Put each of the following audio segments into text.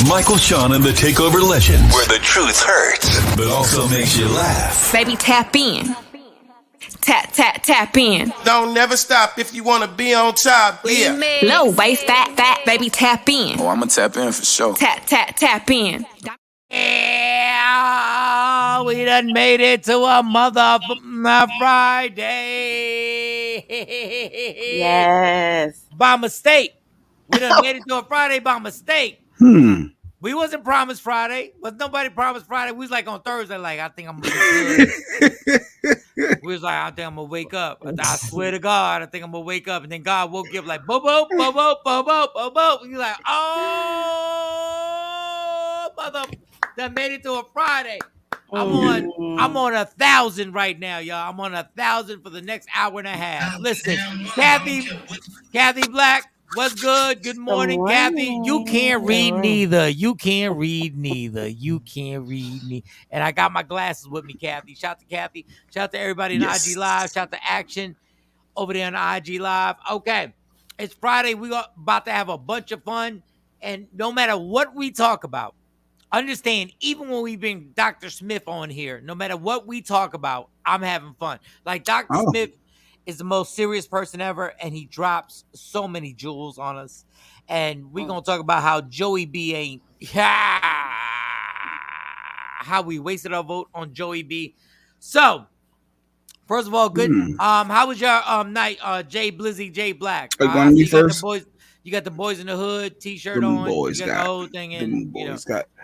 Michael, Shawn, and the Takeover Legends, where the truth hurts, but also makes you laugh. Baby, tap in. Tap in. Don't never stop if you want to be on top. Yeah. Low waist, fat, baby, tap in. Oh, I'm going to tap in for sure. Tap in. Yeah, we done made it to a Friday. Yes. By mistake. We done made it to a Friday by mistake. We wasn't promised Friday. Was nobody promised Friday? We was like on Thursday, like, I think I'm gonna be good. We was like, I think I'm gonna wake up. I swear to God, I think I'm gonna wake up. And then God woke you up like, boop, boop, boop, boop, boop, boop, boop, boop. And you're like, oh, mother, that made it to a Friday. I'm on 1,000 right now, y'all. I'm on 1,000 for the next hour and a half. Listen, Kathy Black. What's good? Good morning, Kathy. You can't read neither. And I got my glasses with me, Kathy. Shout out to Kathy. Shout out to everybody in IG Live. Shout out to Action over there on IG Live. Okay, it's Friday. We are about to have a bunch of fun. And no matter what we talk about, understand, even when we bring Dr. Smith on here, no matter what we talk about, I'm having fun. Like Dr. Smith is the most serious person ever, and he drops so many jewels on us. And we're going to talk about how Joey B ain't, how we wasted our vote on Joey B. So, first of all, good. How was your night, Jay Blizzy, Jay Black? You first? You got the Boys in the Hood t-shirt on. You got the whole thing in.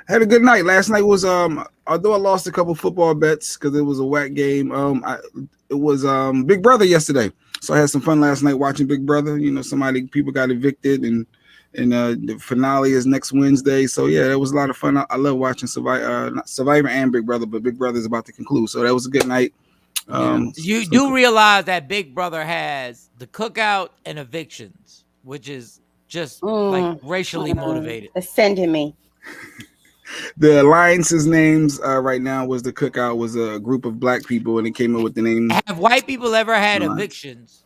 Had a good night. Last night was although I lost a couple football bets because it was a whack game. It was Big Brother yesterday, so I had some fun last night watching Big Brother. You know, people got evicted, and the finale is next Wednesday. So yeah, that was a lot of fun. I love watching Survivor and Big Brother, but Big Brother is about to conclude, so that was a good night. You do realize that Big Brother has the cookout and evictions, which is just like racially motivated. Sending me. The alliance's names right now was the cookout was a group of black people, and it came up with the name. Have white people ever had evictions?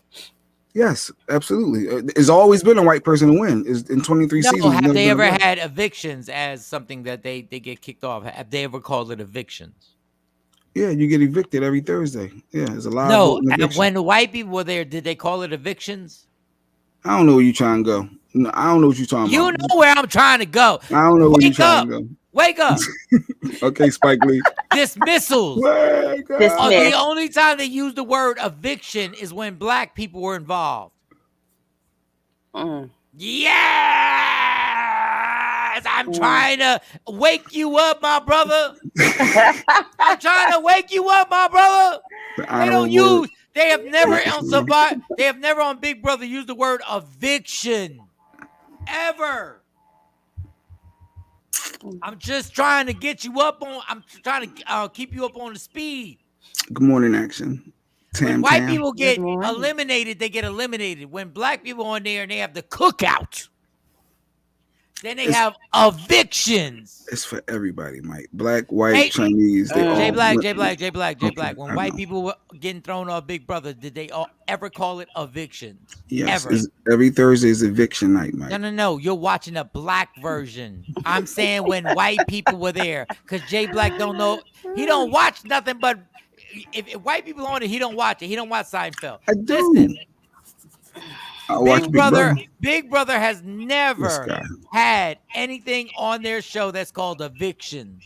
Yes, absolutely. It's always been a white person to win. Is in 23 seasons. Have they ever had evictions as something that they get kicked off? Have they ever called it evictions? Yeah, you get evicted every Thursday. Yeah, there's a lot. No, when the white people were there, did they call it evictions? I don't know where you're trying to go. No, I don't know what you're talking about. You know where I'm trying to go. I don't know where you're trying to go. Wake up. Okay, Spike Lee. Dismissals. The only time they use the word eviction is when black people were involved. Yes! I'm trying to wake you up, my brother. I'm trying to wake you up, my brother. They have never on Big Brother used the word eviction. Ever. I'm just trying to get you up on. I'm trying to keep you up on the speed. Good morning, Action. When white people get eliminated, they get eliminated. When black people on there and they have the cookout, then they have evictions. It's for everybody, Mike. Black, white, Chinese. Jay Black. When white people were getting thrown off Big Brother, did they ever call it evictions? Yes. Ever. Every Thursday is eviction night, Mike. No. You're watching a black version. I'm saying when white people were there, because Jay Black don't know. He don't watch nothing but if white people on it, he don't watch it. He don't watch Seinfeld. I do. Listen. Big Brother has never had anything on their show that's called evictions.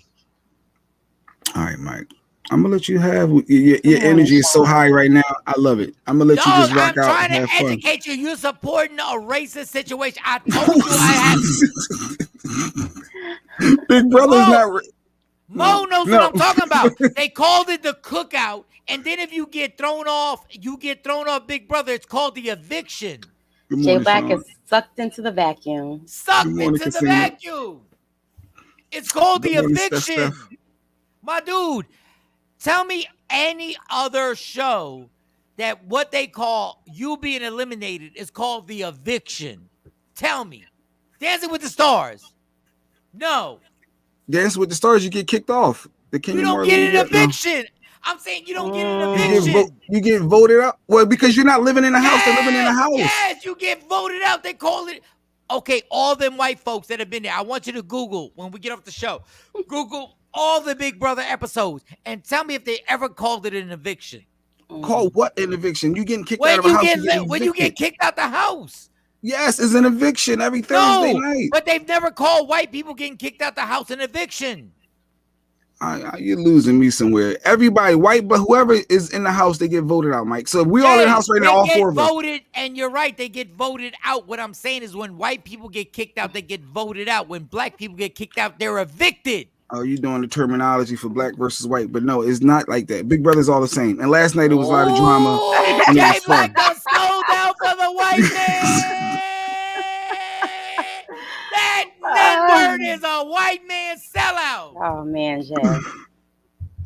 All right, Mike. I'm gonna let you have your energy is so high right now. I love it. I'm gonna let you just rock out and have fun. I'm trying to educate you. You're supporting a racist situation. I told you I had. Big Brother's not. Mo knows what I'm talking about. They called it the cookout, and then if you get thrown off, Big Brother. It's called the eviction. Jay Black is sucked into the vacuum. It's called the eviction. My dude, tell me any other show that what they call you being eliminated is called the eviction. Tell me. Dancing with the Stars. No. Dancing with the Stars, you get kicked off. You don't get an eviction. I'm saying you don't get an eviction. You get voted out. Well, because you're not living in a house. They're living in a house. Yes, you get voted out. They call it Okay, all them white folks that have been there. I want you to Google when we get off the show. Google all the Big Brother episodes and tell me if they ever called it an eviction. Call what an eviction? You getting kicked out of a house? When you get kicked out the house. Yes, it's an eviction every Thursday night. But they've never called white people getting kicked out the house an eviction. You're losing me somewhere. Everybody, white, but whoever is in the house, they get voted out, Mike. So if we all in the house right now, all four of us. Voted, and you're right, they get voted out. What I'm saying is when white people get kicked out, they get voted out. When black people get kicked out, they're evicted. Oh, you're doing the terminology for black versus white, but no, it's not like that. Big Brother's all the same. And last night, it was a lot of drama. Jay Black done stole down for the white man. That N-word is a white man sellout. Oh, man,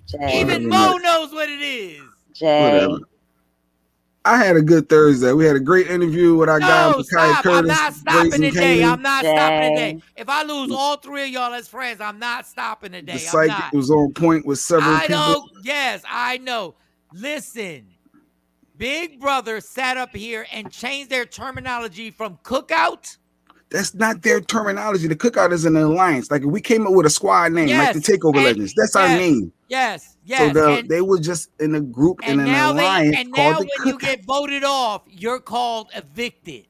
Jay. Even Mo knows what it is. Jay. Whatever. I had a good Thursday. We had a great interview with our guy, stop. Curtis. I'm not stopping today. Canaan. I'm not stopping today. If I lose all three of y'all as friends, I'm not stopping today. The psychic was on point with several people. Yes, I know. Listen, Big Brother sat up here and changed their terminology from cookout. That's not their terminology. The cookout is an alliance. Like if we came up with a squad name, like the Takeover Legends. That's our name. Yes. So they were just in a group in an alliance and called now the when Cookout. you get voted off, you're called evicted.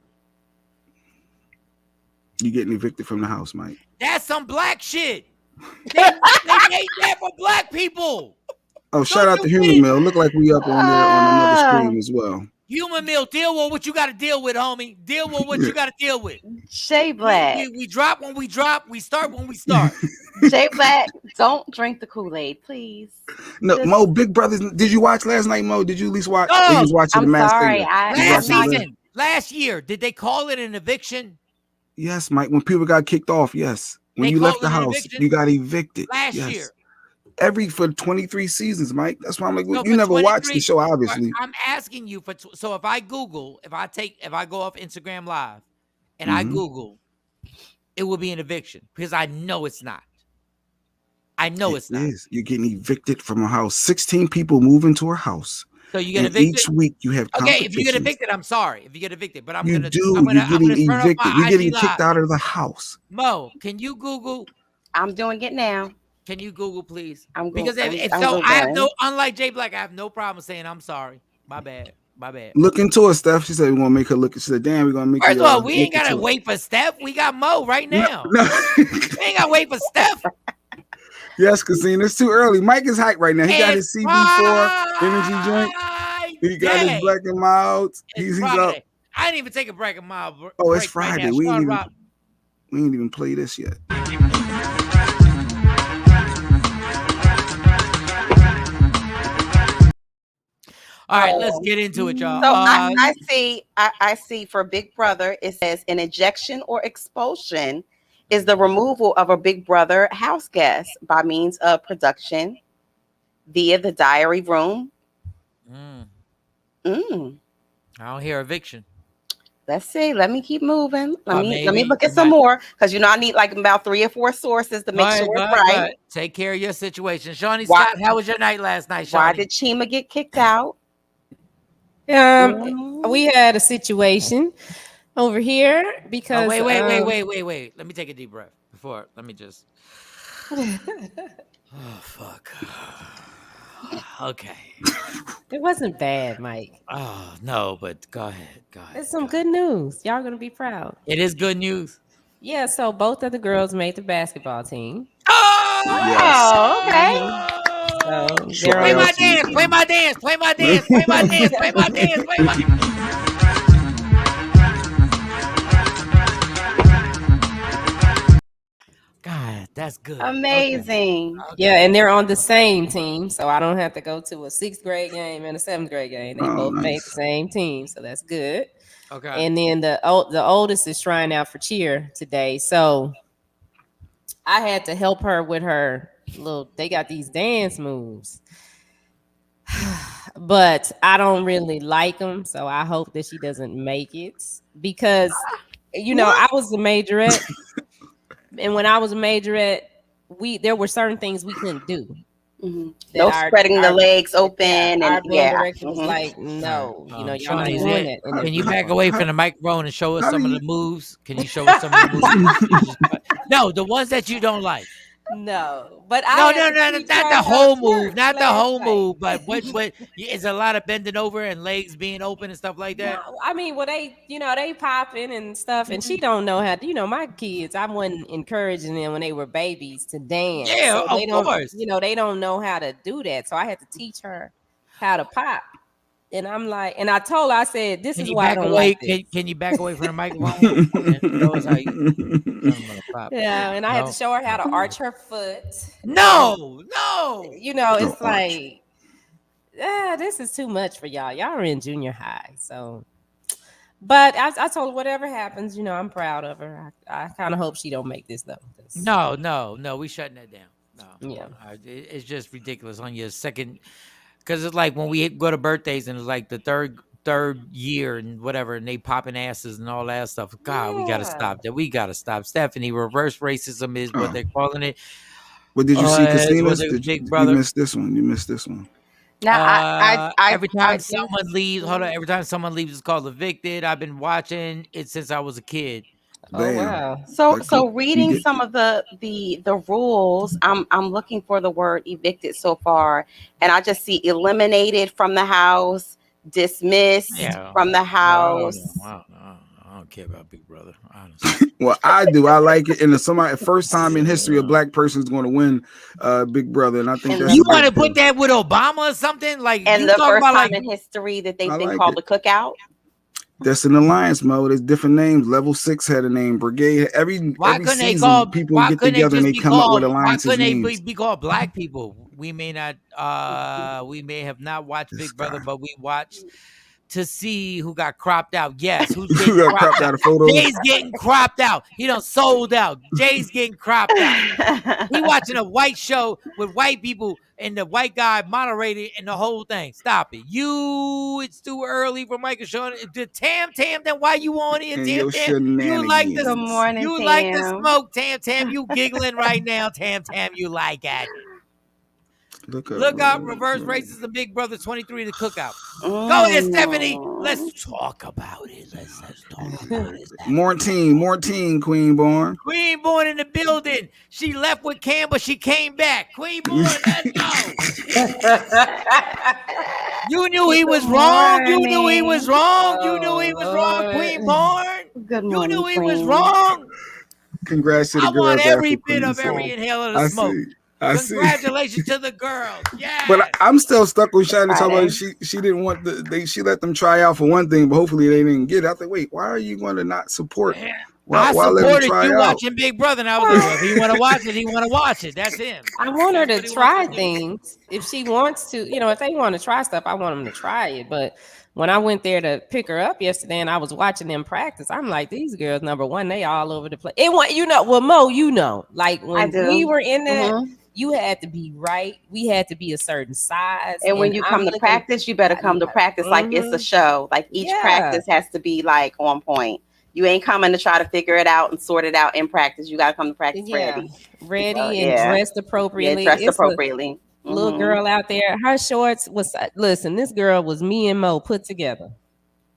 You getting evicted from the house, Mike. That's some black shit. They made that for black people. Oh, shout out to Human Mill. Look like we up on there on another screen as well. Human Mill, deal with what you got to deal with, homie. Deal with what you got to deal with. Jay Black. We drop when we drop. We start when we start. Jay Black, don't drink the Kool-Aid, please. No, Mo, Big Brothers. Did you watch last night, Mo? Did you at least watch? Oh, you watching I'm the sorry. Last season, last year, did they call it an eviction? Yes, Mike. When people got kicked off, yes. When you left the house, you got evicted. Last year. For 23 seasons, Mike. That's why I'm like, you never watched the show, obviously. I'm asking you so if I Google, if I go off Instagram Live and I Google, it will be an eviction because I know it's not. I know it's not. You're getting evicted from a house. 16 people move into a house. So you get evicted each week you have okay. If you get evicted, I'm sorry. If you get evicted, but you're getting evicted. You're getting kicked out of the house. Mo, can you Google? I'm doing it now. Can you Google, please? Because I have no. Unlike Jay Black, I have no problem saying I'm sorry. My bad. Look into it, Steph. She said we're gonna make her look. She said, "Damn, we're gonna make." First of all, we ain't gotta wait for Steph. We got Mo right now. No. We ain't gotta wait for Steph. Yes, Casino. It's too early. Mike is hyped right now. He got his CB4 energy drink. He got his Black and Milds. He's up. I didn't even take a Black and Mild. Oh, it's Friday. We ain't even play this yet. All right, let's get into it, y'all. So I see for Big Brother, it says an ejection or expulsion is the removal of a Big Brother house guest by means of production via the diary room. I don't hear eviction. Let's see. Let me keep moving. Let me look at some more because I need like about 3 or 4 sources to make sure it's right. Take care of your situation, Shawnee Scott. How was your night last night, Shawnee? Why did Chima get kicked out? We had a situation over here because wait. Let me take a deep breath before. Let me just. Oh fuck. Okay. It wasn't bad, Mike. Oh no, but go ahead. It's some good news. Y'all gonna be proud. It is good news. Yeah. So both of the girls made the basketball team. Oh, yes. Okay. So play my dance. God, that's good. Amazing. Okay. Yeah, and they're on the same team, so I don't have to go to a 6th grade game and a 7th grade game. They both made the same team, so that's good. Okay. And then the oldest is trying out for cheer today, so I had to help her with her they got these dance moves. But I don't really like them, so I hope that she doesn't make it because, I was a majorette, and when I was a majorette, there were certain things we couldn't do. No spreading the legs open, our and band director was like, "No, y'all Shawn, not is doing it? that." Can you back away from the microphone and show us How some do of the moves? Can you show us some of the moves? No, the ones that you don't like. No, but No, I had to teach not her the how to whole move, twerk not the last whole night. move, but what is a lot of bending over and legs being open and stuff like that. No, I mean, well, they popping and stuff, and she don't know how to. My kids, I wasn't encouraging them when they were babies to dance, Yeah, so of they don't, course. they don't know how to do that. So I had to teach her how to pop. And I'm like, and I told her, I said, this Can is you why I back don't away? like this. Can you back away from the microphone and show us how you pop? Yeah, and I had to show her how to arch her foot. No. It's like, this is too much for y'all. Y'all are in junior high, so. But I told her whatever happens, I'm proud of her. I kind of hope she don't make this though. No, we shutting that down. No, Yeah. it's just ridiculous on your second, because it's like when we go to birthdays and it's like the third year and whatever, and they popping asses and all that stuff. God, we gotta stop that. We gotta stop. Stephanie, reverse racism is what they're calling it. What did you see, Is what Casinas? the Did Big you Brother. miss this one? You missed this one. Now, Every I time do. someone leaves, hold on. Every time someone leaves, it's called evicted. I've been watching it since I was a kid. Oh Damn. wow. So reading get- some of the rules, I'm looking for the word evicted so far, and I just see eliminated from the house, dismissed from the house. I don't care about Big Brother, honestly. Well, I do. I like it. And it's first time in history a black person is going to win Big Brother, and I think that's You a want to big put deal. that with Obama or something? Like And you the talking first about time like in history that they've I been like called it. the cookout. That's an alliance mode. There's different names. Level 6 had a name. Brigade. Every season, people why get couldn't they together and just they be come up with called why alliances couldn't they names. be called black people? We may have not watched This Big Brother, guy. but we watched to see who got cropped out. Yes, who's Who getting got cropped cropped out? out of photos? Jay's getting cropped out. He done sold out. Jay's getting cropped out. He watching a white show with white people and the white guy moderated and the whole thing. Stop it. It's too early for Michael Shawn. Tam, then why you on here, And Tam? your You like the Good shenanigans. morning, you Tam. like the smoke, Tam. You giggling right now, Tam. You like it. Look up reverse racism, Big Brother 23, the cookout. Go ahead, Stephanie. Let's talk about it. Let's talk about it. More team, Queen Born. Queen Born in the building. She left with Cam, but she came back. Queen Born, let's go. You knew he was wrong. You knew he was wrong. You knew he was wrong, Queen Born. Good You morning, knew he was Queen. wrong. Congrats to the I want girls every after bit Queen of every Born. inhaler of I smoke. see. I see. Congratulations to the girls. Yeah. But I'm still stuck with Shawn talking Friday. about she didn't want she let them try out for one thing, but hopefully they didn't get it. I think, wait, why are you going to not support? Why I let them supported try you out? watching Big Brother, and I was like, well, if you want to watch it, he want to watch it. That's him. I want her to That's what he try wants to do. things. If she wants to, if they want to try stuff, I want them to try it. But when I went there to pick her up yesterday and I was watching them practice, I'm like, these girls, number one, they all over the place. It went, well, Mo, like when we were in there, you had to be right. We had to be a certain size. And when you come to practice, you better come to practice like it's a show. Like each practice has to be like on point. You ain't coming to try to figure it out and sort it out in practice. You got to come to practice ready. And dressed appropriately. Yeah, dressed appropriately. Little girl out there, her shorts was, listen, this girl was me and Mo put together.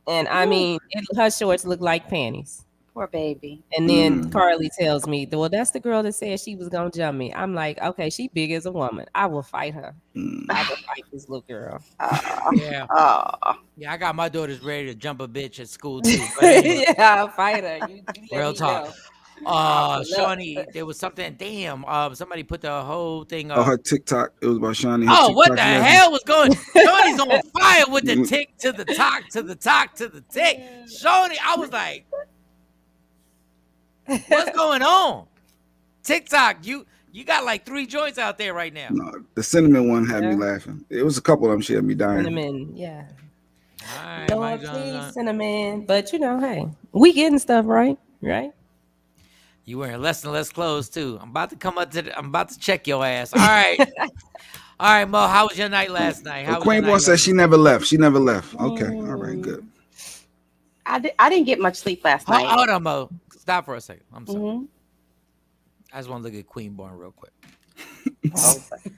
And I mean, her shorts look like panties. Poor baby. And then Carly tells me, well, that's the girl that said she was going to jump me. I'm like, okay, she big as a woman. I will fight her. I will fight this little girl. Yeah. Yeah, I got my daughters ready to jump a bitch at school too. Yeah, I'll fight her. You real talk. Shawnee, there was something. Damn, somebody put the whole thing up. Oh, her TikTok. It was about Shawnee. Oh, what the hell was going? Shawnee's on fire with the tick to the talk to the talk to the tick. Shawnee, I was like, what's going on? TikTok, you got like 3 joints out there right now. No, the cinnamon one had me laughing. It was a couple of them. She had me dying. Cinnamon, yeah. All right, Lord, please, cinnamon. But hey, we getting stuff right? You wearing less and less clothes too. I'm about to come up to. I'm about to check your ass. All right, all right, Mo. How was your night last night? Queen Born said she never left. She never left. Okay, all right, good. I didn't get much sleep last night. Hold on, Mo. Stop for a second. I'm sorry. I just want to look at Queen Born real quick.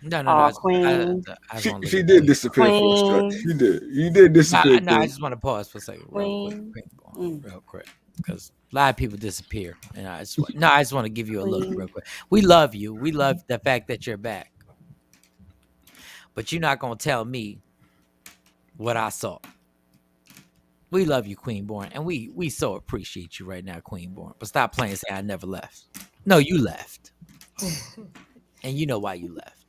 No. Oh, I queen, just want to She look at did that. disappear for a stretch. queen, She did. You did disappear, No, I Queen. just want to pause for a second, real quick, queen, real quick, because a lot of people disappear, and I just want to give you a look, queen. real quick. We love you. We love the fact that you're back, but you're not gonna tell me what I saw. We love you, Queenborn, and we so appreciate you right now, Queenborn. But stop playing. Say I never left. No, you left, and you know why you left.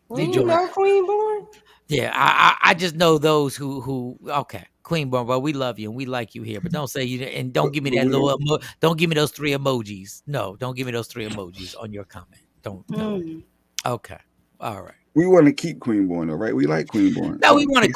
Well, you know Queenborn? Yeah, I just know those who okay, Queenborn, but we love you and we like you here. But don't say you and don't give me that little don't give me those 3 emojis. No, don't give me those 3 emojis on your comment. Don't. Okay. All right. We want to keep Queenborn, though, right? We like Queenborn. No, we want to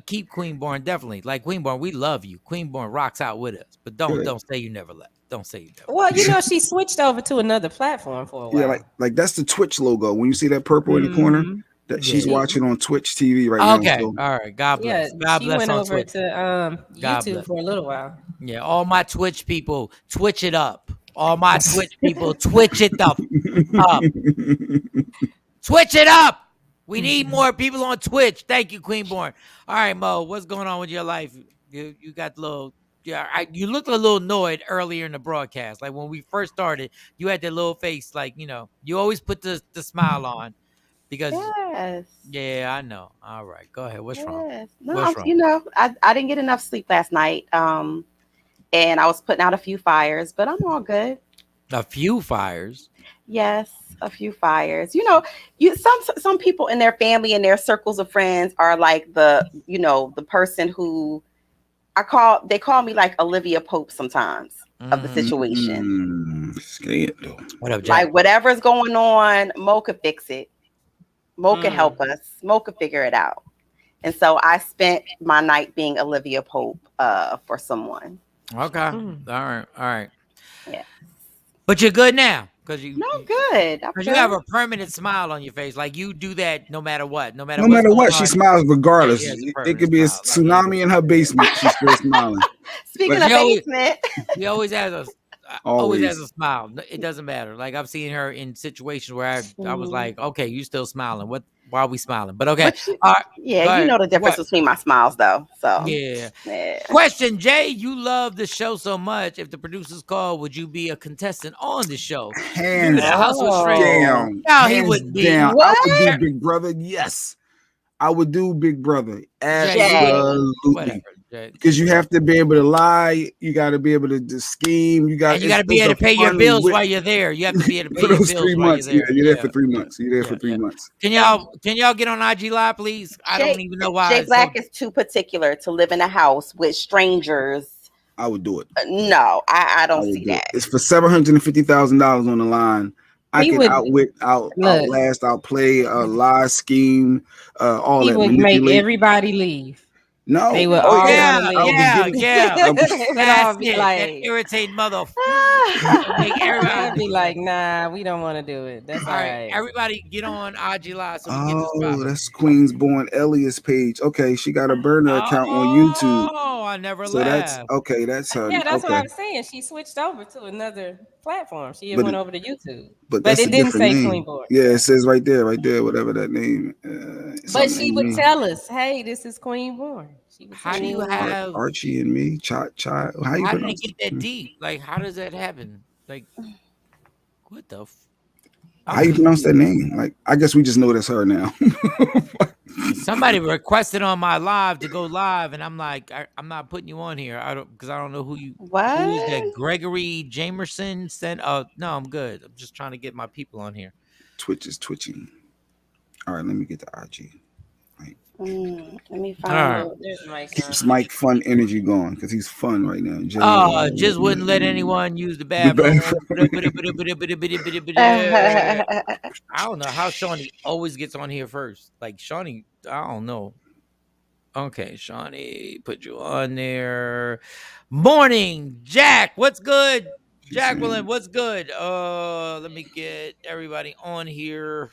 keep Queenborn, definitely. Like Queenborn, we love you. Queenborn rocks out with us. But don't say you never left. Don't say you never. Well, you know, she switched over to another platform for a while. Yeah, like that's the Twitch logo. When you see that purple in the corner, that she's watching on Twitch TV right now. Okay, So. all right. God bless. Yeah, God she bless went on over Twitch. to YouTube for a little while. Yeah, all my Twitch people, Twitch it up. All my Twitch people, Twitch it up. Twitch it up. We need more people on Twitch. Thank you, Queenborn. All right, Mo, what's going on with your life? You got a little, you looked a little annoyed earlier in the broadcast. Like when we first started, you had that little face, like, you always put the smile on because, yeah, I know. All right, go ahead. What's wrong? No, What's wrong? I didn't get enough sleep last night. And I was putting out a few fires, but I'm all good. A few fires? Yes, a few fires. Some people in their family and their circles of friends are like the person who they call me like Olivia Pope sometimes of the situation. What up, Jack? Like whatever's going on, Mo could fix it. Mo could help us. Mo could figure it out. And so I spent my night being Olivia Pope for someone. Okay. All right. Yeah. But you're good now. Because good. Because you have a permanent smile on your face. Like you do that no matter what. No matter what, she smiles regardless. Yeah, it could be a tsunami in her basement. She's still smiling. Speaking of basement. She always has a smile. It doesn't matter. Like I've seen her in situations where I was like, okay, you still smiling. Why are we smiling? But okay. You know the difference between my smiles though. So yeah. Question, Jay, you love the show so much. If the producers call, would you be a contestant on the show? Hands down. No, he wouldn't be. I would do Big Brother. Yes. I would do Big Brother. Absolutely. Because you have to be able to lie. You got to be able to scheme. You got to be able to pay your bills while you're there. You have to be able to pay your bills 3 months. while you're there. You're there for 3 months. You're there for 3 months. Can y'all get on IG Live, please? I don't even know why. Jay Black is too particular to live in a house with strangers. I would do it. No, I don't see that. It's for $750,000 on the line. I can outlast, outplay, lie, scheme, all that. He would make everybody leave. No, they would all leave. That's it. That irritating motherfucker. I'd be like, nah, we don't want to do it. That's all right. Everybody get on IG Live so we get this problem. That's Queensborn Elias page. Okay, she got a burner account on YouTube. Oh, I never so laughed. That's her. Yeah, that's what I was saying. She switched over to another platform. She went over to YouTube. But it didn't say Queenborn. Yeah, it says right there, whatever that name. But she would tell us, hey, this is Queenborn. How do you have Archie and me? How did it get that deep? Like, how does that happen? Like, what the? How you pronounce that name? Like, I guess we just know that's her now. Somebody requested on my live to go live, and I'm like, I'm not putting you on here. I don't know who you. What? Who is that? Gregory Jamerson sent. Oh no, I'm good. I'm just trying to get my people on here. Twitch is twitching. All right, let me get the IG. Let me find. Keeps Mike fun energy going because he's fun right now. Just wouldn't let anyone use the bathroom. I don't know how Shawnee always gets on here first. Like Shawnee, I don't know. Okay, Shawnee, put you on there. Morning, Jack. What's good? Jacqueline, what's good? Let me get everybody on here.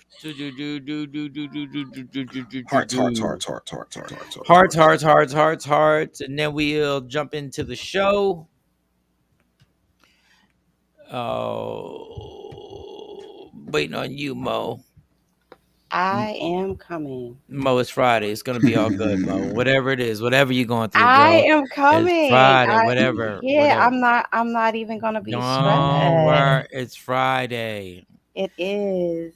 Hearts, and then we'll jump into the show. waiting on you, Mo. I am coming. Mo, it's Friday. It's gonna be all good, Mo. Whatever it is, whatever you're going through, I girl. am It's coming. Friday. Whatever. I'm not even gonna be Don't worry. stressed. It's Friday. It is.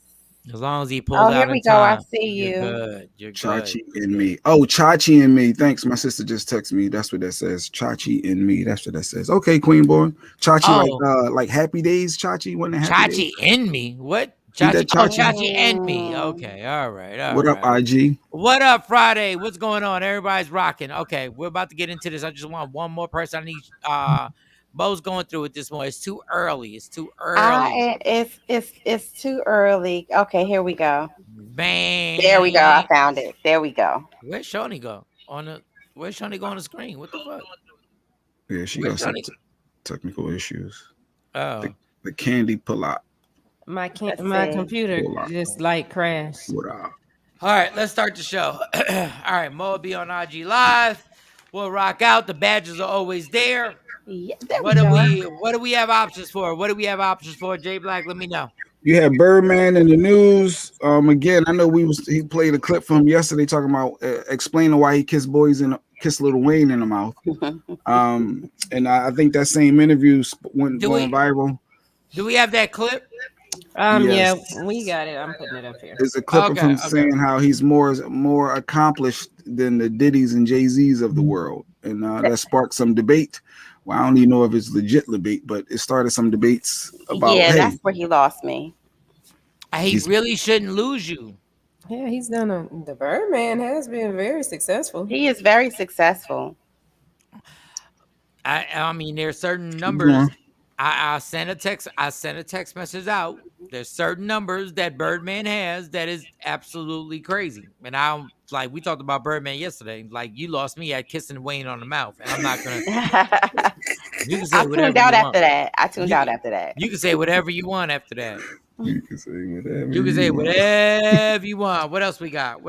As long as he pulls Oh, here out we in go. I time, see you're you. good. You're Chachi good. and me. Oh, Chachi and me. Thanks. My sister just texted me. That's what that says. Chachi and me. That's what that says. Okay, Queen Boy. Chachi like Happy Days. Chachi wasn't it Happy Chachi Days? in me. What? Ain't Chachi. that Oh, Chachi? Chachi and me. Okay. All right. All What up, right. IG? What up, Friday? What's going on? Everybody's rocking. Okay, we're about to get into this. I just want one more person. I need Bo's going through it this morning. It's too early. It's too early. It's too early. Okay, here we go. Bang. There we go. I found it. There we go. Where's Shawnee go? Where's Shawnee go on the screen? What the fuck? Yeah, she Where's got some Shawnee? technical issues. Oh. The candy pull out. My Let's see. computer Pull out. just like crashed. What up? All right, let's start the show. All right, Mo will be on IG Live. We'll rock out. The badges are always there. Yeah, there What we do go. what do we have options for? What do we have options for? Jay Black, let me know. You had Birdman in the news. Again, I know he played a clip from yesterday talking about explaining why he kissed Lil Wayne in the mouth. And I think that same interview went going viral. Do we have that clip? Yes. Yeah, we got it. I'm putting it up here. There's a clip of him saying how he's more accomplished than the Diddy's and Jay-Z's of the world, and that sparked some debate. Well, I don't even know if it's legit debate, but it started some debates about. Yeah, that's where he lost me. He really shouldn't lose you. Yeah, he's done the Birdman has been very successful. He is very successful. I mean, there's certain numbers. I sent a text message out. There's certain numbers that Birdman has that is absolutely crazy. And we talked about Birdman yesterday. Like, you lost me at kissing Wayne on the mouth, and I'm not gonna. You can say whatever tuned out you after want. that. I tuned out after that. You can say whatever you want after that. You can say whatever. You can say whatever you want. What else we got? It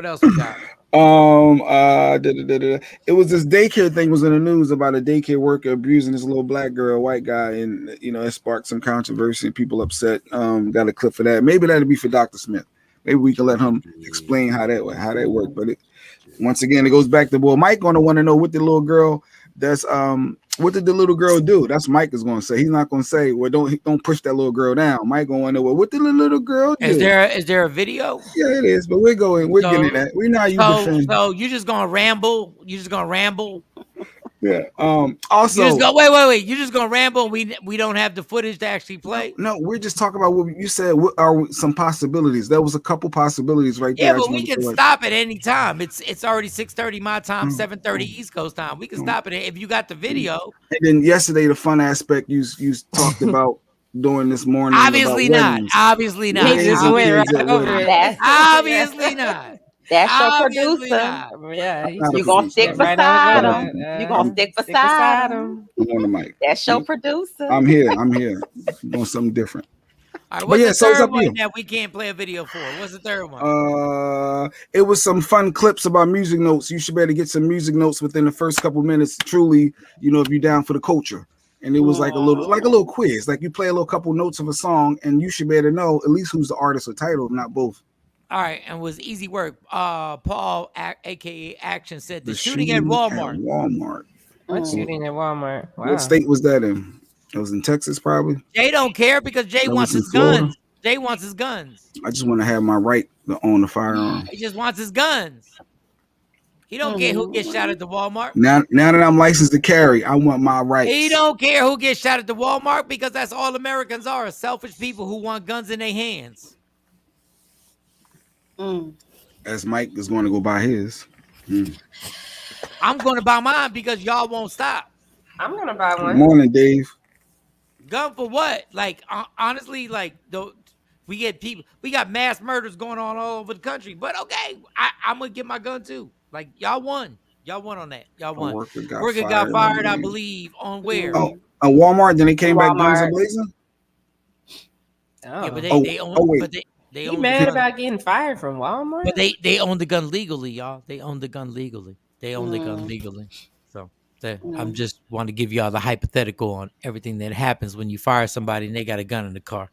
was this daycare thing was in the news about a daycare worker abusing this little black girl, white guy, and it sparked some controversy. People upset. Got a clip for that. Maybe that'll be for Dr. Smith. Maybe we can let him explain how that worked. But once again, it goes back to Mike gonna want to know what the little girl what did the little girl do? That's Mike is going to say. He's not going to say, well, don't push that little girl down. Mike going to know, well, what did the little girl do? Is there a video? Yeah, it is. But we're getting that. We know how you defend. So you're just going to ramble. Yeah. Also, you just go, wait. You're just gonna ramble. We don't have the footage to actually play. No, we're just talking about what you said. What are some possibilities? There was a couple possibilities right there. Yeah, but we can stop at any time. It's already 6:30 my time, 7:30 East Coast time. We can stop it if you got the video. And then yesterday, the fun aspect you talked about doing this morning. Obviously not. Obviously not. He just went right over it. Obviously not. That's your producer. Yeah, you're gonna stick beside him. You're gonna stick beside him. I'm on the mic. That's your producer. I'm here. Doing something different. All right, what's the third one that we can't play a video for? What's the third one? It was some fun clips about music notes. You should better get some music notes within the first couple minutes. Truly, if you're down for the culture. And it was like a little quiz. Like you play a little couple notes of a song, and you should better know at least who's the artist or title, if not both. All right, and it was easy work. Paul, aka Action, said the shooting at Walmart. What shooting at Walmart? Wow. What state was that in? It was in Texas, probably. Jay don't care because Jay wants his guns. Jay wants his guns. I just want to have my right to own the firearm. He just wants his guns. He don't care who gets shot at the Walmart. Now that I'm licensed to carry, I want my rights. He don't care who gets shot at the Walmart because that's all Americans are, selfish people who want guns in their hands. As Mike is going to go buy his. I'm going to buy mine because y'all won't stop. I'm going to buy one. Good morning, Dave. Gun for what? Like, honestly, we got mass murders going on all over the country. But okay, I'm going to get my gun too. Like, y'all won. Y'all won on that. Y'all won. Worker got fired, I believe, on where? Oh, at Walmart. Then they came back guns a blazing. Oh. Yeah, but they own. But they you mad about getting fired from Walmart? But they own the gun legally, y'all. They own the gun legally. So I'm just want to give y'all the hypothetical on everything that happens when you fire somebody and they got a gun in the car.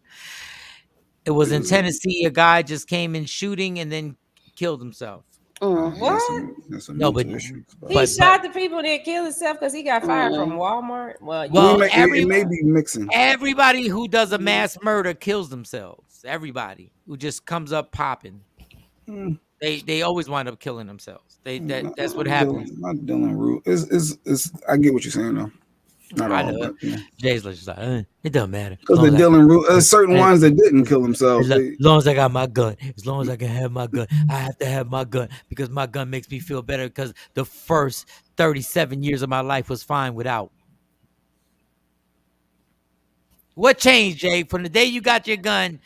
It was in Tennessee. A guy just came in shooting and then killed himself. What? That's a No, mental but- issue. He shot the people that killed himself because he got fired from Walmart. Well, it may be mixing. Everybody who does a mass murder kills themselves. Everybody who just comes up popping. They always wind up killing themselves. That's what happens. Not Dylan Root. Is I get what you're saying though. Not I all, know. but yeah. Jay's just like, it doesn't matter. Because the Dylan Root, certain ones that didn't kill themselves. As long as I got my gun, as long as I can have my gun, I have to have my gun because my gun makes me feel better. Because the first 37 years of my life was fine without. What changed, Jay? From the day you got your gun,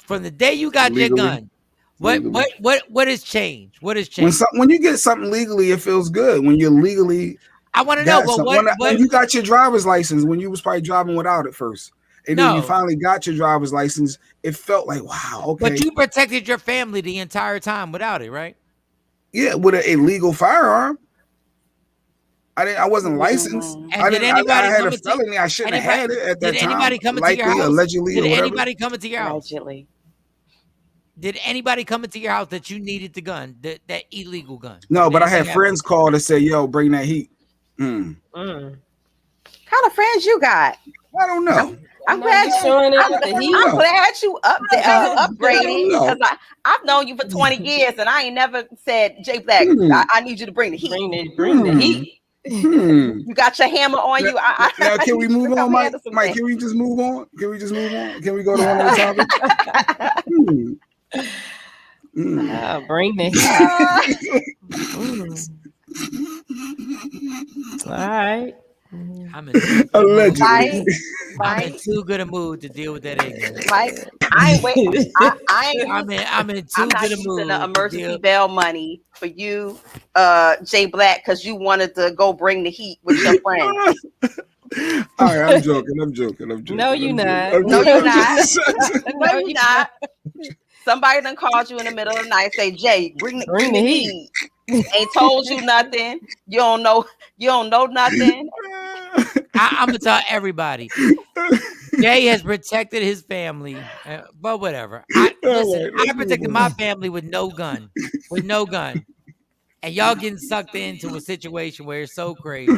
your gun, what has changed? What has changed? When you get something legally, it feels good. When you're legally, I want to know. Well, when you got your driver's license, when you was probably driving without it first, and then you finally got your driver's license, it felt like wow, okay. But you protected your family the entire time without it, right? Yeah, with an illegal firearm. I wasn't licensed. And I had a felony. I shouldn't have had it at that time. Did anybody come into your house? Allegedly, did or whatever. anybody come into your house? Allegedly. Did anybody come into your house that you needed the gun, that illegal gun? No, but I had friends call to say, "Yo, bring that heat." Kind of friends you got? I don't know. I'm glad I'm glad you upgrading because I've known you for 20 years and I ain't never said, Jay Black, I need you to bring the heat. Bring the heat. You got your hammer on you. Now, can we move on, Mike? Mike, can we just move on? Can we go to one other topic? Bring the heat. All right. I'm in too good a mood to deal with that ignorance. Mike, I ain't waiting. I'm in too good a mood. The emergency bail money for you, Jay Black, because you wanted to go bring the heat with your friends. All right, I'm joking. No, you're not. No, you're not. Somebody done called you in the middle of the night, say, Jay, bring the heat. Ain't told you nothing. You don't know nothing. I'm gonna tell everybody. Jay has protected his family, but whatever. I protected my family with no gun, and y'all getting sucked into a situation where it's so crazy.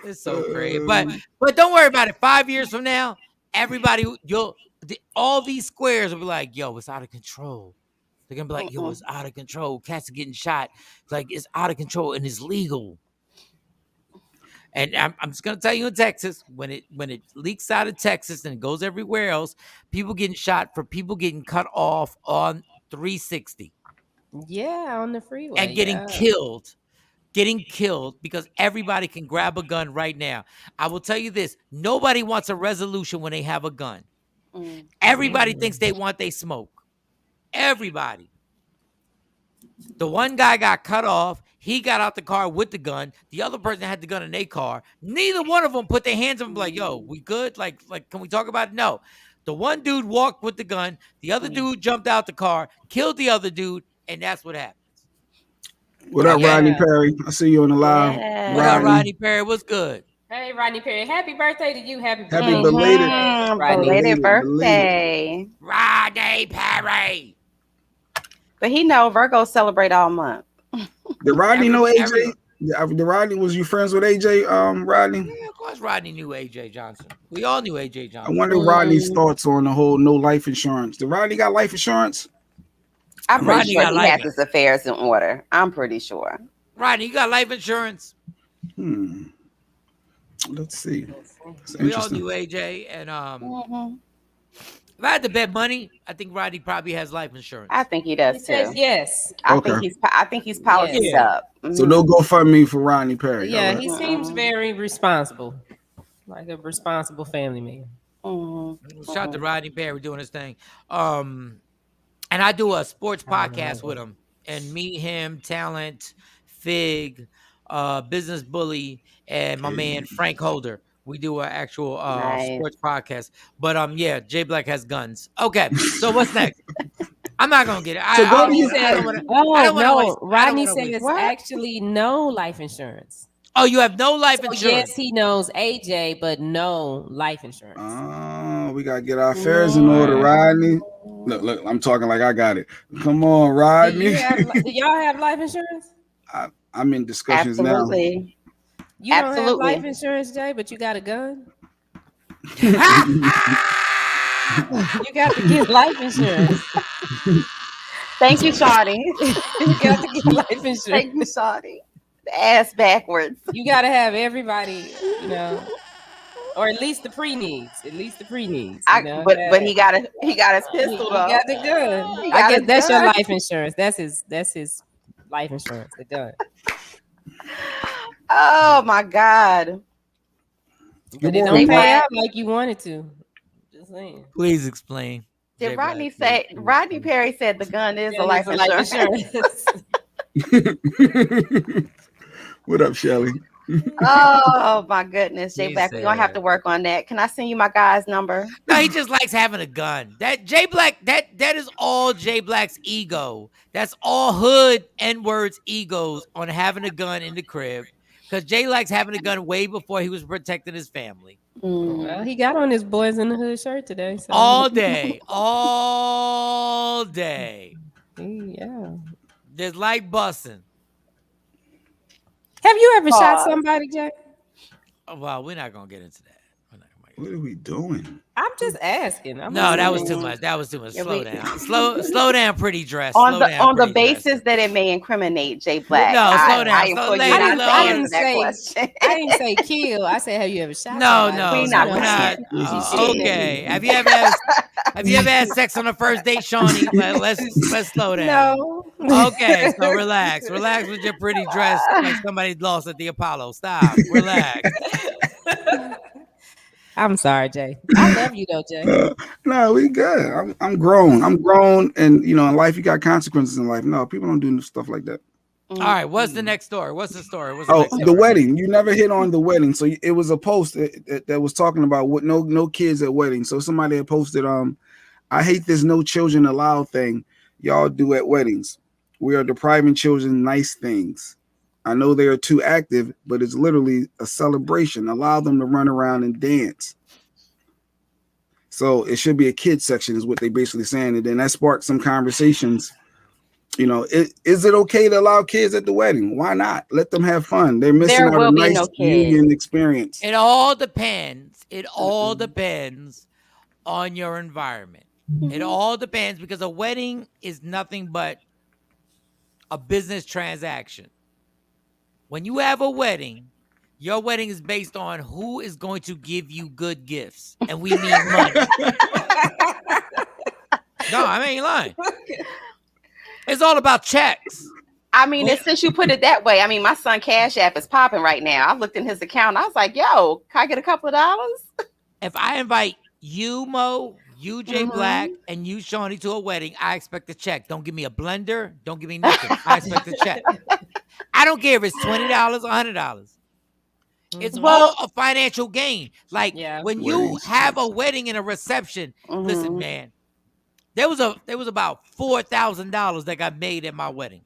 It's so crazy. But don't worry about it. 5 years from now, everybody, all these squares will be like, yo, it's out of control. They're gonna be like, yo, it's out of control. Cats are getting shot. It's like it's out of control and it's legal. And I'm just gonna tell you, in Texas, when it leaks out of Texas and it goes everywhere else, people getting shot for people getting cut off on 360. Yeah, on the freeway. And getting killed because everybody can grab a gun right now. I will tell you this: nobody wants a resolution when they have a gun. Everybody thinks they want they smoke. Everybody. The one guy got cut off. He got out the car with the gun. The other person had the gun in their car. Neither one of them put their hands on him like, yo, we good? Like, can we talk about it? No. The one dude walked with the gun. The other dude jumped out the car, killed the other dude, and that's what happened. What up, Rodney Perry? I see you on the live. Yeah. What up, Rodney Perry? What's good? Hey, Rodney Perry. Happy birthday to you. Happy belated birthday. Rodney Perry. But he know Virgos celebrate all month. Did Rodney know AJ? Did Rodney, was you friends with AJ, Rodney? Yeah, of course Rodney knew AJ Johnson. We all knew AJ Johnson. I wonder Rodney's thoughts on the whole no life insurance. Did Rodney got life insurance? I'm pretty sure he has his affairs in order. I'm pretty sure. Rodney, you got life insurance? Let's see. We all knew AJ, and if I had to bet money, I think Rodney probably has life insurance. I think he does too. Says yes. I think he's policies up. So no GoFundMe for Rodney Perry. Yeah, he seems very responsible, like a responsible family man. Shout out to Rodney Perry doing his thing. And I do a sports podcast with him, and me, him, Talent, Fig, Business Bully, and my man Frank Holder. We do an actual sports podcast. But yeah, Jay Black has guns. Okay, so what's next? I'm not gonna get it. Rodney says actually no life insurance. Oh, you have no life insurance? Yes, he knows AJ, but no life insurance. Oh, we gotta get our affairs in order, Rodney. Look, I'm talking like I got it. Come on, Do Rodney. y'all have life insurance? I'm in discussions Absolutely. You don't have Absolutely. life insurance, Jay, but you got a gun. now. You got to get life insurance. Thank you, Shawty. You got to get life insurance. Thank you, Shawty. The ass backwards. You got to have everybody, you know, or at least the pre-needs. At least the pre-needs. You know, But he got his pistol he though. got the gun. He I got guess his that's gun. your life insurance. That's his life insurance. The gun. Oh my God. But it don't pay out like you wanted to. Just saying. Please explain. Did Rodney say? Rodney Perry said the gun is a life insurance. What up, Shelly? Oh my goodness, Jay He Black, we're gonna have said- to work on that. Can I send you my guy's number? No, he just likes having a gun. That Jay Black, that is all Jay Black's ego. That's all hood N-words egos on having a gun in the crib. Because Jay likes having a gun way before he was protecting his family. Well, he got on his Boys in the Hood shirt today. So. All day. Yeah. Just like bussing. Have you ever shot somebody, Jay? Oh, well, we're not gonna get into that. What are we doing? I'm just asking. No, that was too much. That was too much. Slow down. Slow down, pretty dress. On Slow the down, basis that it may incriminate Jay Black. No, slow down. I implore you not to answer that question. I didn't say kill. I said, have you ever shot? No, somebody? we're not. Okay. Have you ever had sex on the first date, Shawnee? Let's slow down. No. Okay, so relax with your pretty dress like somebody lost at the Apollo. Stop. Relax. I'm sorry, Jay. I love you though, Jay. No, we good. I'm grown. I'm grown, and in life you got consequences in life. No, people don't do stuff like that. All right, what's the next story? What's the story? The wedding. You never hit on the wedding. So it was a post that was talking about what no kids at weddings. So somebody had posted, I hate this no children allowed thing y'all do at weddings. We are depriving children nice things. I know they are too active, but it's literally a celebration. Allow them to run around and dance. So it should be a kid section is what they basically saying. And then that sparked some conversations. Is it okay to allow kids at the wedding? Why not? Let them have fun. They're missing out a nice union experience. It all depends. It all depends on your environment. It all depends because a wedding is nothing but a business transaction. When you have a wedding, your wedding is based on who is going to give you good gifts. And we need money. No, I ain't lying. It's all about checks. I mean, since you put it that way, I mean, my son Cash App is popping right now. I looked in his account. I was like, yo, can I get a couple of dollars? If I invite you, Mo, you, Jay Black, and you, Shawnee, to a wedding, I expect a check. Don't give me a blender. Don't give me nothing. I expect a check. I don't care if it's $20 or $100. It's all a financial gain. Like when you have a wedding and a reception, listen, man, there was about $4,000 that got made at my wedding.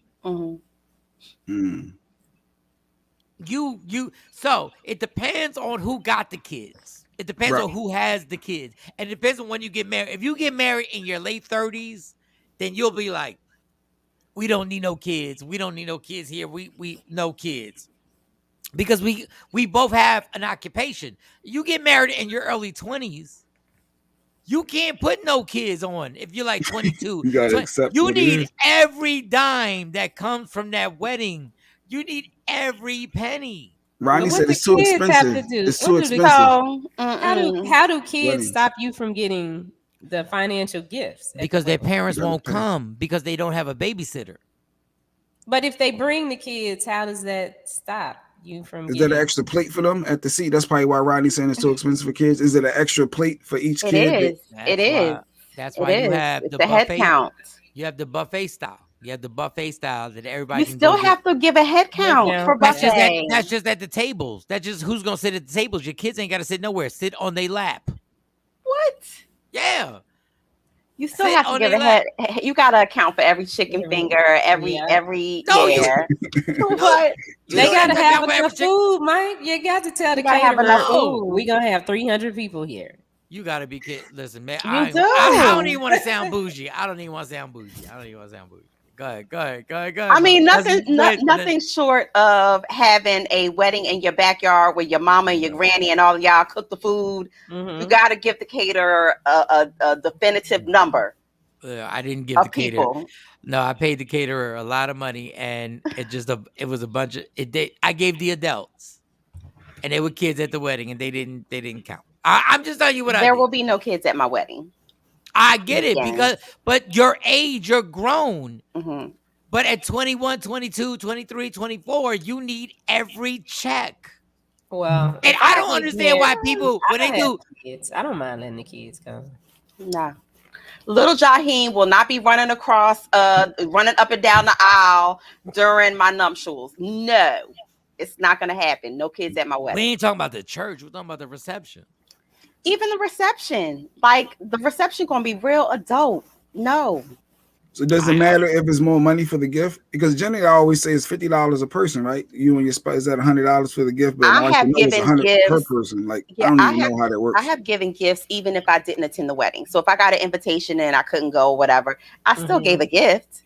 So it depends on who got the kids. It depends on who has the kids. And it depends on when you get married. If you get married in your late 30s, then you'll be like, we don't need no kids. We don't need no kids here. We no kids. Because we both have an occupation. You get married in your early 20s, you can't put no kids on if you're like 22. You gotta accept you what it need is. every dime that comes from that wedding. You need every penny. Ronnie said it's too expensive. It's too expensive. How do kids stop you from getting the financial gifts? Because their parents won't come because they don't have a babysitter. But if they bring the kids, how does that stop you from Is that an extra plate for them at the seat? That's probably why Rodney's saying it's too expensive for kids. Is it an extra plate for each kid? It is. That's why you have the head buffet count. You have the buffet style. You have the buffet style that everybody. You still have to give a head count for buffet. That's just at the tables. That's just who's gonna sit at the tables. Your kids ain't gotta sit nowhere. Sit on their lap. What? Yeah. You still have to give a head. You gotta account for every chicken finger, every. What? They gotta have enough food, Mike. You got to tell the caterer, we gonna have 300 people here. You gotta be kidding. Listen, man. You I don't do. even want to sound bougie. I don't even want to sound bougie. Go ahead. I mean, Mo. nothing short of having a wedding in your backyard where your mama and your granny and all of y'all cook the food. You got to give the caterer a definitive number I didn't give the of caterer. people. No, I paid the caterer a lot of money, and it was a bunch of I gave the adults, and they were kids at the wedding, and they didn't count. I'm just telling you what I There did. will be no kids at my wedding. I get it Yeah. but your age, you're grown. hmm But at 21, 22, 23, 24, you need every check. Well, And if I don't get understand why married, people, I when they don't have do, kids. I don't mind letting the kids come. No. Little Jaheem will not be running running up and down the aisle during my nuptials. No, it's not going to happen. No kids at my we wedding. ain't talking about the church. We're talking about the reception. Even the reception, like the reception, going to be real adult. No. So does it matter if it's more money for the gift? Because generally I always say it's $50 a person, right? You and your spouse is at $100 for the gift, but I have it's given 100 per gifts. person. Like Yeah, I don't even know how that works. I have given gifts even if I didn't attend the wedding. So if I got an invitation and I couldn't go or whatever, I still gave a gift.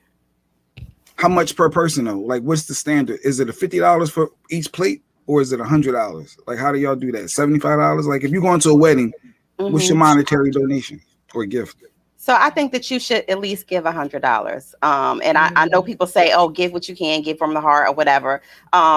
How much per person though? Like what's the standard? Is it a $50 for each plate or is it $100? Like how do y'all do that? $75? Like if you're going to a wedding, what's your monetary donation or gift? So I think that you should at least give $100. And I know people say, oh, give what you can, give from the heart or whatever.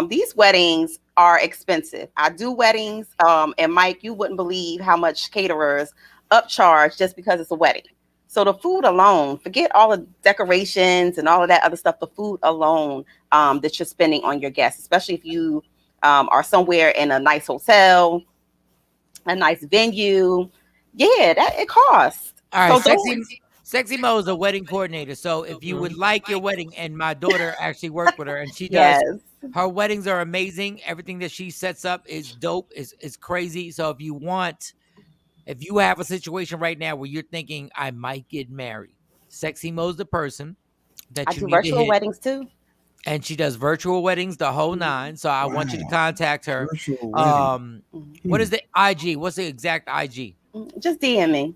These weddings are expensive. I do weddings. And Mike, you wouldn't believe how much caterers upcharge just because it's a wedding. So the food alone, forget all the decorations and all of that other stuff, the food alone that you're spending on your guests, especially if you are somewhere in a nice hotel, a nice venue. Yeah, it costs. All right, So Sexy Mo is a wedding coordinator. So if you would like your wedding, and my daughter actually worked with her, and she does. Yes. Her weddings are amazing. Everything that she sets up is dope. Is crazy. So if you have a situation right now where you're thinking I might get married, Sexy Mo's the person that I you do need to virtual hit. weddings too. And she does virtual weddings, the whole nine. So I want you to contact her. Virtual wedding. What is the IG? What's the exact IG? Just DM me.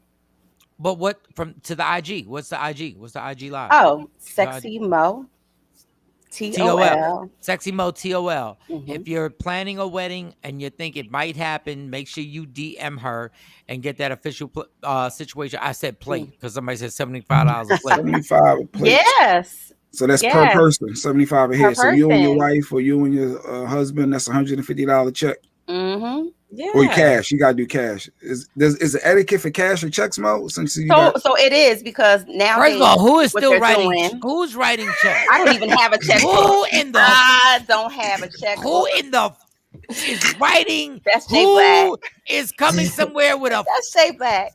But what to the IG? What's the IG? What's the IG live? Oh, Sexy Mo. TOL. Sexy Mo TOL. If you're planning a wedding and you think it might happen, make sure you DM her and get that official situation. I said plate because somebody said $75 a plate. 75 a plate. Yes. So that's per person, 75 a head. So you and your wife or you and your husband, that's $150 check. Yeah. Or cash. You gotta do cash. Is it etiquette for cash or checks, Mo? So it is because now. First of all, who is still writing? Who's writing checks? I don't even have a check. I don't have a check. Who in the is writing? That's Jay Black. Who is coming somewhere with a That's Jay Black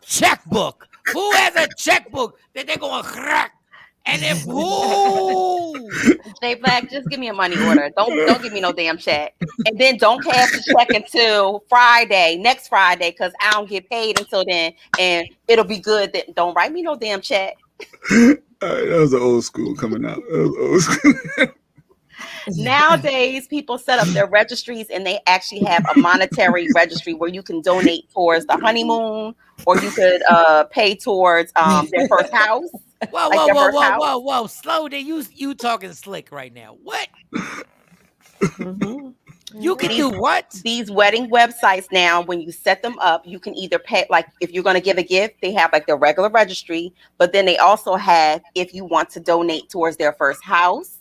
checkbook? Who has a checkbook that they're going to crack? And if who? Jay Black, just give me a money order. Don't give me no damn check. And then don't cash the check until next Friday, because I don't get paid until then. And it'll be good. That don't write me no damn check. That was an old school coming out. That was old school. Nowadays, people set up their registries and they actually have a monetary registry where you can donate towards the honeymoon, or you could pay towards their first house. Whoa. Slow down. You talking slick right now. What? You can do what? These wedding websites now, when you set them up, you can either pay, like if you're going to give a gift, they have like the regular registry, but then they also have, if you want to donate towards their first house,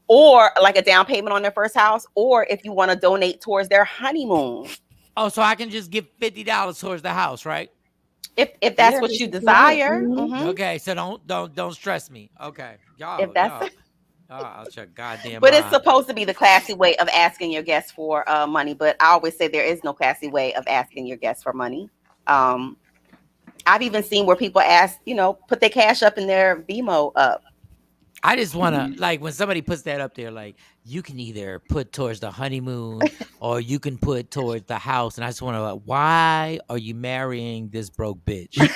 or like a down payment on their first house, or if you want to donate towards their honeymoon. Oh, so I can just give $50 towards the house, right? If that's what you desire. Okay, so don't stress me. Okay, y'all. If that's I'll check goddamn. But it's supposed to be the classy way of asking your guests for money. But I always say there is no classy way of asking your guests for money. I've even seen where people ask, put their cash up and their Vimo up. I just want to, like, when somebody puts that up there, like, you can either put towards the honeymoon or you can put towards the house. And I just want to, why are you marrying this broke bitch? Like,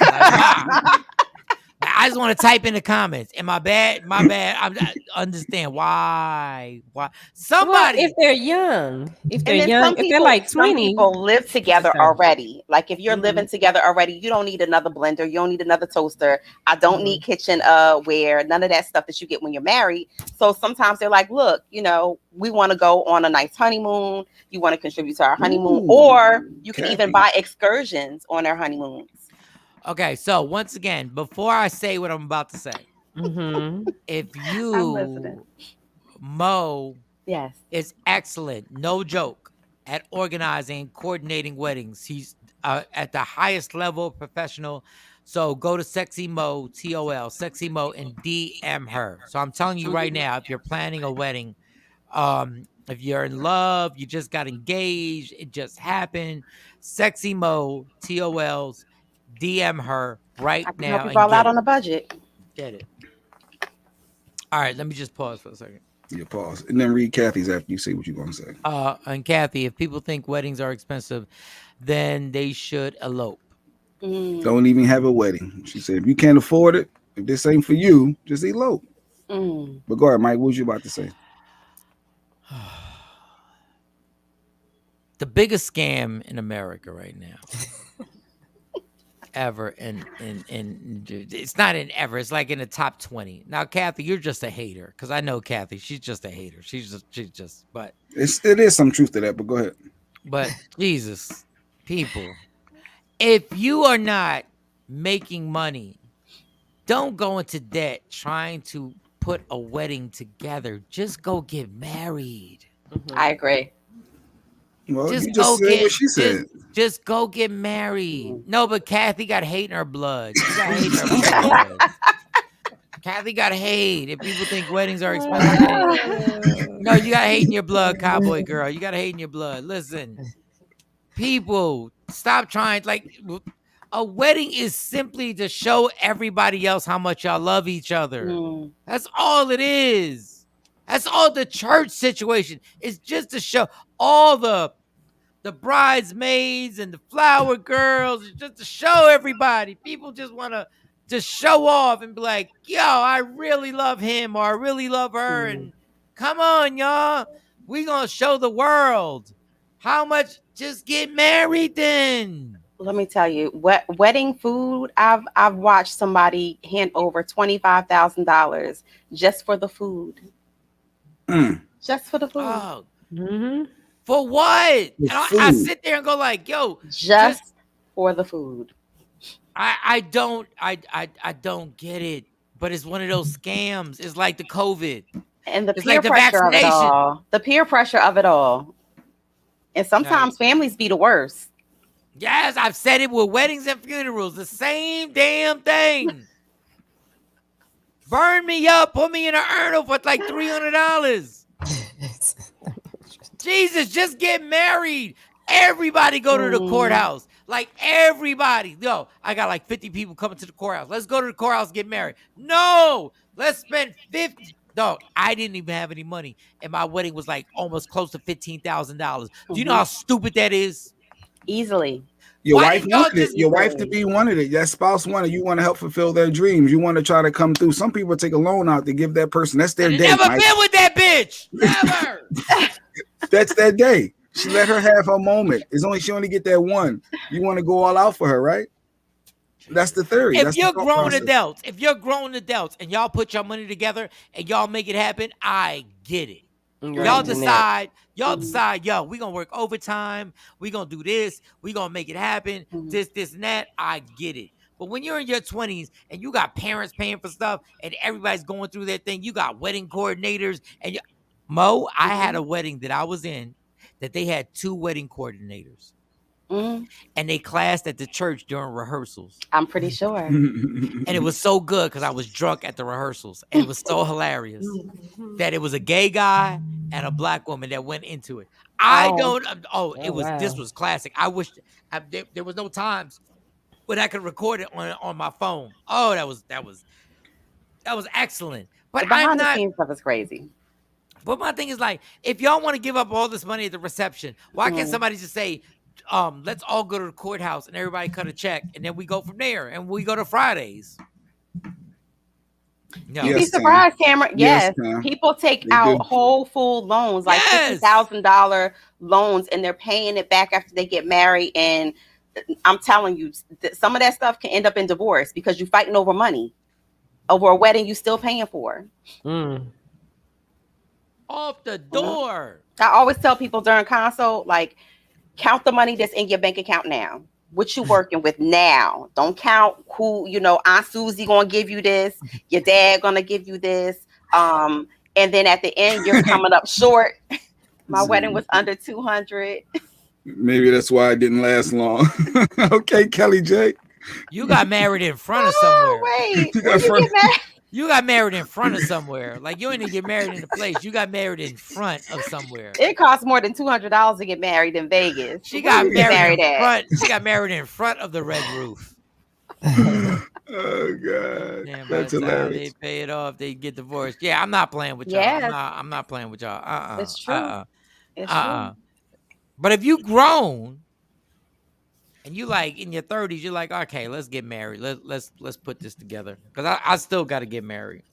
I I just want to type in the comments. And my bad. I understand why. Well, Somebody. if they're young, if And then they're like some 20, people live together okay. already. Like if you're Mhm. living together already, you don't need another blender. You don't need another toaster. I don't need kitchenware. None of that stuff that you get when you're married. So sometimes they're like, look, we want to go on a nice honeymoon. You want to contribute to our honeymoon, Ooh, or you can even Kathy. buy excursions on their honeymoons. Okay, so once again, before I say what I'm about to say, if I'm listening. Mo Yes. is excellent, no joke, at organizing, coordinating weddings. He's at the highest level professional. So go to Sexy Mo, TOL, Sexy Mo, and DM her. So I'm telling you right now, if you're planning a wedding, if you're in love, you just got engaged, it just happened, Sexy Mo, TOLs, DM her right I can help now you and roll out get on it. a budget. Get it. All right, let me just pause for a second. Yeah, pause. And then read Kathy's after you say what you're going to say. And Kathy, if people think weddings are expensive, then they should elope. Don't even have a wedding. She said, if you can't afford it, if this ain't for you, just elope. But go ahead, Mike. What was you about to say? The biggest scam in America right now. Ever and it's not in ever, it's like in the top 20. Now, Kathy, you're just a hater, because I know Kathy, she's just a hater. She's just but it is some truth to that, but go ahead. But Jesus, people, if you are not making money, don't go into debt trying to put a wedding together. Just go get married. I agree. Well, you just said what she said. Just go get married. No, but Kathy got hate in her blood. She got hate in her blood. Kathy got hate. If people think weddings are expensive, no, you got hate in your blood, cowboy girl. You got hate in your blood. Listen, people, stop trying. Like, a wedding is simply to show everybody else how much y'all love each other. That's all it is. That's all the church situation is, just to show all the bridesmaids and the flower girls, just to show everybody. People just want to just show off and be like, yo, I really love him, or I really love her. And come on, y'all. We going to show the world how much. Just get married then. Let me tell you, wedding food, I've watched somebody hand over $25,000 just for the food. Just for the food. Oh. For what? And I sit there and go like, yo, just for the food. I don't get it, but it's one of those scams. It's like the COVID and the peer pressure of it all. The peer pressure of it all. And sometimes families be the worst. Yes, I've said it with weddings and funerals. The same damn thing. Burn me up, put me in an urinal for like $300. Jesus, just get married. Everybody go to the courthouse. Like, everybody. Yo, I got like 50 people coming to the courthouse. Let's go to the courthouse and get married. No, let's spend 50. No, I didn't even have any money. And my wedding was like almost close to $15,000. Do you know how stupid that is? Easily. Your wife wanted it. Your wife to be wanted it. That spouse wanted. You want to help fulfill their dreams. You want to try to come through. Some people take a loan out to give that person. That's their day. Never been with that bitch. Never. That's that day. She let her have her moment. She only get that one. You want to go all out for her, right? That's the theory. If you're grown adults, and y'all put your money together and y'all make it happen, I get it. Y'all decide, yo, we gonna work overtime, we gonna do this, we gonna make it happen, this, and that. I get it. But when you're in your 20s and you got parents paying for stuff and everybody's going through their thing, you got wedding coordinators, and Mo, I had a wedding that I was in that they had 2 wedding coordinators. And they clashed at the church during rehearsals. I'm pretty sure. And it was so good because I was drunk at the rehearsals. And it was so hilarious that it was a gay guy and a black woman that went into it. This was classic. I wish there was no times when I could record it on my phone. Oh, that was excellent. But the behind the scenes stuff is crazy. But my thing is, like, if y'all want to give up all this money at the reception, why can't somebody just say, let's all go to the courthouse and everybody cut a check, and then we go from there, and we go to Fridays. No. You'd be Yes, Tam. surprised, Cameron. Yes, Yes, Tam. people take They out do. whole full loans, like Yes. $50,000 loans, and they're paying it back after they get married. And I'm telling you, some of that stuff can end up in divorce because you're fighting over money, over a wedding you still paying for. Mm. Off the door. I always tell people during consult, like, count the money that's in your bank account now. What you working with now? Don't count who, Aunt Susie gonna give you this, your dad gonna give you this. And then at the end, you're coming up short. My wedding was under 200. Maybe that's why it didn't last long. Okay, Kelly J. You got married in front of somewhere. Oh, wait. You Where got you front- get married? You got married in front of somewhere. Like you didn't get married in a place. You got married in front of somewhere. It costs more than $200 to get married in Vegas. She Where got you get married in at? front. She got married in front of the red roof. Oh God, And by that's the time they hilarious. pay it off, they get divorced. Yeah, I'm not playing with y'all. Yes. I'm not playing with y'all. It's true. It's true. But if you grown and you like in your 30s, you're like, okay, let's get married. Let's put this together. Because I still got to get married.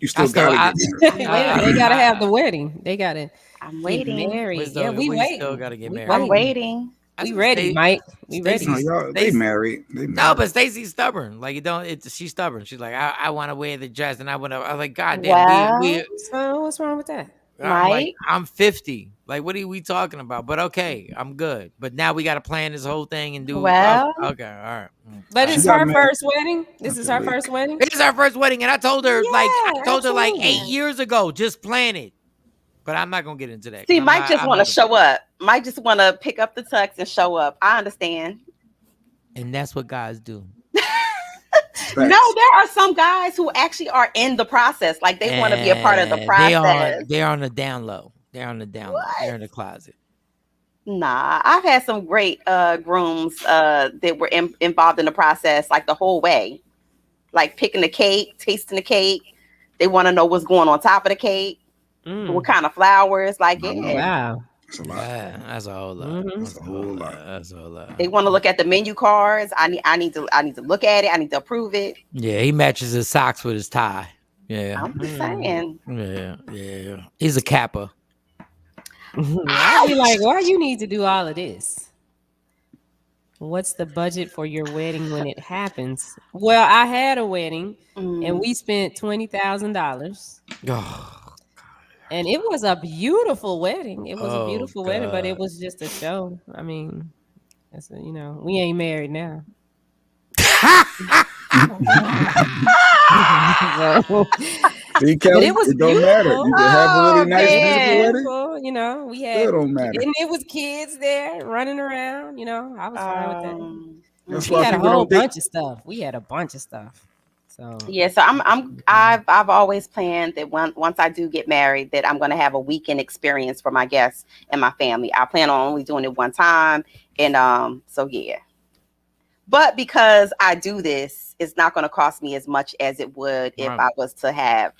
You still gotta get married. Yeah, they gotta have the wedding. They gotta I'm get waiting. married. Yeah, we waiting. still got to get We married. I'm waiting. We ready, Mike. We ready. No, y'all, they married. They married. No, but Stacey's stubborn. Like she's stubborn. She's like, I want to wear the dress, and I was like, God damn, Well, So what's wrong with that? I'm like, Mike? I'm 50. Like, what are we talking about? But okay, I'm good. But now we got to plan this whole thing and do. Well. Okay, all right. But She it's got her married. first wedding. This is her first wedding. It's our first wedding, and I told her like absolutely. 8 years ago, just plan it. But I'm not gonna get into that. 'cause See, I'm Mike not- just I'm want to not- show up. Mike just want to pick up the tux and show up. I understand. and that's what guys do. Facts. No, there are some guys who actually are in the process. Like they want to be a part of the process. They're on the down low. They're on the down low. They're in the closet. Nah, I've had some great grooms that were involved in the process, like the whole way, like picking the cake, tasting the cake. They want to know what's going on top of the cake, what kind of flowers. Like, yeah, Wow. That's a lot. Yeah, that's a whole lot. Mhm. That's a whole lot. That's a whole lot. they want to look at the menu cards. I need to look at it. I need to approve it. Yeah, he matches his socks with his tie. Yeah. I'm just saying. Yeah. He's a Kappa. I'd be like, why you need to do all of this? What's the budget for your wedding when it happens? Well, I had a wedding and we spent $20,000. Oh, And it was a beautiful wedding. It was a Oh, beautiful wedding, but it God. was just a show. I mean, we ain't married now. So, See, but Kelly, it was don't matter. You can have a really nice, man. beautiful wedding. beautiful, we had, Still don't matter. and it was kids there running around. I was fine with that. That's We why had a people whole don't think. bunch of stuff. We had a bunch of stuff. So Yeah, so I've always planned that once I do get married, that I'm going to have a weekend experience for my guests and my family. I plan on only doing it one time, and so yeah. But because I do this, it's not going to cost me as much as it would if I was to have,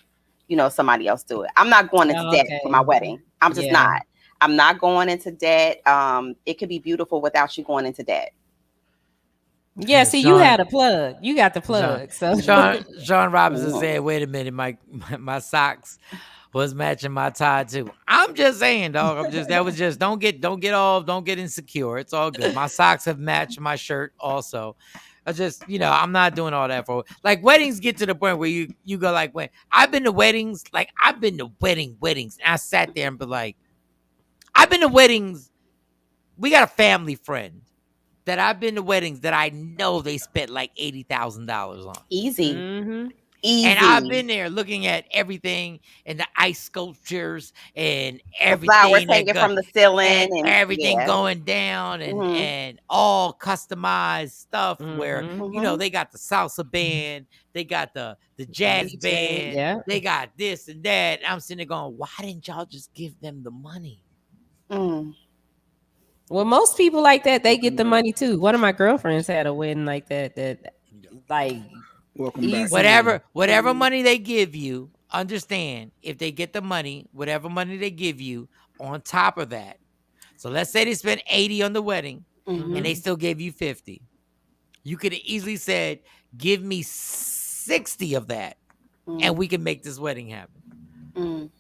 somebody else do it. I'm not going into debt for my wedding. I'm just not. I'm not going into debt. It could be beautiful without you going into debt. yeah, see, Shawn- you had a plug. You got the plug. So Sean Robinson said, wait a minute, my socks was matching my tie too. I'm just saying, dog. Don't get off, don't get insecure. It's all good. My socks have matched my shirt also. I just, I'm not doing all that for like weddings get to the point where you go like when I've been to weddings, weddings. And I sat there and be like, I've been to weddings. We got a family friend that I've been to weddings that I know they spent like $80,000 on. Easy. Easy. And I've been there looking at everything and the ice sculptures and everything. Flowers hanging from the ceiling and everything going down and all customized stuff where, they got the salsa band, they got the jazz band, they got this and that. I'm sitting there going, why didn't y'all just give them the money? well, most people like that, they get the money too. One of my girlfriends had a wedding like that like Welcome back. Whatever money they give you, understand if they get the money, whatever money they give you on top of that. So let's say they spent 80 on the wedding and they still gave you 50. You could have easily said, give me 60 of that and we can make this wedding happen.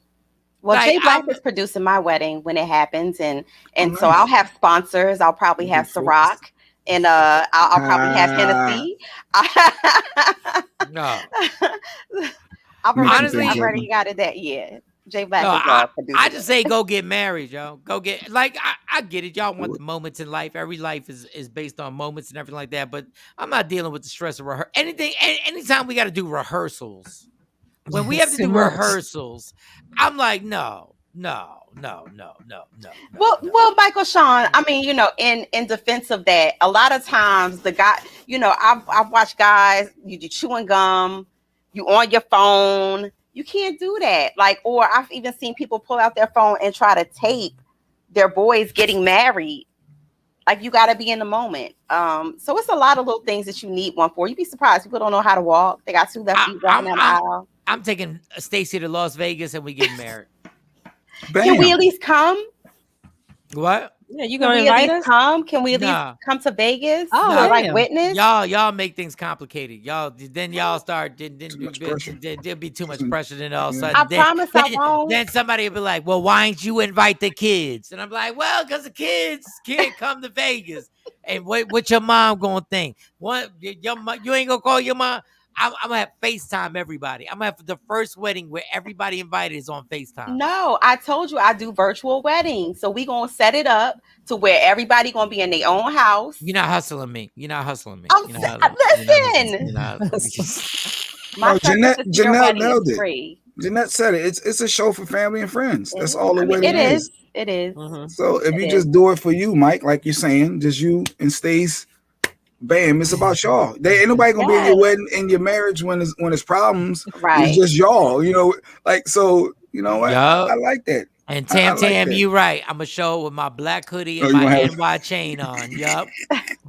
Well, Like, Jay Black is producing my wedding when it happens, and so nice. I'll have sponsors. I'll probably have Ciroc, and I'll probably have Hennessy. No, Honestly, honestly, I already got it. That Jay Black no, is producing. I just say go get married, yo. Go get I get it. Y'all want the moments in life. Every life is based on moments and everything like that. But I'm not dealing with the stress of anytime we got to do rehearsals. When we have to do rehearsals, I'm like, no. Well, Michael Shawn, I mean, in defense of that, a lot of times the guy, I've watched guys, you chewing gum, you on your phone, you can't do that. Like, or I've even seen people pull out their phone and try to tape their boys getting married. Like, you got to be in the moment. So it's a lot of little things that you need one for. You'd be surprised. People don't know how to walk. They got two left feet walking down the aisle. I'm taking Stacy to Las Vegas and we get married. Can we at least come? What? Yeah, you gonna invite us? Can we at least come to Vegas? Oh, like witness? Y'all make things complicated. Y'all start. There'll be too much pressure. Then all of a sudden, I promise I won't. Then somebody will be like, "Well, why ain't you invite the kids?" And I'm like, "Well, because the kids can't come to Vegas." And what your mom gonna think? What you ain't gonna call your mom? I'm gonna have FaceTime everybody. I'm gonna have the first wedding where everybody invited is on FaceTime. No, I told you I do virtual weddings. So we gonna set it up to where everybody gonna be in their own house. You're not hustling me. Listen. Janelle nailed it. Free. Jeanette said it. It's a show for family and friends. That's all the wedding is. It is. Mm-hmm. So if you just do it for you, Mike, like you're saying, just you and Stace. Bam! It's about y'all. Ain't nobody gonna be in your wedding and your marriage when it's problems. Right. It's just y'all. Like so. You know what? I like that. And Tam, you right. I'm gonna show with my black hoodie and my NY chain on. Yup.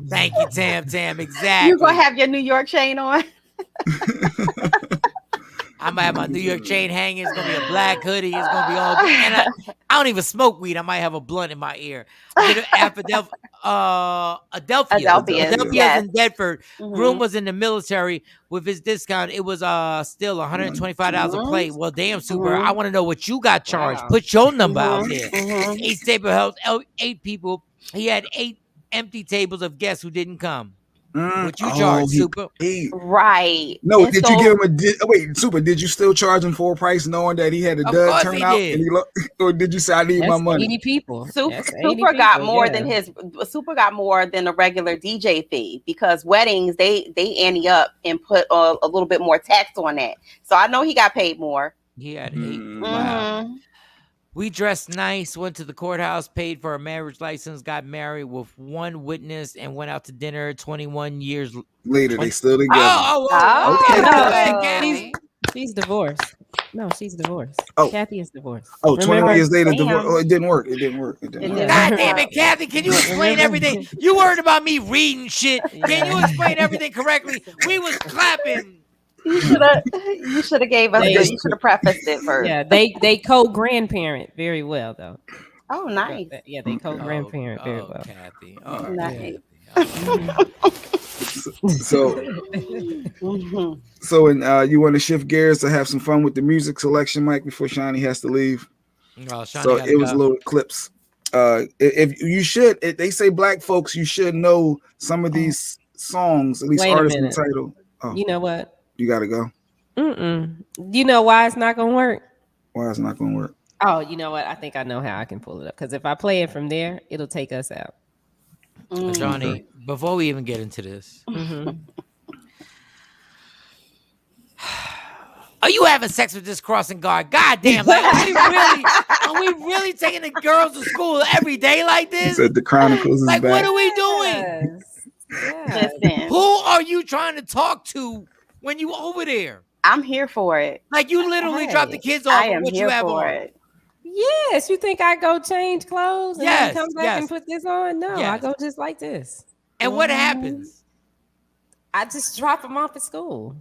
Thank you, Tam. Exactly. You gonna have your New York chain on? I'm gonna have my New York chain hanging. It's gonna be a black hoodie. It's gonna be all good. And I don't even smoke weed. I might have a blunt in my ear. Adelphia in Bedford. Mm-hmm. Groom was in the military. With his discount, it was still $125 a plate. Well, damn, Super. I want to know what you got charged. Wow. Put your number out there. 8 table house, 8 people. He had 8 empty tables of guests who didn't come. What you charge, Super? Right. No, did you give him wait, Super? Did you still charge him full price, knowing that he had a dud turnout? Or did you say I need my money? 80 people. Super got more than Super got more than a regular DJ fee, because weddings they ante up and put a little bit more tax on that. So I know he got paid more. He had 8. Wow. We dressed nice, went to the courthouse, paid for a marriage license, got married with one witness, and went out to dinner 21 years later. They still together. Okay. She's divorced. No, she's divorced. Kathy is divorced. 21 years later, divorced. Oh, it didn't work. God damn it, Kathy. Can you explain everything? You worried about me reading shit. Can you explain everything correctly? We was clapping. You should have gave us. You should have prefaced it first. Yeah, they co-grandparent very well though. Oh, nice. Yeah, they co-grandparent very well. Kathy. Nice. So, and you want to shift gears to have some fun with the music selection, Mike, before Shawnee has to leave. So it was little clips. If you should, they say black folks, you should know some of these songs, at least artist and title. You know what? You gotta go. You know why it's not gonna work? Why it's not gonna work? Oh, you know what? I think I know how I can pull it up. Because if I play it from there, it'll take us out. Johnny, before we even get into this, are you having sex with this crossing guard? God damn! Like, are we really taking the girls to school every day like this? Said the Chronicles is like, back. What are we doing? Yes. Who are you trying to talk to when you over there? I'm here for it. Like, you literally dropped the kids off. I am what here you have for on. it. Yes, you think I go change clothes and then come back and put this on? No, I go just like this. And what happens? I just drop them off at school.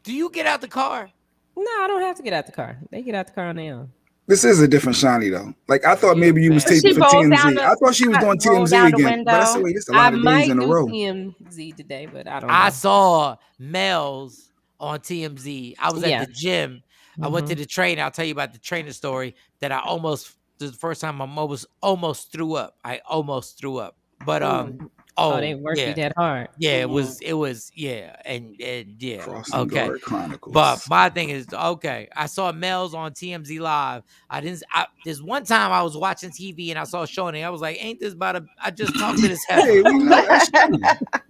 Do you get out the car? No, I don't have to get out the car. They get out the car on their own. This is a different Shawnee though. Like I thought maybe you was taping for TMZ. I thought she was doing TMZ again. But I said, wait, this is a lot of days in a row. TMZ today, but I don't know. I saw Mel's on TMZ. I was at the gym. I went to the trainer. I'll tell you about the trainer story that I almost, this is the first time I almost threw up. I almost threw up. But they work you that hard. Yeah, it was and yeah. Crossing Okay. Guard Chronicles. But my thing is, okay, I saw Mel's on TMZ Live. There's one time I was watching TV and I saw Shawn. I was like, ain't this about I just talked to this heifer. Hey, we know that's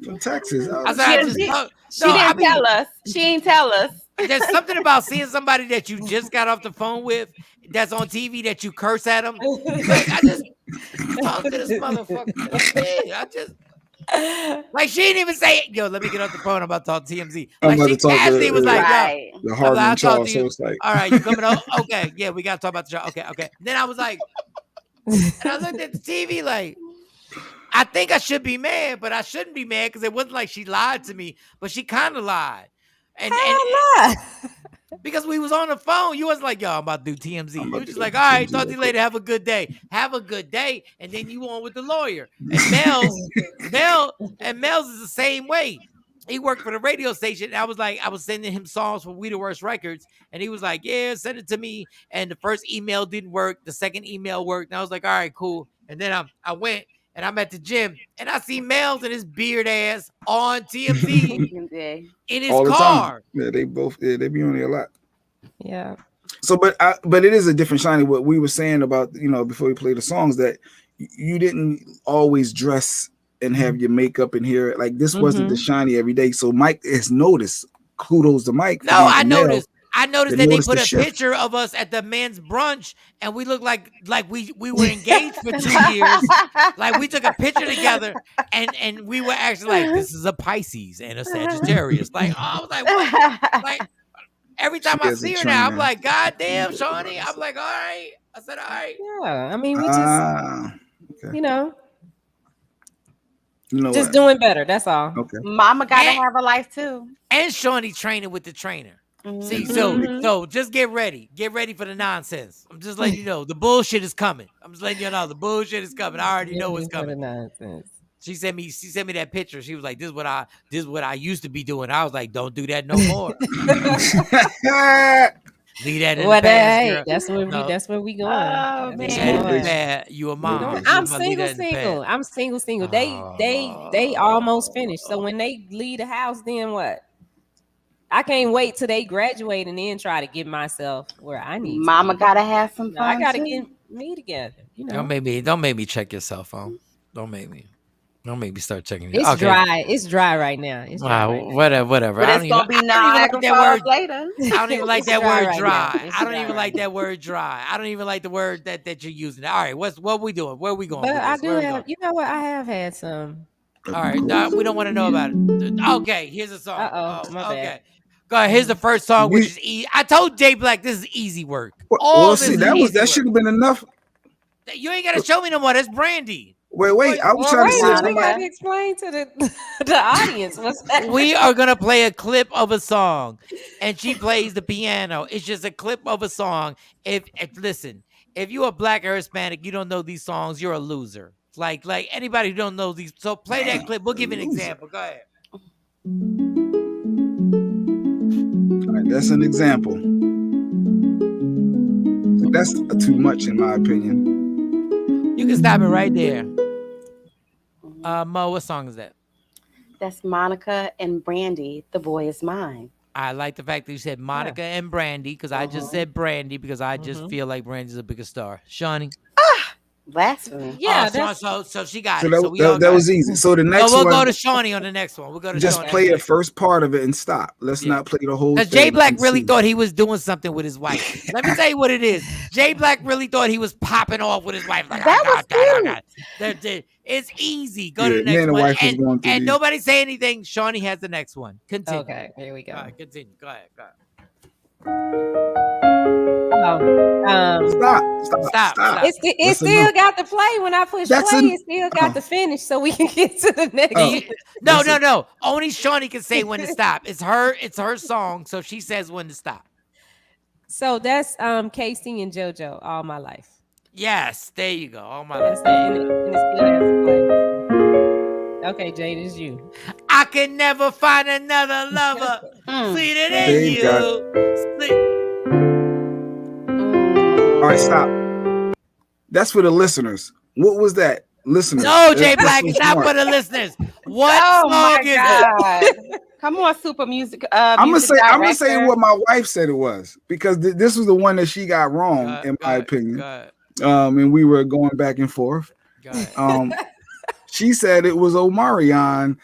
from Texas. She didn't tell us. She ain't tell us. There's something about seeing somebody that you just got off the phone with that's on TV that you curse at them. Like, I just talked to this motherfucker. I just like she didn't even say, yo, let me get off the phone. I'm about to talk to TMZ. Like she casually was like, yo, the Harlem Charles. So it's like, all right, you coming up? Okay, yeah, we gotta talk about the show. Okay. Then I was like, and I looked at the TV like, I think I should be mad, but I shouldn't be mad because it wasn't like she lied to me, but she kind of lied. And because we was on the phone, you wasn't like, yo, I'm about to do TMZ. You were just like, all right, talk to you later. Have a good day. Have a good day. And then you on with the lawyer. And Mel's is the same way. He worked for the radio station. And I was sending him songs from We the Worst Records. And he was like, yeah, send it to me. And the first email didn't work. The second email worked. And I was like, all right, cool. And then I went. And I'm at the gym, and I see Mel's and his beard ass on TMZ in his car. Yeah, they be on there a lot. Yeah. So, but it is a different Shiny. What we were saying about, before we play the songs, that you didn't always dress and have your makeup in here. Like this wasn't the Shiny every day. So Mike has noticed. Kudos to Mike. No, I noticed. I noticed that they put a picture of us at the men's brunch, and we looked like we were engaged for 2 years. Like we took a picture together, and we were actually like, this is a Pisces and a Sagittarius. Like, I was like, what? Like every time I see her now, I'm like, God damn, Shawnee. I'm like, all right. I said, all right. Yeah, I mean, we just, okay. just doing better. That's all. Okay. Mama gotta have a life too. And Shawnee training with the trainer. See, so just get ready. Get ready for the nonsense. I'm just letting you know the bullshit is coming. I'm just letting you know the bullshit is coming. I already know what's coming. Nonsense. She sent me that picture. She was like, this is what I used to be doing. I was like, don't do that no more. Leave that in the past, girl. That's where we going. Oh man, you a mom. I'm single. I'm single. They almost finished. So when they leave the house, then what? I can't wait till they graduate and then try to get myself where I need. Mama gotta have some fun. I gotta get me together. Don't make me check your cell phone. Don't make me start checking it. It's dry. It's dry right now. It's dry right now. Whatever. But it's gonna be Niagara Falls later. I don't even like that word right dry. I don't even like that word dry. I don't even like the word that you're using. All right, what we doing? Where we going? But I do have. You know what? I have had some. All right, we don't want to know about it. Okay, here's a song. My bad. Go ahead. Here's the first song, which is easy. I told Jay Black this is easy work. That should have been enough. You ain't gotta show me no more. That's Brandy. Wait. I was trying to say something. I explain to the audience what's that. We are gonna play a clip of a song, and she plays the piano. It's just a clip of a song. Listen, if you're a Black or Hispanic, you don't know these songs, you're a loser. Like anybody who don't know these. So play that clip. We'll give you an example. Go ahead. All right, that's an example. That's too much in my opinion. You can stop it right there. Mo, what song is that? That's Monica and Brandy. The Boy Is Mine. I like the fact that you said Monica and Brandy because I just said Brandy because I just feel like Brandy's a bigger star. Shawnee. Blasphemy. Yeah. So she got it. So that was easy. So the next one. We'll go to Shawnee on the next one. We'll go to just Shawnee play the first part of it and stop. Let's not play the whole thing. Because Jay Black really thought he was doing something with his wife. Let me tell you what it is. Jay Black really thought he was popping off with his wife. Like, that was cute. It's easy. Go to the next one. And nobody say anything. Shawnee has the next one. Continue. Okay, here we go. All right, continue. Go ahead. Stop. It still got to play. When I push play, it still got to finish so we can get to the next. No. Only Shawnee can say when to stop. It's her song, so she says when to stop. So that's Casey and JoJo, All My Life. Yes, there you go. All My Life. And it still has to play. Okay, Jade, it's you. I can never find another lover sweeter than Dave got it. All right, stop. That's for the listeners. What was that? Listeners. No, Jay That's Black, so it's not smart. for the listeners. What Oh my song is it? God. Come on, Super Music. I'm gonna say Director. what my wife said it was, because this was the one that she got wrong, in my opinion. And we were going back and forth. She said it was Omarion.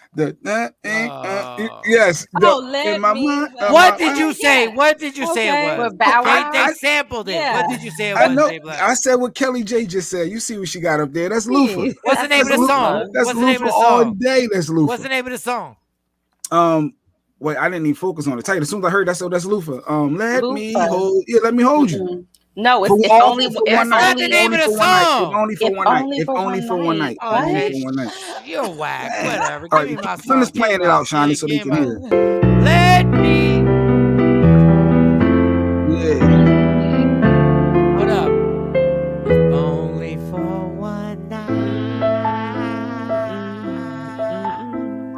Yes. In my mind. What did you say? What did you say it was? With Bow Wow? They sampled it. Yeah. What did you say it I was, know. Jay Black? I said what Kelly J just said. You see what she got up there? That's Lufa. What's the name of the song? That's What's the name of Lufa the all song? day. That's Lufa. What's the name of the song? Wait, I didn't even focus on the title. As soon as I heard that's Lufa. Let me hold you. No, it's only for one night. That's the name of the song. Only for one night. If only for one night. Only for one night. You're whack. Whatever. All Give me my right, song. finish playing it out, Shawnee, so they can hear it. Let me. Yeah. Hold up. If only for one night.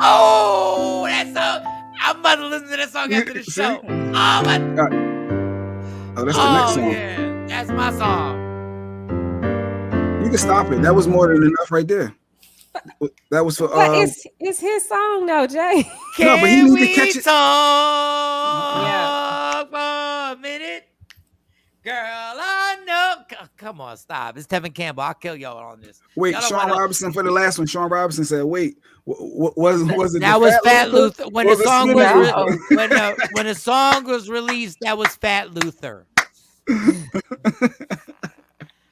Oh, that song. I'm about to listen to that song after the show. Oh, my. Oh, that's the next song. Yeah. That's my song. You can stop it. That was more than enough right there. That was for it's his song though, Jay. No, but he need to catch it. Talk for a minute, girl. I know. Come on, stop. It's Tevin Campbell. I'll kill y'all on this. Wait, Shawn Robinson for the last one. Shawn Robinson said, "Wait, was it that was Fat Luther when the song was when the song was released? That was Fat Luther."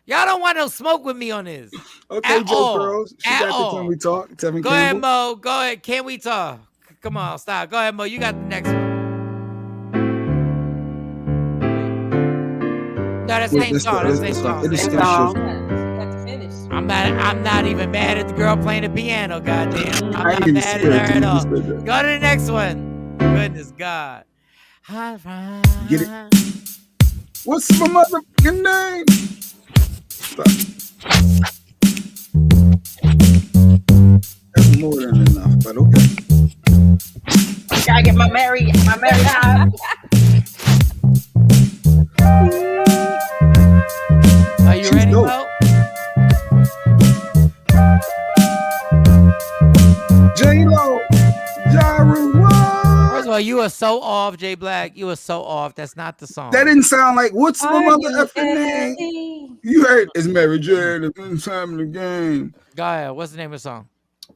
Y'all don't want no smoke with me on this. Okay, Joe Pearls. She got the Can We Talk? Tevin Go Campbell. ahead, Mo. Go ahead. Can we talk? Come on, stop. Go ahead, Mo. You got the next one. No, that's the same song. That's the same song. It is Same still song. I'm I'm not even mad at the girl playing the piano. Goddamn, I'm I not didn't mad see at her her at until you all. said that. Go to the next one. Goodness God. Get it? What's my motherfucking name? Stop. That's more than enough, but okay. Gotta get my Mary high. Are you ready, dope. Mo? J-Lo, Jaru, what? First of all, you are so off, Jay Black. You are so off. That's not the song. That didn't sound like what's my mother effing name? You heard it's Mary Jane, it's time of the game. Go ahead. What's the name of the song?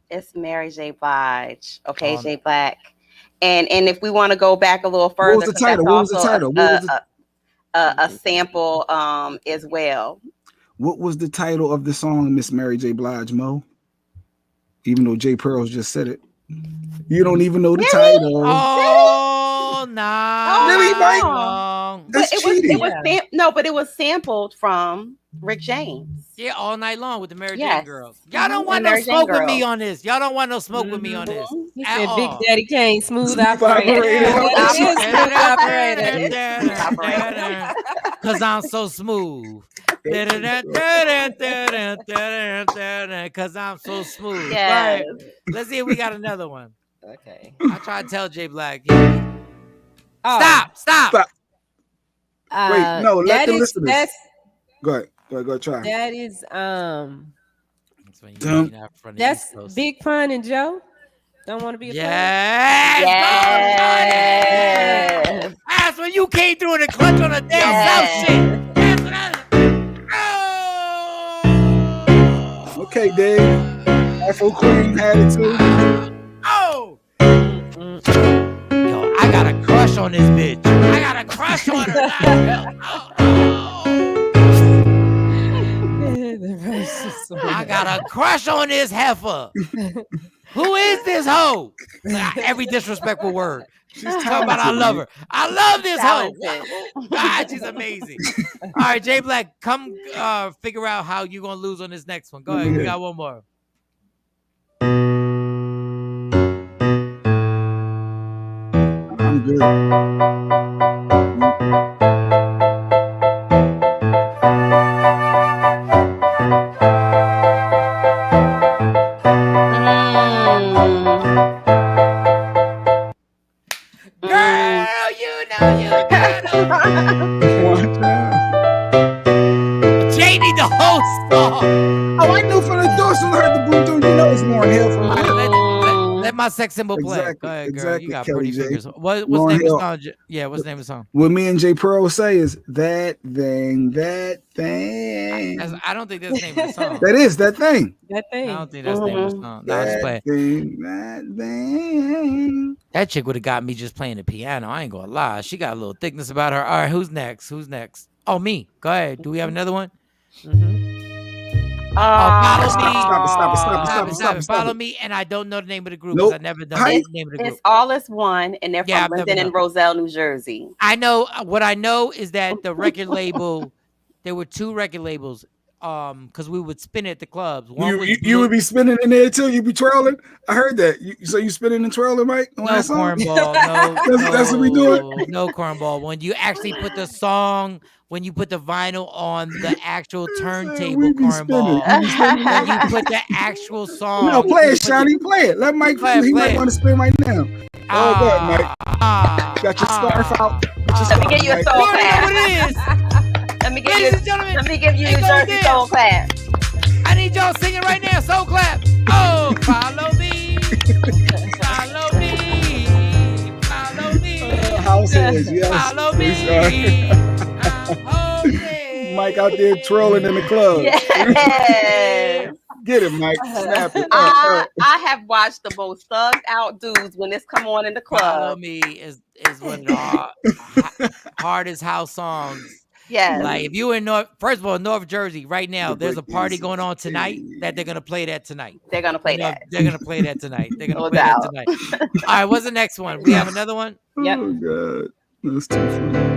It's Mary J. Blige. Okay, Jay Black. And if we want to go back a little further, what was the title? What was the title? A sample as well. What was the title of the song, Miss Mary J. Blige, Mo? Even though Jay Pearls just said it. You don't even know the title. Oh, nah. Really, Mike? But That's cheating. But it was sampled from Rick James. Yeah, All Night Long with the Mary Jane girls. Y'all don't Mhm, want and no Mary Jane smoke with girls. me on this. Y'all don't want no smoke with me on this. He at said all. Big Daddy Kane, smooth operator. Cause I'm so smooth. Cause I'm so smooth. Yes. Right. Let's see if we got another one. Okay. I try to tell Jay Black. Stop. Wait, no, let the listeners. Go ahead, try. That is That's Big Pun and Joe. Don't want to be a Yes. That's when you came through in the clutch on a damn South shit. That's what Okay, Dave. Afro Queen had it too. Oh. Yo, I got a crush on this bitch. I got a crush on her. I got a crush on this heifer. Who is this hoe? Every disrespectful word. She's talking about I love her. I love this hoe. God, she's amazing. All right, Jay Black, come figure out how you're going to lose on this next one. Go ahead. We got one more. I'm good. Girl, you know you gotta. Watch out. Jay need the whole song. Oh, I knew from the door. Soon I heard the boom boom. You know it's Lauryn Hill from All right, real. let my sex symbol play. Exactly, Go ahead, girl. exactly, You got Kelly pretty J. fingers. What's the Lauryn name Hill. of the song? Yeah, what's the name of the song? What me and Jay Pearl say is that thing, that thing. I don't think that's the name of the song. That is that thing. That I thing. don't think that's the name of the song. No, I'll just play That it. thing, that thing. That chick would have got me just playing the piano. I ain't gonna lie. She got a little thickness about her. All right, who's next? Who's next? Oh, me. Go ahead. Do we have another one? Follow me. Stop it. Follow me, and I don't know the name of the group because I've never done the name of the group. It's All Is One, and they're Yeah, from I've never Linden and done. Roselle, New Jersey. I know what I know is that the record label, there were 2 record labels, because we would spin at the clubs. One was You would be spinning in there too. You'd be twirling. I heard that. So you spinning and twirling, Mike? no cornball. That's what we doing? No cornball. When you actually put the song, when you put the vinyl on the actual turntable, We be cornball. spinning. When you put the actual song. No, play it, you put Shawnee. Play it. Let Mike. Play it, He play might it. want to spin right now. Oh, go ahead, Mike. Got your scarf out. Let me give you a You soul already know clap. what it is. Let me give Ladies you. and gentlemen, Let me give you it New goes Jersey in. soul clap. I need y'all singing right now. Soul clap. Oh, follow me. Follow me. Follow me. House hands, yes. Follow me. Mike out there trolling in the club. Yes. Get it, Mike. Snap it. I have watched the most thugged out dudes when this come on in the Follow club. me is one of the hardest house songs. Yes. Like if you in first of all, North Jersey right now, there's a party going on tonight that they're gonna play that tonight. They're gonna play that. They're gonna play that tonight. They're gonna No play doubt. that tonight. All right, what's the next one? We have another one. Yep. Oh God, that's too funny.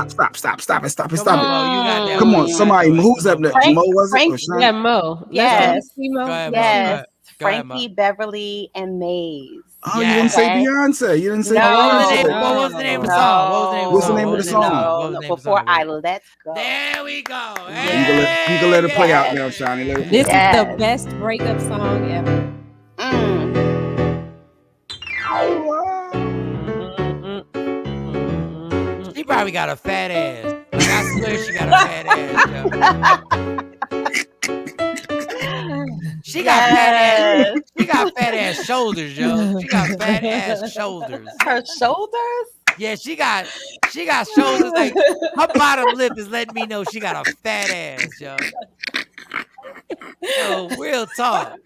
Stop it. Come on, Mo, you got that Come one. on, You somebody. got that one. Who's up next? Frank- Mo was it? Frank- Or Shawn? Yeah, Mo. Yes. Mo. Go ahead, Mo. Yes. Go ahead, Mo. Frankie, Beverly, and Maze. Oh, you didn't say Yes. Beyonce. You didn't say No. What was the name? Beyonce. What was the name of the No. song? What was the name of the What's the song? name of What the was song? What No, was the no, name of the before song? I Let's Go. There we go. You can let it play out now, Shawnee. Let it play This out. Yes. is the best breakup song ever. Mm. She probably got a fat ass. Like, I swear she got a fat ass. Yo. She got fat ass. She got fat ass shoulders, yo. She got fat ass shoulders. Her shoulders? Yeah, she got shoulders like her bottom lip is letting me know she got a fat ass, yo. Yo, real talk.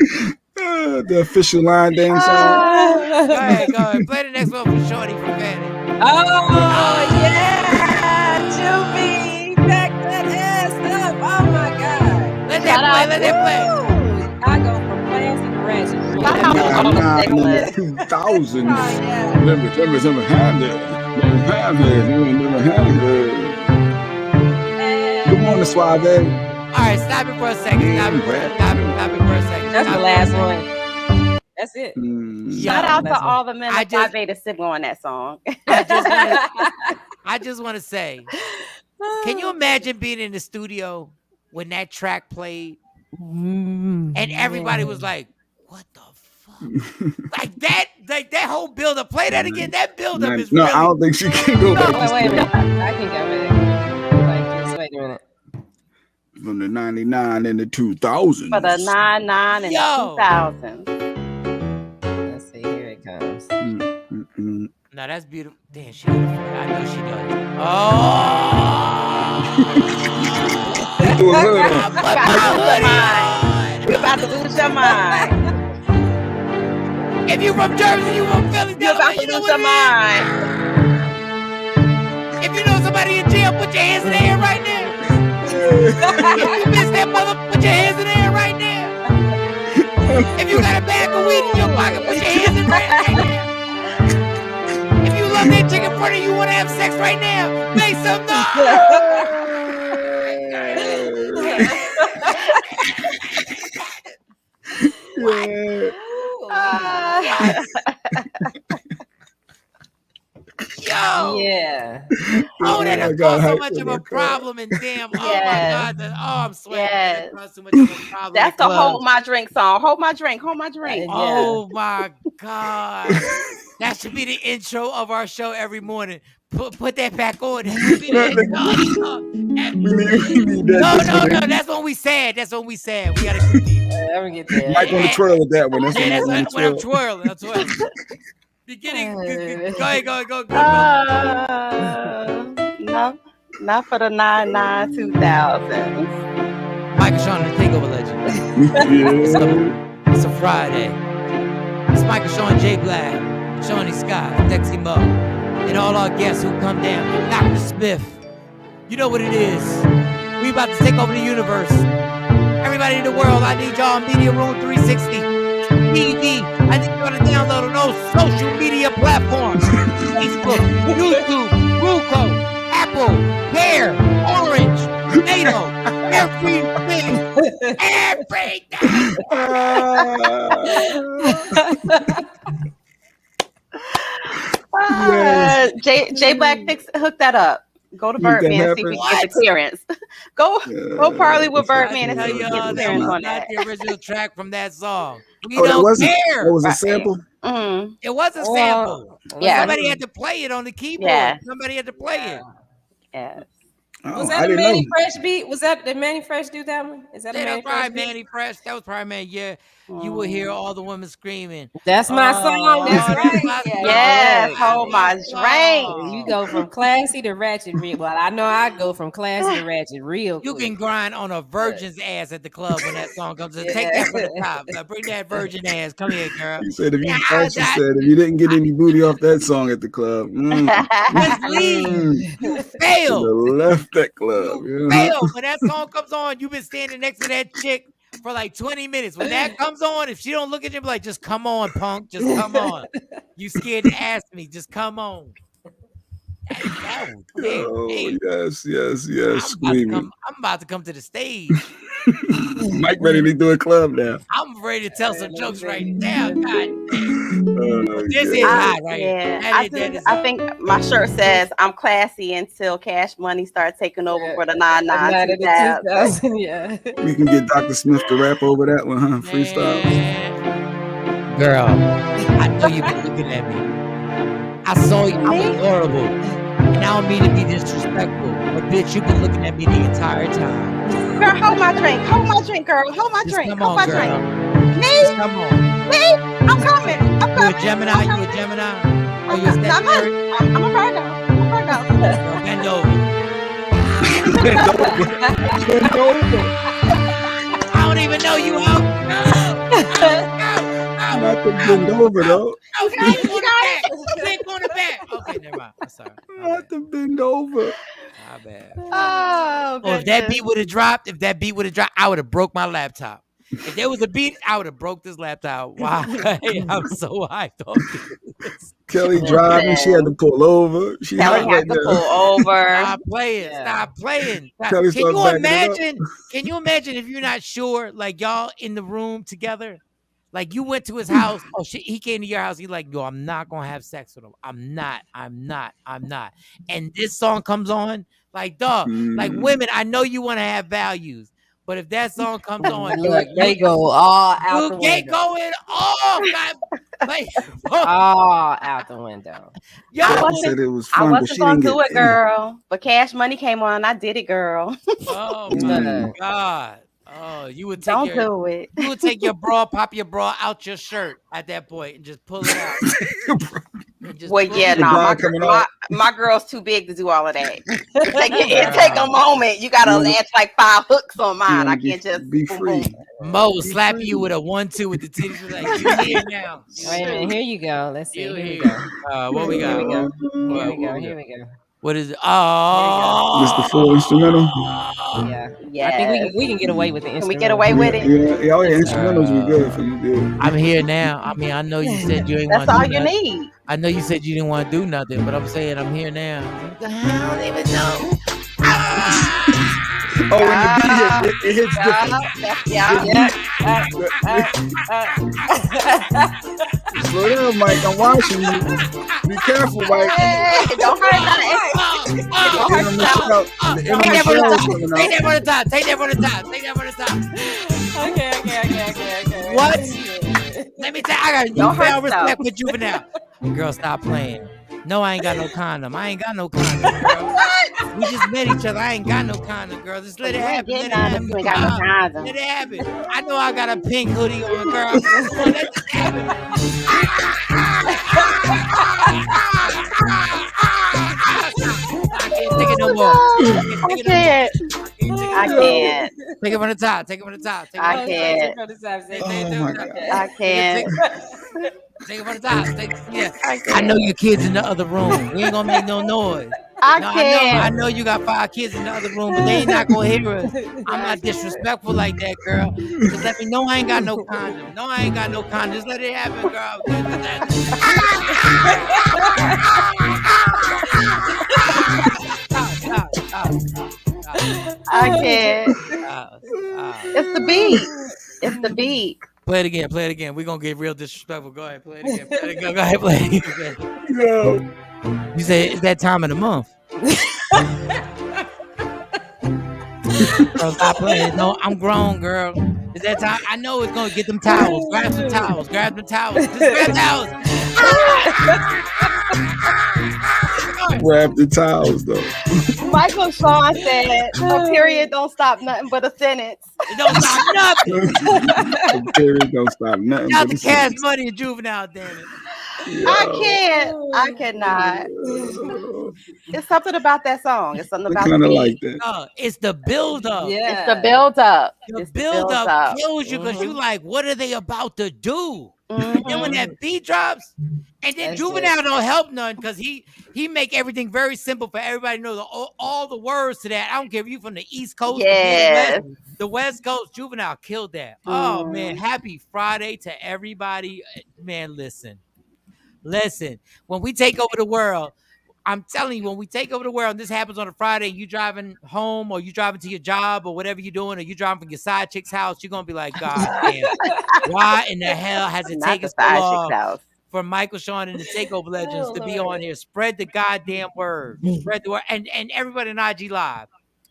The official line dance song. Go ahead. Play the next one for Shorty from Fanny. Oh, yeah. Juby. Back that ass up. Oh, my God. Let that play. Woo. I go from class to ratchet. Shout out to all the segments. 2000s. Oh, yeah. Never had that. Good morning, Suave. All right, stop it for a second. Stop it for a second. That's the last one. That's it. Shout out to That's all the men I that just- Phi Beta Sigma on that song. I just want to say, can you imagine being in the studio when that track played and everybody was like, "What the fuck?" like that whole build up. Play that again. That build up is No, really. I don't think she can go back. Wait a minute. I can go with it. Like this. Wait a minute. From the 99 and the 2000s. For the 99 and Yo. the 2000s. Let's see. Here it comes. No, that's beautiful. Damn, she. I know she does. Oh. Do a hood on. You're about to lose your mind. If you from Jersey, you from Philly, You're about to you know lose what your it is. mind. If you know somebody in jail, put your hands in the air right now. If you miss that mother, put your hands in the air right now. If you got a bag of weed in your pocket, put your hands in the air right now. If you love that chick in front of you, want to have sex right now, make some Yo! Yeah. Oh, that has God, caused so hype much in of a that crowd. problem and damn, oh Yes. my God, I'm sweating. Yes. That caused so much of a problem. That's in the clubs. Hold My Drink song. Hold my drink. Hold my drink. Oh my God. That should be the intro of our show every morning. Put that back on. That should be the intro. We need that. No. That's when we sad. That's when we sad. We gotta get these. Let me get that. Mike want to twirl with that one. That's Yeah, when that's when I'm twirling. I'm twirling. Beginning. Go. No, not for the 2000s. Michael Shawn, the Takeover legend. It's a Friday. It's Michael Shawn, J Black, Shawnee Scott, Dexy Mo, and all our guests who come down. Dr. Smith. You know what it is. We about to take over the universe. Everybody in the world, I need y'all on Media Room 360. TV. I need y'all to download on those social media platforms. Facebook, YouTube, Roku, Apple, Pear, Orange, Tomato, everything. J Black hooked that up. Go to Birdman and see if we can get the clearance. Go parley with Birdman and see if we can get the clearance on that. Not the original track from that song. We don't care. It was a sample? It was a sample. Yeah. Somebody had to play it on the keyboard. Yeah. Somebody had to play it. Yeah. Was that a Manny Fresh beat? Was that did Manny Fresh do that one? Is that a Manny Fresh beat? Manny Fresh. That was probably Manny. Yeah. You will hear all the women screaming. That's my song. That's right. Yes. Hold my drink. You go from classy to ratchet real. Well, I know I go from classy to ratchet real. You can grind on a virgin's ass at the club when that song comes in. Take that from the top. Bring that virgin ass. Come here, girl. He said if you didn't get any booty off that song at the club, just leave. You failed. Left that club. You failed. When that song comes on, you've been standing next to that chick for like 20 minutes. When that comes on, if she don't look at you, be like, just come on, punk. Just come on. You scared to ask me. Just come on. Yes. I'm about to come to the stage. Mike ready to do a club now. I'm ready to tell some jokes right now. God damn. This is hot right here. I think my shirt says I'm classy until Cash Money starts taking over for the 2000. Yeah. We can get Dr. Smith to rap over that one, huh? Freestyle. Girl, I know you've been looking at me. I saw you. I'm adorable. And I don't mean to be disrespectful, but bitch, you've been looking at me the entire time. Girl, hold my drink, girl. Hold my drink. Come hold on, my girl. drink. Me? Just come on. Me? I'm coming. You a Gemini? Oh, you a Sagittarius? I'm a Virgo. Bend over. I don't even know you out. Not to bend over though. Okay, click on the back. Okay, never mind. I'm sorry. Not to bend over. My bad. Oh, if that beat would have dropped, I would have broke my laptop. If there was a beat, I would have broke this laptop. Wow, I'm so hyped on this. Kelly driving, she had to pull over. Kelly had to pull over. Stop playing. Kelly, can you imagine if you're not sure, like y'all in the room together? Like you went to his house. Oh shit, he came to your house. He's like, yo, I'm not gonna have sex with him. I'm not. And this song comes on, like, dog, like women, I know you want to have values, but if that song comes on, look, they go all out the window. They going all out the window. Yo, I wasn't gonna do it, girl. But Cash Money came on. I did it, girl. Oh my God. Oh, you would take do it. You would take your bra, pop your bra out your shirt at that point and just pull it out. My girl's too big to do all of that. It take a moment. You gotta latch like 5 hooks on mine. I can't just be free. Mo will slap you with a 1-2 with the titties. Like, you here now. Wait a minute, here you go. Let's see. Here we go. What we got? Here we go. What is it? Oh, just the full instrumental. Yeah. I think we can get away with the instrumental. Can we get away with it? Yeah. Instrumentals we good for you, dude. I'm here now. I mean, I know you said you ain't want to do nothing. That's all you need. I know you said you didn't want to do nothing, but I'm saying I'm here now. I don't even know. Oh, when the beat hits, it hits different. Slow down, Mike. I'm watching you. Be careful, Mike. Hey, don't hurt nothing. Take that from the top. Okay. Okay. What? Let me tell you, I got Don't hurt newfound respect yourself. for Juvenile. Girl, stop playing. No, I ain't got no condom. I ain't got no condom, girl. We just met each other. I ain't got no condom, girl. Just let it You ain't happen. getting Let it none if happen. you ain't got no condom. Let it happen. I know I got a pink hoodie on, girl. Come on, let this happen. I can't take it no more. I can't. Take it from the top. Take it from the top. Take it I from the top. can't. Oh my God. I can't. Take it from the top. Yeah. I I know can't. your kids in the other room. We ain't gonna make no noise. I No, I can't. know you got 5 kids in the other room, but they ain't not gonna hear us. I'm not disrespectful like that, girl. Just let me know I ain't got no condom. No, I ain't got no condom. Just let it happen, girl. Stop. I can't. Stop. It's the beat. It's the beat. Play it again. We're gonna get real disrespectful. Go ahead, play it again. Go ahead, play it again. Yo. You say it's that time of the month. Girl, stop playing. No, I'm grown, girl. It's that time. I know it's gonna get them towels. Grab some towels. Grab the towels. Just grab towels. Grab the towels though. Michael Shawn said, "A period don't stop nothing but a sentence." It don't stop nothing. The period don't stop nothing. Y'all but the it's- Cash Money and Juvenile, damn it. I can't. I cannot. It's something about that song. It's something I about kind the of beat. like that. It's the build up. It's the build up. The It's the build up build-up. kills you because you like, what are they about to do? And then when that beat drops, and then That's Juvenile don't help none because he make everything very simple for everybody to know all the words to that. I don't care if you from the East Coast, Yes. the West Coast. Juvenile killed that. Oh man, happy Friday to everybody. Man, listen. When we take over the world, I'm telling you, when we take over the world, and this happens on a Friday, and you driving home or you driving to your job or whatever you're doing, or you driving from your side chick's house, you're gonna be like, God damn, why in the hell has it Not taken the so side chick's long house. for Michael, Shawn, and the Takeover Legends to be on here? Spread the goddamn word. Spread the word. And everybody in IG Live.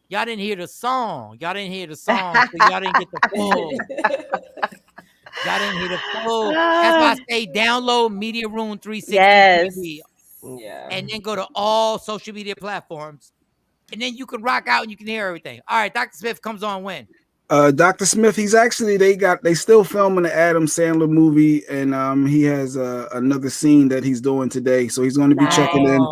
Y'all didn't hear the song. So y'all didn't get the full. Y'all didn't hear the full. That's why I say download Media Room 360 Yes. TV. Yeah. And then go to all social media platforms. And then you can rock out and you can hear everything. All right, Dr. Smith comes on when? Dr. Smith, he's actually they still filming the Adam Sandler movie, and he has another scene that he's doing today. So he's going to be checking in.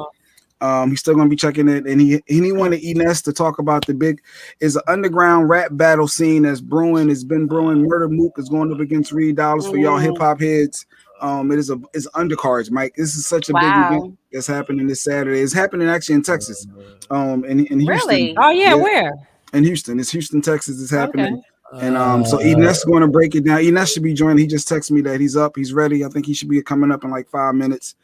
He's still going to be checking it, and he wanted E.Ness to talk about the is an underground rap battle scene that's brewing. It's been brewing. Murder Mook is going up against Reed Dollars for y'all hip hop heads. It's undercards, Mike. This is such a big event that's happening this Saturday. It's happening actually in Texas, in Houston. Really? Oh yeah, where? In Houston. It's Houston, Texas. It's happening. Okay. And so E.Ness is going to break it down. E.Ness should be joining. He just texted me that he's up. He's ready. I think he should be coming up in like 5 minutes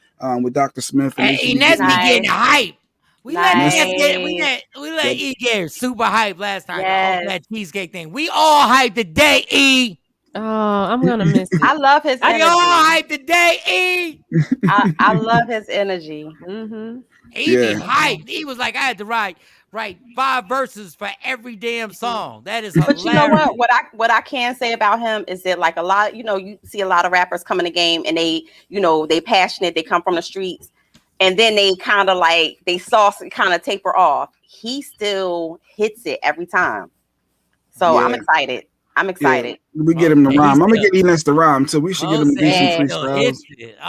with Dr. Smith. And Hey, E.Ness be getting hype. We let E get super hype last night off that cheesecake thing. We all hyped today, E. Oh, I'm gonna miss it. I love his energy. We all hyped today, E. I love his energy. He be hyped. He was like, I had to write 5 verses for every damn song. That is hilarious. But you know what I can say about him is that like a lot, you see a lot of rappers come in the game and they passionate, they come from the streets, and then they kind of like they sauce and kind of taper off. He still hits it every time. So I'm excited. We get him to rhyme. I'm gonna get E.Ness to rhyme too. We should get him to do some freestyles.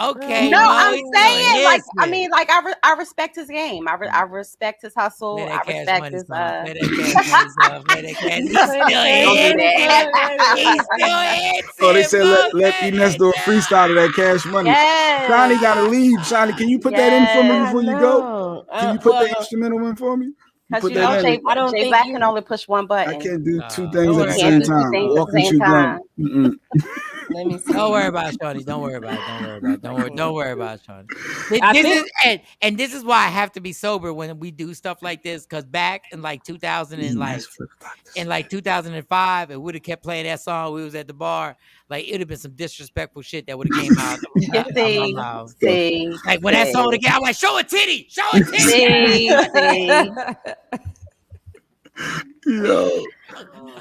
Okay. No, I'm saying I respect his game. I respect his hustle. I respect his Oh, they said let E.Ness do a freestyle of that Cash Money. Yes. Shawnee gotta leave. Shawnee, can you put that in for me before you go? Can you put the instrumental in for me? Because Jay Black can only push one button. I can't do 2 things at the same time. Walk and chew gum. Let me see. Don't worry about it, Shawnee. Don't worry about it. Don't worry about it, Shawnee. This is why I have to be sober when we do stuff like this. Because back in like 2005, and we'd have kept playing that song. We was at the bar. Like it'd have been some disrespectful shit that would have came out. Like when that song again, I'm like, show a titty. Yo,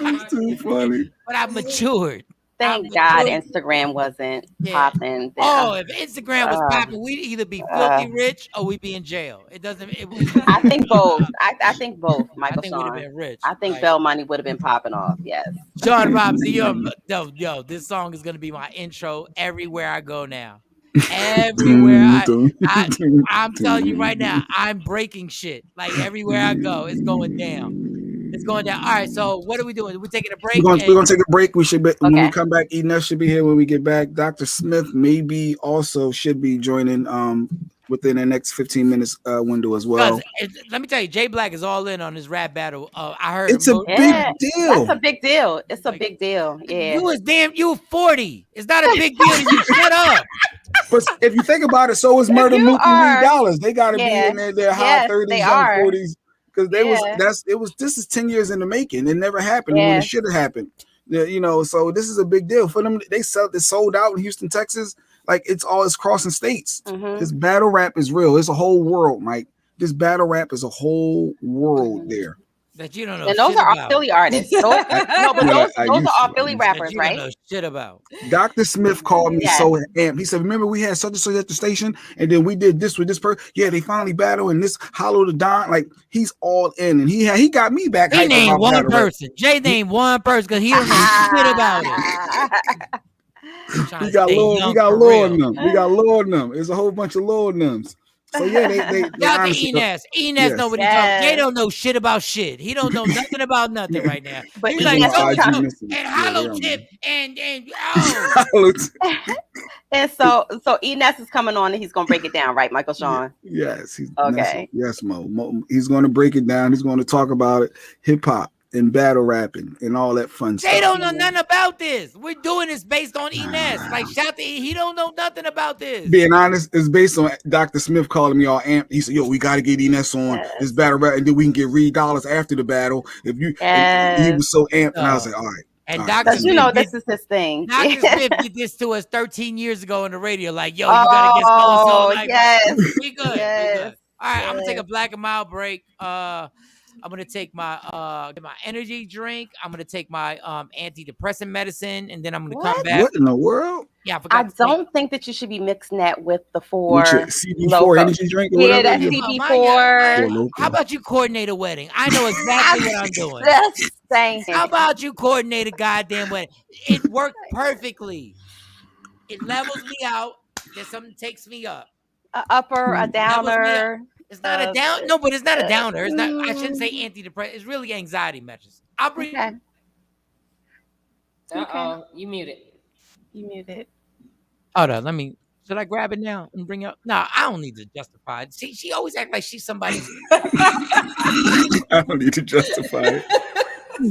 it's too funny. But I matured. Thank God Instagram wasn't popping. Oh, if Instagram was popping, we'd either be filthy rich or we'd be in jail. It doesn't. I think both. I think both. Michael I think we'd have Shawn. been rich. I think Bell Money would have been popping off. Yes. Shawn Robinson, yo, this song is gonna be my intro everywhere I go now. Everywhere I'm telling you right now, I'm breaking shit. Like everywhere I go, it's going down. It's going down. All right, so what are we doing? We're taking a break. We're gonna take a break. We should be when we come back. E.Ness should be here when we get back. Dr. Smith maybe also should be joining within the next 15 minutes window as well. Let me tell you, Jay Black is all in on his rap battle. I heard it's a big deal. That's a big deal. It's a big deal. Yeah. You 40. It's not a big deal to you. Shut up. But if you think about it, so is Murder Mook and $3. They got to be in their high 30s, young 40s. Because this is 10 years in the making. It never happened when it should have happened. You know, so this is a big deal for them. They sold out in Houston, Texas. Like it's crossing states. This battle rap is real. It's a whole world, Mike. This battle rap is a whole world there. That you don't know. And those are all Philly artists. Those are all Philly rappers, right? Don't know shit about. Dr. Smith called me so amped. He said, "Remember we had such and such at the station, and then we did this with this person. Yeah, they finally battled, and this Hollow the Don. Like he's all in, and he got me back. He named one person. Jay named one person because he don't know shit about it. We got Lord in them. We got Lord in them. There's a whole bunch of Lord in them. So yeah, they got the E.Ness. E.Ness know what he's talking. They don't know shit about shit. He don't know nothing about nothing right now. But he's like, and Hollow Tip and and so E.Ness is coming on and he's gonna break it down, right, Michael Shawn? Yes, he's okay. Yes, Mo. He's gonna break it down. He's gonna talk about it, hip hop and battle rapping and all that fun stuff. They don't know nothing about this. We're doing this based on E.Ness. Like shout to he don't know nothing about this. Being honest, it's based on Dr. Smith calling me all amped. He said, "Yo, we got to get E.Ness on this battle rap, and then we can get $3 after the battle." If you, he was so amped, and I was like, "All right." And Dr. Smith, this is his thing. Dr. Smith did this to us 13 years ago on the radio. Like, yo, you gotta get so like, we good. Yes. We good. All right, I'm gonna take a black and mild break. I'm gonna take my energy drink. I'm gonna take my antidepressant medicine, and then I'm gonna come back. What in the world? Yeah, I don't think that you should be mixing that with the CB4 energy drink. Or yeah, that CB4. How about you coordinate a wedding? I know exactly what I'm doing. Just saying. How about you coordinate a goddamn wedding? It worked perfectly. It levels me out. Then something takes me up. A upper, a downer. It's not a down. No, but it's not a downer. It's not. I shouldn't say antidepressant. It's really anxiety measures. I'll bring. Okay. You muted. You muted. Hold on. Should I grab it now and bring it up? No, I don't need to justify it. See, she always act like she's somebody. I don't need to justify it.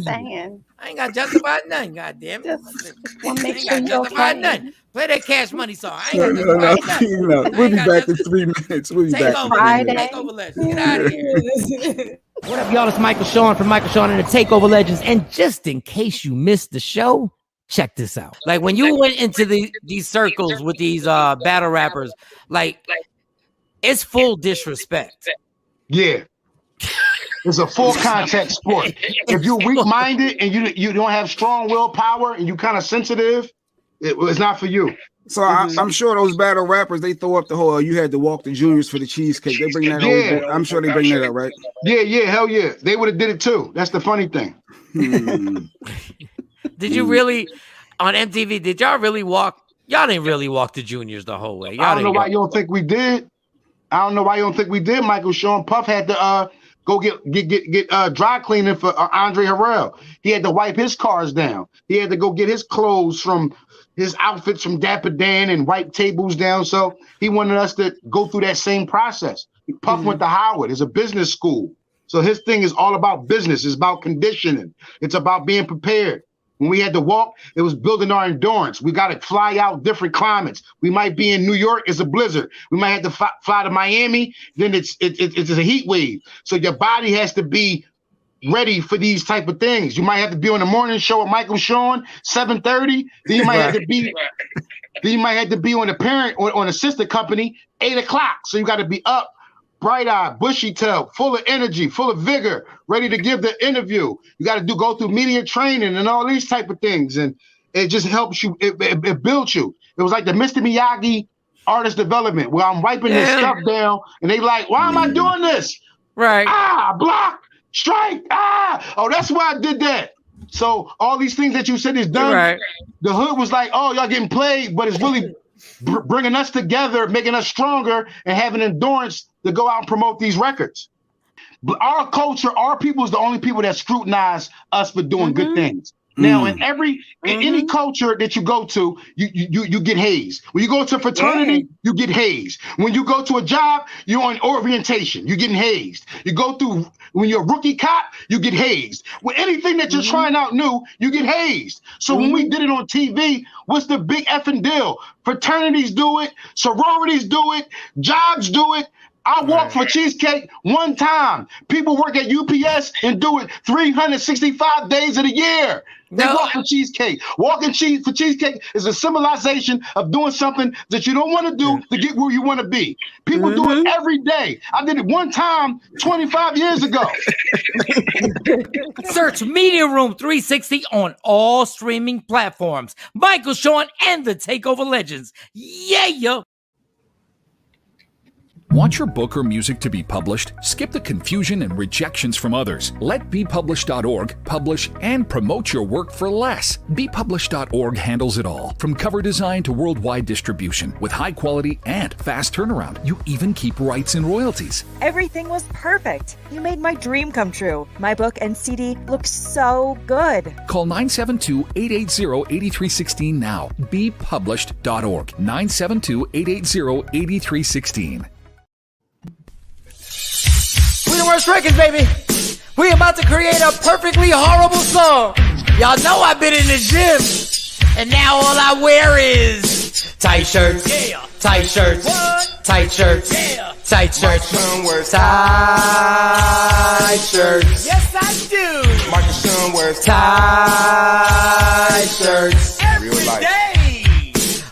Saying. I ain't got to justify nothing. Goddamn it. Just make sure you're justify nothing. Play that Cash Money song. I ain't got to justify nothing. We'll be back in 3 minutes. We'll be back. Takeover Legends. Get out of here. What up, y'all? It's Michael Shawn from Michael Shawn and the Takeover Legends. And just in case you missed the show, check this out. Like when you went into these circles with these battle rappers, like it's full disrespect. Yeah. It's a full contact sport. If you're weak-minded and you don't have strong willpower and you kind of sensitive, it's not for you. So I'm sure those battle rappers, they throw up the whole, you had to walk the juniors for the cheesecake. They bring that over. I'm sure they bring that up, right? Yeah, hell yeah. They would have did it too. That's the funny thing. Did you really, on MTV, did y'all really walk? Y'all didn't really walk the juniors the whole way. I don't know why you don't think we did. Michael Shawn. Puff had to go get dry cleaning for Andre Harrell. He had to wipe his cars down. He had to go get his clothes from his outfits from Dapper Dan and wipe tables down. So he wanted us to go through that same process. Puff went to Howard. It's a business school. So his thing is all about business. It's about conditioning. It's about being prepared. When we had to walk, it was building our endurance. We got to fly out different climates. We might be in New York, it's a blizzard. We might have to fly to Miami, then it's a heat wave. So your body has to be ready for these type of things. You might have to be on the morning show with Michael Shawn, 7:30. Then you might have to be. Then you might have to be on the parent or on a sister company, 8 o'clock. So you got to be up, bright-eyed, bushy-tailed, full of energy, full of vigor, ready to give the interview. You got to go through media training and all these type of things. And it just helps you. It builds you. It was like the Mr. Miyagi artist development where I'm wiping this stuff down, and they like, why am I doing this? Right. Block, strike. Oh, that's why I did that. So all these things that you said is done. Right. The hood was like, oh, y'all getting played, but it's really bringing us together, making us stronger, and having endurance to go out and promote these records. But our culture, our people is the only people that scrutinize us for doing good things. Now, in any culture that you go to, you get hazed. When you go to a fraternity, you get hazed. When you go to a job, you're on orientation. You're getting hazed. You go through, when you're a rookie cop, you get hazed. With anything that you're trying out new, you get hazed. So when we did it on TV, what's the big effing deal? Fraternities do it. Sororities do it. Jobs do it. I walked for cheesecake one time. People work at UPS and do it 365 days of the year. They walk for cheesecake. Walking for cheesecake is a symbolization of doing something that you don't want to do to get where you want to be. People do it every day. I did it one time 25 years ago. Search Media Room 360 on all streaming platforms. Michael, Shawn, and the Takeover Legends. Yeah. Want your book or music to be published? Skip the confusion and rejections from others. Let bepublished.org publish and promote your work for less. Bepublished.org handles it all, from cover design to worldwide distribution, with high quality and fast turnaround. You even keep rights and royalties. Everything was perfect. You made my dream come true. My book and CD look so good. Call 972-880-8316 now. Bepublished.org. 972-880-8316. We the worst records, baby. We about to create a perfectly horrible song. Y'all know I've been in the gym, and now all I wear is tight shirts, tight shirts, tight shirts, tight shirts, tight shirts. Yes, I do. Michael Shawn wears tight shirts every day.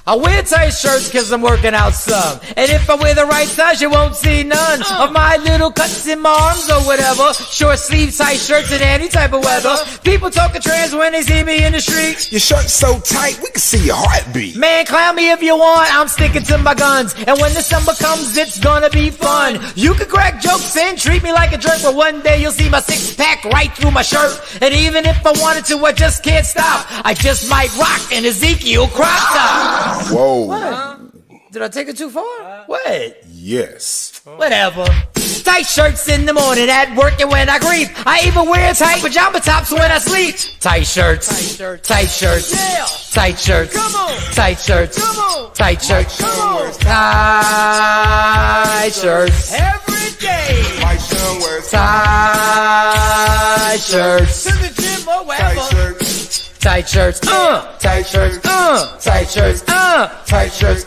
I wear tight shirts because I'm working out some. And if I wear the right size, you won't see none of my little cuts in my arms or whatever. Short sleeve tight shirts in any type of weather. People talking trans when they see me in the street. Your shirt's so tight, we can see your heartbeat. Man, clown me if you want, I'm sticking to my guns. And when the summer comes, it's gonna be fun. You can crack jokes and treat me like a jerk, but one day you'll see my six-pack right through my shirt. And even if I wanted to, I just can't stop. I just might rock an Ezekiel crop top. Whoa. What? Did I take it too far? What? Yes. Whatever. Tight shirts in the morning at work and when I grieve. I even wear tight pajama tops when I sleep. Tight shirts. Tight shirts. Yeah. Tight shirts. Come on. Tight shirts. Come on. Tight shirts. Come on. Tight shirts. Every day. Mike Shawn wears tight shirts. To the gym or wherever. tight shirts. Tight shirts, tight shirts, tight shirts, tight shirts,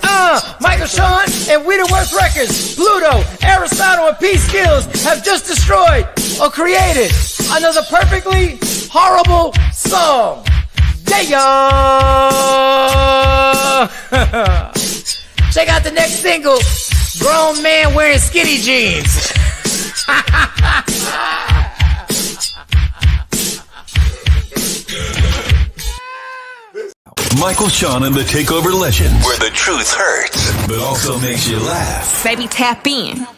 Michael Shawn and We the Worst Records, Pluto, Aristotle, and P Skills have just destroyed or created another perfectly horrible song. Yeah. Check out the next single, Grown Man Wearing Skinny Jeans. Michael Shawn and the Takeover Legends, where the truth hurts, but also makes you laugh. Baby, tap in.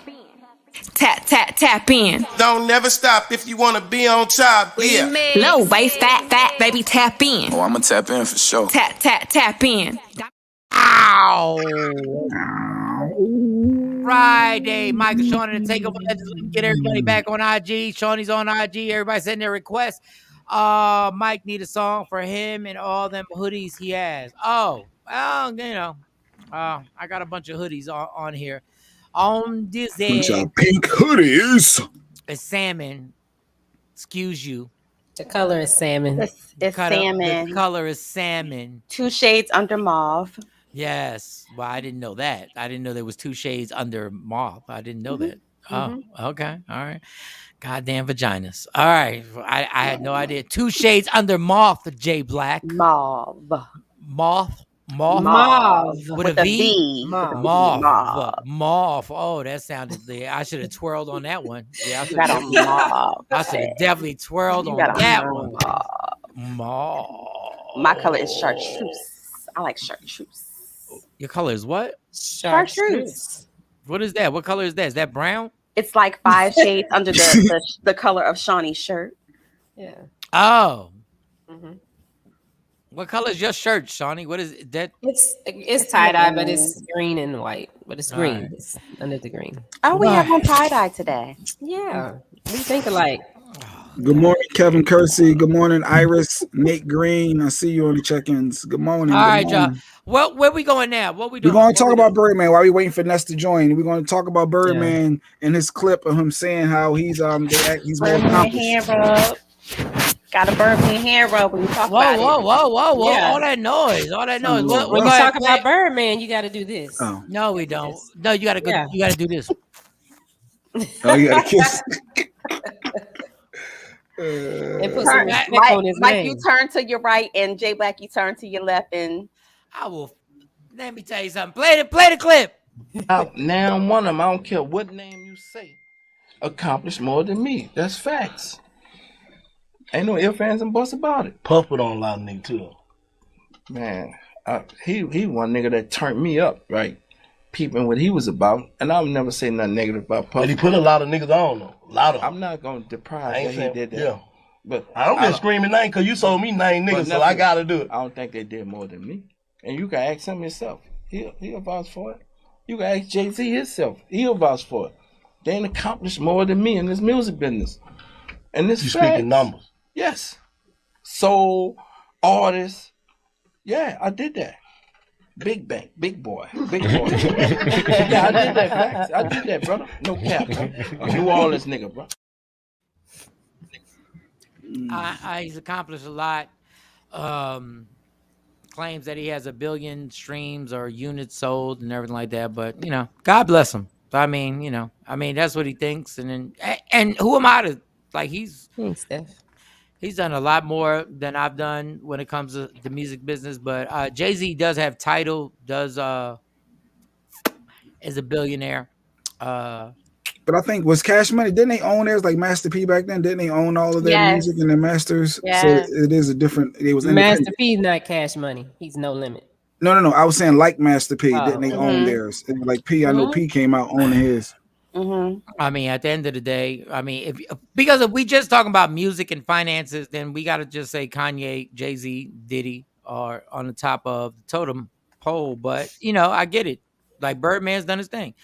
Tap in. Don't never stop if you want to be on top. Yeah. Low waist, fat, baby, tap in. Oh, I'm gonna tap in for sure. Tap in. Ow. Friday, Michael Shawn and the Takeover Legends. Get everybody back on IG. Shawnee's on IG. Everybody sending their requests. Mike need a song for him and all them hoodies he has. Oh, well, you know, I got a bunch of hoodies on here. On this Bunch of pink hoodies. It's salmon. Excuse you. The color is salmon. It's salmon. The color is salmon. 2 shades under mauve. Yes. Well, I didn't know that. I didn't know there was 2 shades under mauve. I didn't know that. Oh, okay. All right. Goddamn vaginas. All right. I had no idea. 2 shades under moth, J Black. Mauve. Moth. With a V. Moth. Oh, that sounded. I should have twirled on that one. Yeah, I should have definitely twirled on that one. Moth. My color is chartreuse. I like chartreuse. Your color is what? Chartreuse. What is that? What color is that? Is that brown? It's like 5 shades under the color of Shawnee's shirt. Yeah. Oh. What color is your shirt, Shawnee? What is that? It's tie dye, but it's green and white. But it's green. Right. It's under the green. Oh, we have on tie dye today. Yeah, we think alike. Good morning, Kevin Kersey. Good morning, Iris, Nate Green. I see you on the check-ins. Good morning. All right, y'all. Well, where we going now? What we doing? We're going to talk about Birdman while we waiting for Ness to join. We're going to talk about Birdman and his clip of him saying how he's more accomplished. Got a Birdman hair rub when you talk about it. Whoa. Yeah. All that noise. When you talk about Birdman, you got to do this. Oh. No, we don't. No, you got to go. Yeah. You got to do this. Oh, you got to kiss. And put some respect on his name. You turn to your right, and J Black, you turn to your left, and I will. Let me tell you something. Play the clip. Now I'm one of them. I don't care what name you say. Accomplished more than me. That's facts. Ain't no ifs, ands, and buts about it. Puff put on a lot of niggas too. Man, he one nigga that turned me up, right? Peeping what he was about, and I'll never say nothing negative about Puff. But he put a lot of niggas on though. A lot of them. I'm not gonna deprive that he did that. Yeah. But I don't get screaming name because you sold me 9 niggas, so I gotta do it. I don't think they did more than me. And you can ask him yourself. He'll vouch for it. You can ask Jay-Z himself. He'll vouch for it. They ain't accomplished more than me in this music business. And this you speaking numbers. Yes. Soul, artists. Yeah, I did that. Big bank, big boy. Yeah, I did that, facts. I did that, brother. No cap. New Orleans nigga, bro. He's accomplished a lot. Claims that he has 1 billion streams or units sold and everything like that. But God bless him. I mean, that's what he thinks. And who am I to he's done a lot more than I've done when it comes to the music business. But Jay-Z does have title. Is a billionaire. But I think was Cash Money, didn't they own theirs like Master P back then? Didn't they own all of their music and their masters? Yes. So it is a different. It was Master P, not Cash Money. He's No Limit. No. I was saying like Master P, didn't they own theirs? And like P, I know P came out owning his. I mean, at the end of the day, because if we just talking about music and finances, then we got to just say Kanye, Jay-Z, Diddy are on the top of the totem pole. But I get it. Like Birdman's done his thing.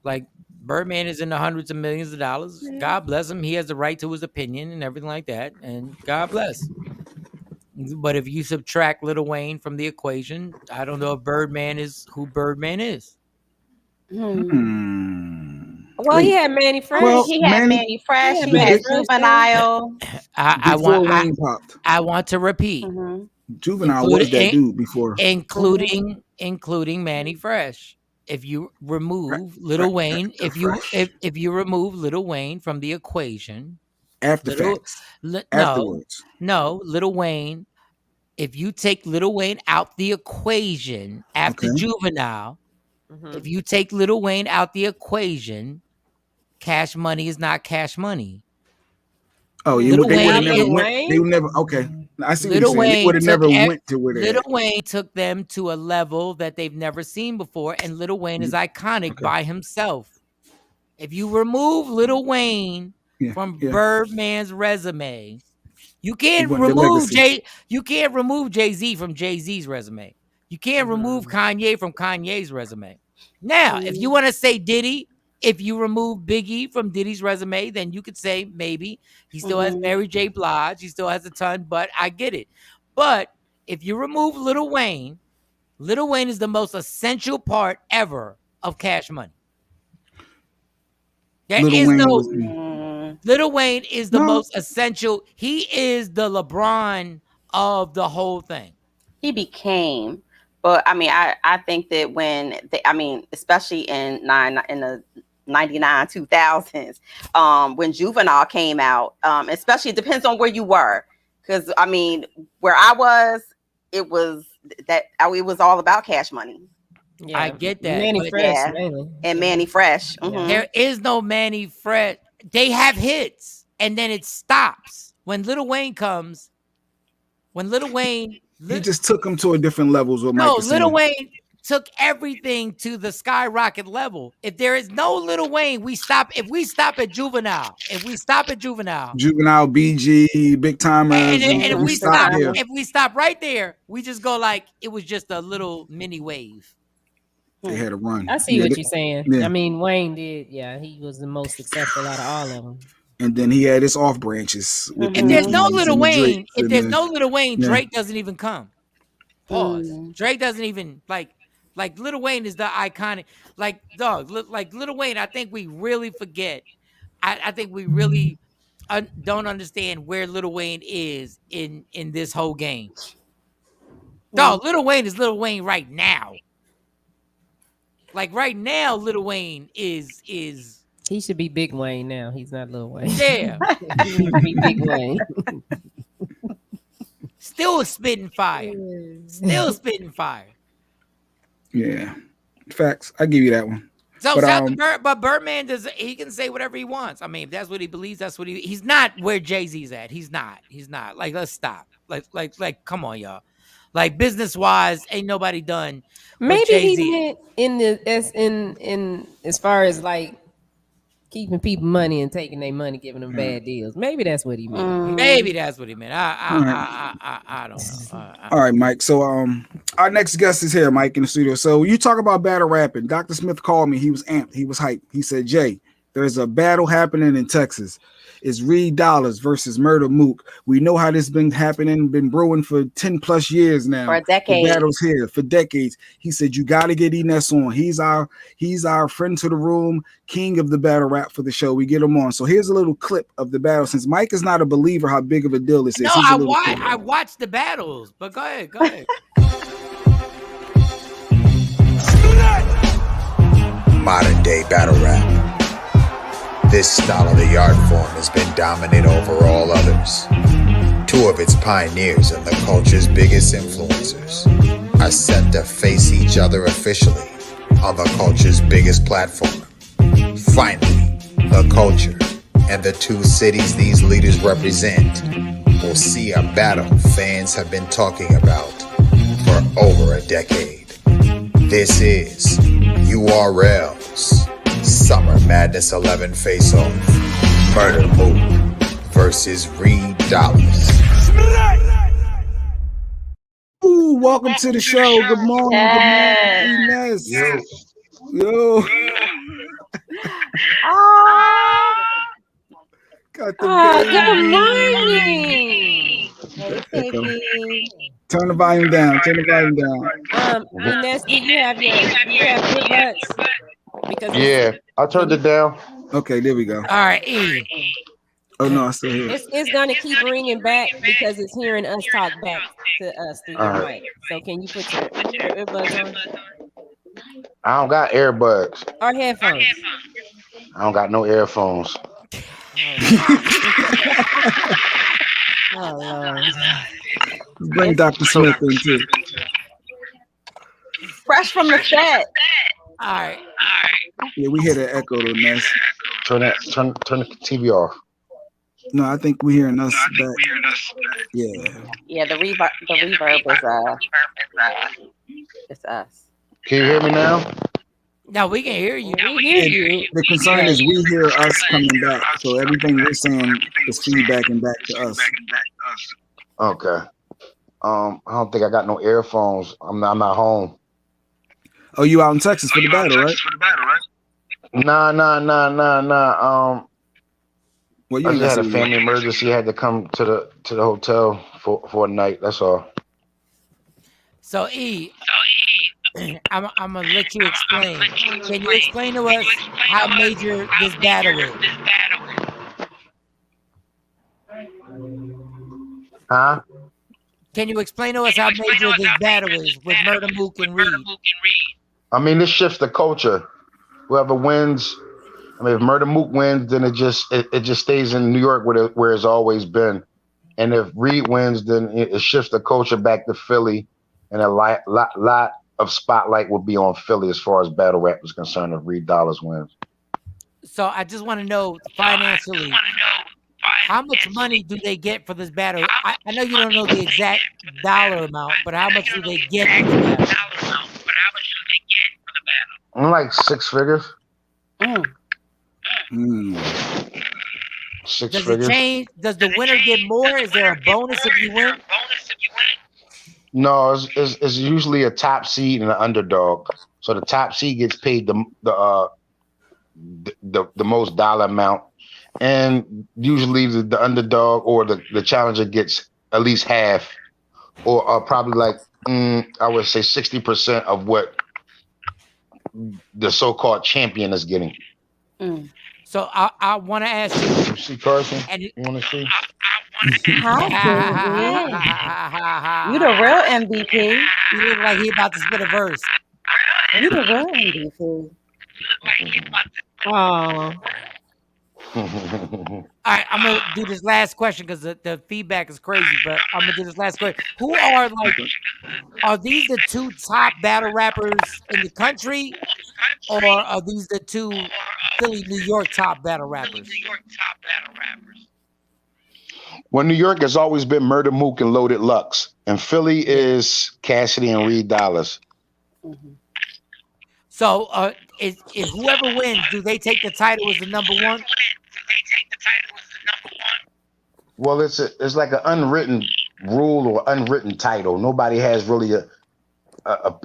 Like Birdman is in the hundreds of millions of dollars. God bless him. He has the right to his opinion and everything like that. And God bless. But if you subtract Lil Wayne from the equation, I don't know if Birdman is who Birdman is. Well, he had Manny Fresh. He had Manny Fresh. He had Juvenile. I want to repeat. Juvenile was that dude before, including Manny Fresh. If you remove Lil Wayne, if you remove Lil Wayne from the equation, afterwards. Lil Wayne. If you take Lil Wayne out the equation after Juvenile, if you take Lil Wayne out the equation, Cash Money is not Cash Money. Oh, they would never. Okay, I see what you're saying. They would have never went to where they. Lil Wayne took them to a level that they've never seen before, and Lil Wayne is iconic by himself. If you remove Lil Wayne from Birdman's resume, you can't remove Jay-Z from Jay-Z's resume. You can't remove Kanye from Kanye's resume. Now, if you want to say Diddy, if you remove Biggie from Diddy's resume, then you could say maybe he still has Mary J. Blige. He still has a ton, but I get it. But if you remove Lil Wayne is the most essential part ever of Cash Money. Lil Wayne is the most essential. He is the LeBron of the whole thing. He became. But I think that especially in the 99, 2000s, when Juvenile came out, especially it depends on where you were, because where I was, it was all about Cash Money. Yeah, I get that. Manny Fresh, mainly. And Manny Fresh. There is no Manny Fresh. They have hits, and then it stops when Lil Wayne comes. When Lil Wayne He just took him to a different levels. What Mike No, is Lil saying. Wayne took everything to the skyrocket level. If there is no Lil Wayne, we stop. If we stop at Juvenile, Juvenile, BG, Big Timers, and if we stop stop, here. if we stop right there, we just go like it was just a little mini wave. They had a run. I see what you're saying. Yeah. I mean, Wayne did. Yeah, he was the most successful out of all of them. And then he had his off branches. If there's no Lil Wayne, Drake doesn't even come. Pause. Drake doesn't even like Lil Wayne is the iconic. Like Lil Wayne. I think we really forget. I think we really don't understand where Lil Wayne is in this whole game. Dog, Lil Wayne is Lil Wayne right now. Like right now, Lil Wayne is. He should be Big Wayne now. He's not Lil Wayne. Yeah, he should be Big Wayne. Still spitting fire. Yeah, facts. I give you that one. So shout to Bird, but Birdman he can say whatever he wants. I mean, if that's what he believes, that's what he's not where Jay-Z's at. He's not. Like, let's stop. Like, come on, y'all. Like business wise, ain't nobody done. Maybe he meant in as far as like keeping people money and taking their money, giving them bad deals. Maybe that's what he meant. Maybe that's what he meant. I don't know. All right, Mike. So our next guest is here, Mike, in the studio. So you talk about battle rapping. Dr. Smith called me. He was amped. He was hyped. He said, Jay, there's a battle happening in Texas. It's Reed Dollars versus Murder Mook. We know how this been happening, been brewing for 10 plus years now. For a decade. The battle's here for decades. He said, you got to get E.Ness on. He's our friend to the room, king of the battle rap for the show. We get him on. So here's a little clip of the battle. Since Mike is not a believer how big of a deal this is. No, I watched the battles, but go ahead. Modern day battle rap. This style of the art form has been dominant over all others. Two of its pioneers and the culture's biggest influencers are set to face each other officially on the culture's biggest platform. Finally, the culture and the two cities these leaders represent will see a battle fans have been talking about for over a decade. This is URL's Summer Madness 11 face-off. Murder Mook versus Reed Dollars. Ooh, welcome to the show. Good morning. Yes. Good morning, E.Ness. Yo. Got the good morning. Turn the volume down. E.Ness, do you have earbuds? Because I turned it down. Okay, there we go. All right, E. Oh no, I still hear it. It's gonna keep ringing back because it's hearing us talk back to us through your mic. So can you put your earbuds on? I don't got earbuds. Or headphones. I don't got no earphones. Oh Lord. Bring Dr. Smith in too. Fresh from the set. All right. Yeah, we hear the echo though, Ness. Turn the TV off. No, I think we're hearing us back. Yeah. Yeah, the reverb is it's us. Can you hear me now? No, we can hear you. The concern is we hear us coming back, so everything we're saying is feedbacking back to us. Okay. I don't think I got no earphones. I'm not home. Oh, you out in Texas for the battle, right? Nah. Well, I just had a family emergency. I had to come to the hotel for a night. That's all. So E, I'm gonna let you explain. Can you explain to us how major this battle is? Huh? Can you explain to us how major this battle is with Murder Mook and Reed? I mean, this shifts the culture. Whoever wins, I mean, if Murder Mook wins, then it just stays in New York where it's always been. And if Reed wins, then it shifts the culture back to Philly, and a lot of spotlight will be on Philly as far as battle rap is concerned if Reed Dollars wins. So I just want to know financially, How much money do they get for this battle? I know you don't know the exact dollar amount, but how much do they get for the battle? I'm like 6 figures. Six Does figures. it change? Does the winner get more? Is there a bonus if you win? No, it's usually a top seed and an underdog. So the top seed gets paid the most dollar amount, and usually the underdog or the challenger gets at least half, or probably like I would say 60% of what the so-called champion is getting. So I want to ask you. See Carson? And you want to see? You the real MVP. You look like he about to spit a verse. You the real MVP. Oh. All right, I'm gonna do this last question because the feedback is crazy. But I'm gonna do this last question. Who are these the 2 top battle rappers in the country, or are these the 2 Philly, New York top battle rappers? Well, New York has always been Murder Mook and Loaded Lux, and Philly is Cassidy and Reed Dollars. So, is whoever wins, do they take the title as the number 1? Well, it's like an unwritten rule or unwritten title. Nobody has really a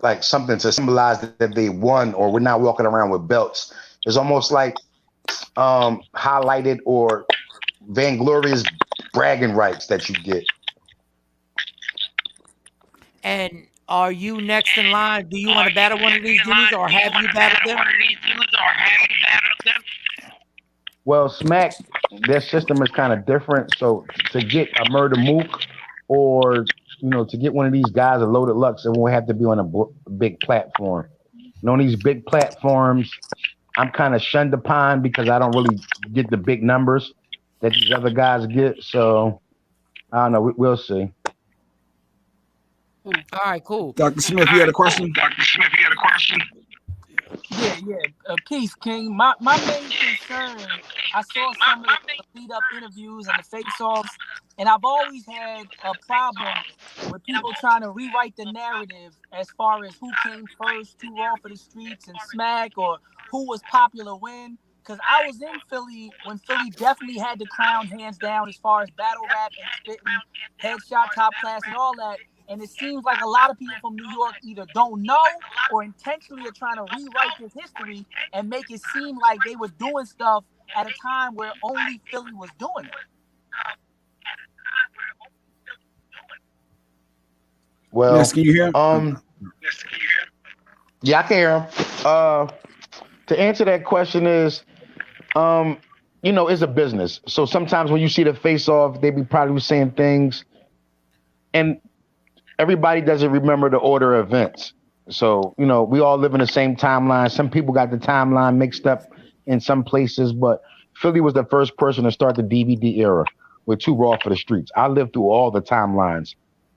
like something to symbolize that they won, or we're not walking around with belts. It's almost like highlighted or vainglorious bragging rights that you get. And are you next in line? Do you want to battle one of these dudes, or have you battled them? Well, Smack, their system is kind of different. So to get a Murder Mook, or to get one of these guys, a Loaded Lux, it won't have to be on a big platform. On these big platforms, I'm kind of shunned upon because I don't really get the big numbers that these other guys get. So I don't know. We'll see. All right, cool. Dr. Smith, you had a question? Yeah. Peace, King. My main concern, I saw some of the lead-up interviews and the face-offs, and I've always had a problem with people trying to rewrite the narrative as far as who came first, Too Raw for the Streets and Smack, or who was popular when. Because I was in Philly when Philly definitely had the crown hands down as far as battle rap and spitting, headshot, top class, and all that. And it seems like a lot of people from New York either don't know or intentionally are trying to rewrite this history and make it seem like they were doing stuff at a time where only Philly was doing it. Well, yes, can you hear him? Yeah, I can hear him. To answer that question is, it's a business. So sometimes when you see the face-off, they be probably saying things, and everybody doesn't remember the order of events. So, we all live in the same timeline. Some people got the timeline mixed up in some places, but Philly was the first person to start the DVD era with Too Raw for the Streets. I lived through all the timelines,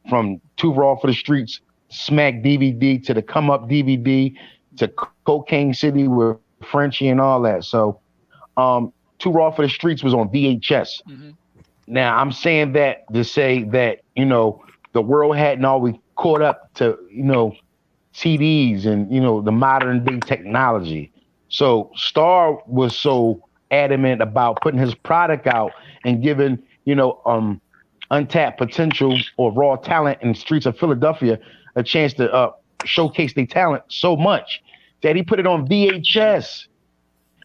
from Too Raw for the Streets, Smack DVD, to the Come Up DVD, to Cocaine City with Frenchie and all that. So Too Raw for the Streets was on VHS. Mm-hmm. Now, I'm saying that to say that, the world hadn't always caught up to, CDs and, the modern day technology. So Star was so adamant about putting his product out and giving, untapped potential or raw talent in the streets of Philadelphia a chance to showcase their talent so much that he put it on VHS.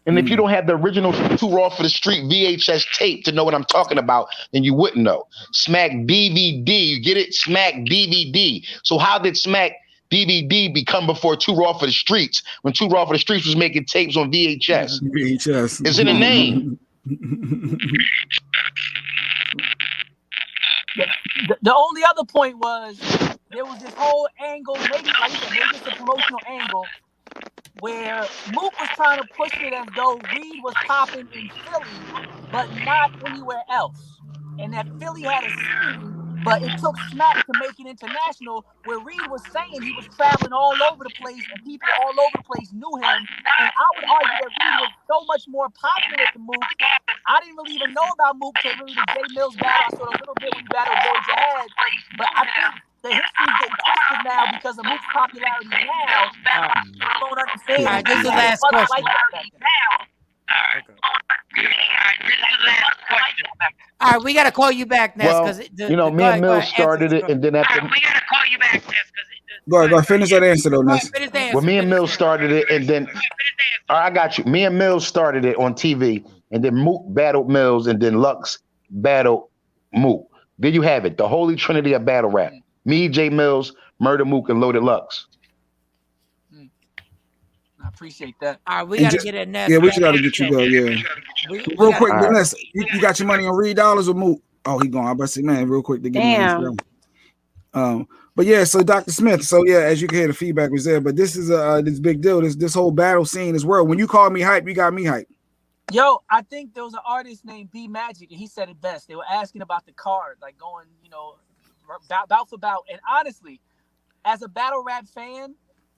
And if you don't have the original Too Raw for the Street VHS tape to know what I'm talking about, then you wouldn't know. Smack DVD, you get it? Smack DVD. So how did Smack DVD become before Too Raw for the Streets when Too Raw for the Streets was making tapes on VHS? VHS. It's in a name. The only other point was there was this whole angle, maybe it's a promotional angle, where Mook was trying to push it as though Reed was popping in Philly, but not anywhere else. And that Philly had a scene, but it took Smack to make it international, where Reed was saying he was traveling all over the place and people all over the place knew him. And I would argue that Reed was so much more popular than Mook. I didn't really even know about Mook till really the Jay Mills battle. I saw a little bit when he battled Joey Jihad, but I think the history's getting twisted now because of Mook's popularity now. People don't understand. All right, this is the It last wasn't question. like that back then. All right, we got to call you back, Ness. Well, Because me and Mills started it, and then after. Go ahead, finish that answer though, Ness. Finish the answer. Well, me and Mills started it, and then I got you. Me and Mills started it on TV, and then Mook battled Mills, and then Lux battled Mook. There you have it, the holy trinity of battle rap. Me, Jay Mills, Murder Mook, and Loaded Lux. I appreciate that. All right, we got to get it, Ness. Yeah, we got to get you go. Yeah. Real quick, All right. Ness, you got your money on Reed Dollars or Mook? Oh, he gone. I about to say, man, real quick to get him. But yeah, so Dr. Smith. So yeah, as you can hear, the feedback was there. But this is this big deal. This whole battle scene, this world. When you call me hype, you got me hype. Yo, I think there was an artist named B Magic, and he said it best. They were asking about the card, like going, bout for bout. And honestly, as a battle rap fan,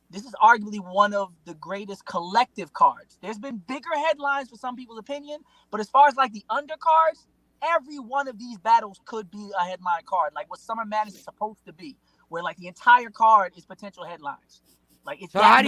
this is arguably one of the greatest collective cards. There's been bigger headlines for some people's opinion, but as far as like the undercards, every one of these battles could be a headline card, like what Summer Madness is supposed to be, where like the entire card is potential headlines. Like it's so how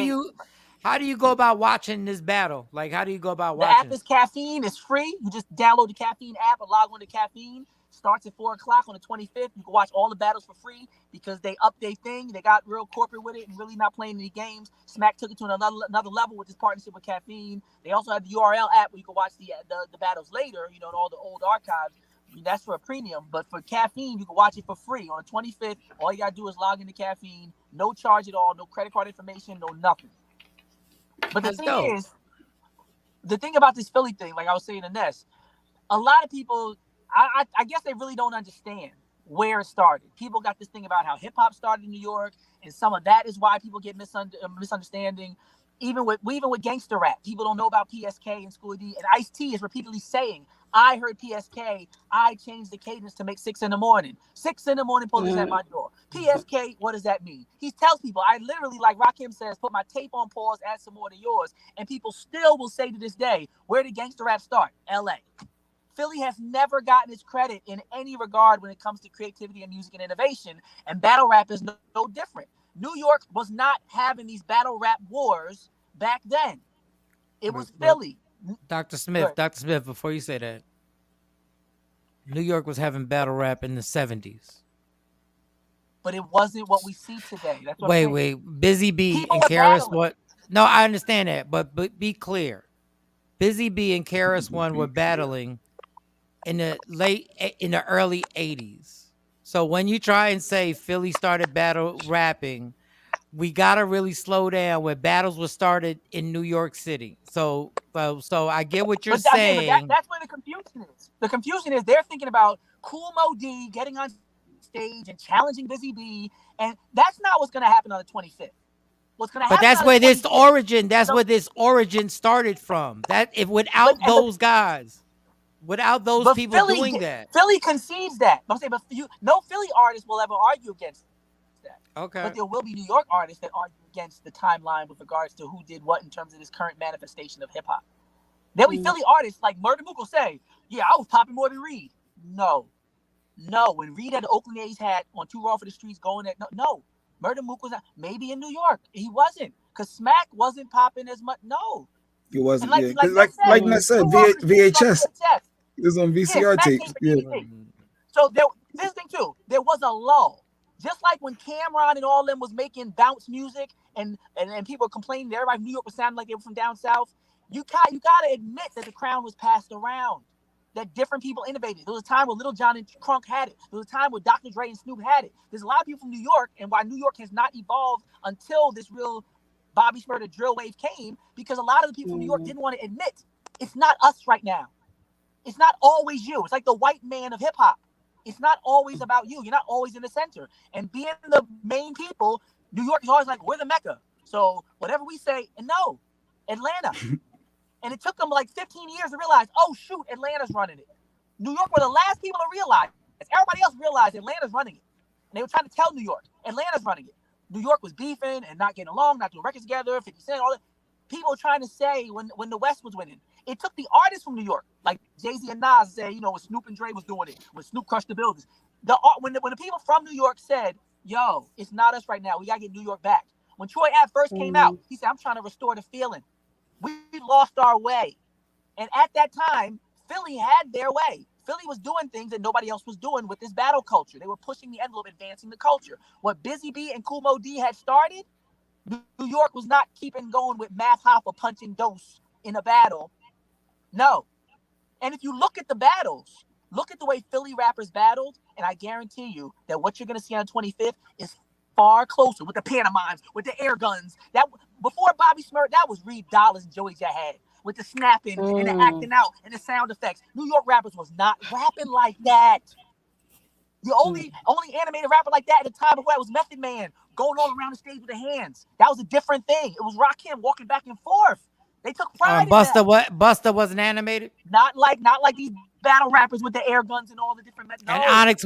do you go about watching this battle? Like, how do you go about watching? The app is Caffeine. It's free. You just download the Caffeine app and log on to Caffeine. Starts at 4 o'clock on the 25th. You can watch all the battles for free because they update thing. They got real corporate with it and really not playing any games. Smack took it to another level with this partnership with Caffeine. They also have the URL app where you can watch the battles later, and all the old archives. I mean, that's for a premium, but for Caffeine, you can watch it for free on the 25th. All you gotta do is log into Caffeine. No charge at all. No credit card information. No nothing. But the thing about this Philly thing, like I was saying to Ness, a lot of people, I guess they really don't understand where it started. People got this thing about how hip hop started in New York, and some of that is why people get misunderstanding. Even with gangster rap, people don't know about PSK and School D, and Ice-T is repeatedly saying, I heard PSK, I changed the cadence to make 6 in the morning. 6 in the morning, police at my door. PSK, what does that mean? He tells people, I literally, like Rakim says, put my tape on pause, add some more to yours. And people still will say to this day, where did gangster rap start? LA. Philly has never gotten its credit in any regard when it comes to creativity and music and innovation, and battle rap is no different. New York was not having these battle rap wars back then. It was Philly. Dr. Smith, before you say that, New York was having battle rap in the 70s. But it wasn't what we see today. That's what wait. Busy Bee and Karis what? No, I understand that, but be clear. Busy Bee and Karis One were battling in the early 80s. So when you try and say Philly started battle rapping, we gotta really slow down where battles were started in New York City. So I get what you're saying. That's where the confusion is. The confusion is they're thinking about Cool Mo D getting on stage and challenging Busy Bee, and that's not what's gonna happen on the 25th. What's gonna happen? But that's where this origin. That's where this origin started from. That if without those guys, without those people Philly, doing that, Philly concedes that. I'm saying, but no Philly artist will ever argue against that. Okay. But there will be New York artists that argue against the timeline with regards to who did what in terms of this current manifestation of hip hop. There'll be Philly artists like Murder Mook will say, "Yeah, I was popping more than Reed." No. When Reed had the Oakland A's hat on Too Raw for the Streets going at no. Murder Mook was not, maybe in New York. He wasn't, because Smack wasn't popping as much. No. It wasn't. Like Ness said, VHS. It was on VCR tapes. Yeah. So this thing too, there was a lull. Just like when Cameron and all them was making bounce music and people were complaining, everybody in New York was sounding like they were from down south. You gotta admit that the crown was passed around. That different people innovated. There was a time where Little John and Crunk had it. There was a time where Dr. Dre and Snoop had it. There's a lot of people from New York, and why New York has not evolved until this real Bobby Shmurda drill wave came, because a lot of the people from New York didn't want to admit it's not us right now. It's not always you. It's like the white man of hip hop. It's not always about you. You're not always in the center. And being the main people, New York is always like, we're the Mecca. So whatever we say, and no, Atlanta. And it took them like 15 years to realize, oh, shoot, Atlanta's running it. New York were the last people to realize. Everybody else realized Atlanta's running it. And they were trying to tell New York, Atlanta's running it. New York was beefing and not getting along, not doing records together, 50 Cent, all that. People were trying to say when the West was winning. It took the artists from New York, like Jay-Z and Nas said, when Snoop and Dre was doing it, when Snoop crushed the buildings. When the people from New York said, yo, it's not us right now. We got to get New York back. When Troy Ave first came out, he said, I'm trying to restore the feeling. We lost our way. And at that time, Philly had their way. Philly was doing things that nobody else was doing with this battle culture. They were pushing the envelope, advancing the culture. What Busy B and Kool Mo D had started, New York was not keeping going with Math Hoffa punching Dose in a battle. No. And if you look at the battles, look at the way Philly rappers battled, and I guarantee you that what you're going to see on 25th is far closer with the pantomimes, with the air guns. That before Bobby Smurf, that was Reed Dollars and Joey Jahad with the snapping and the acting out and the sound effects. New York rappers was not rapping like that. The only animated rapper like that at the time before that was Method Man going all around the stage with the hands. That was a different thing. It was Rakim walking back and forth. They took pride in that. Busta wasn't animated? Not like these battle rappers with the air guns and all the different methods. And Onyx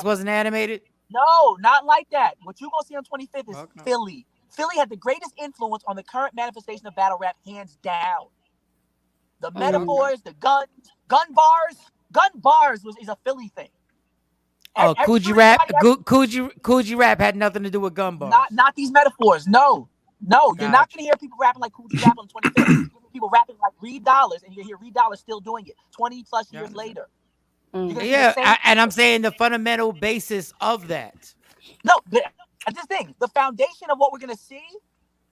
wasn't animated? No, not like that. What you're gonna see on 25th is Philly. Philly had the greatest influence on the current manifestation of battle rap, hands down. The metaphors, the gun bars is a Philly thing. Coogee rap had nothing to do with gun bars. Not these metaphors. No. You're not gonna hear people rapping like Coogee rap on 25th. You're gonna hear people rapping like Reed Dollars, and you hear Reed Dollars still doing it 20 plus years later. Yeah, and I'm saying the fundamental basis of that. No, but this thing, the foundation of what we're gonna see,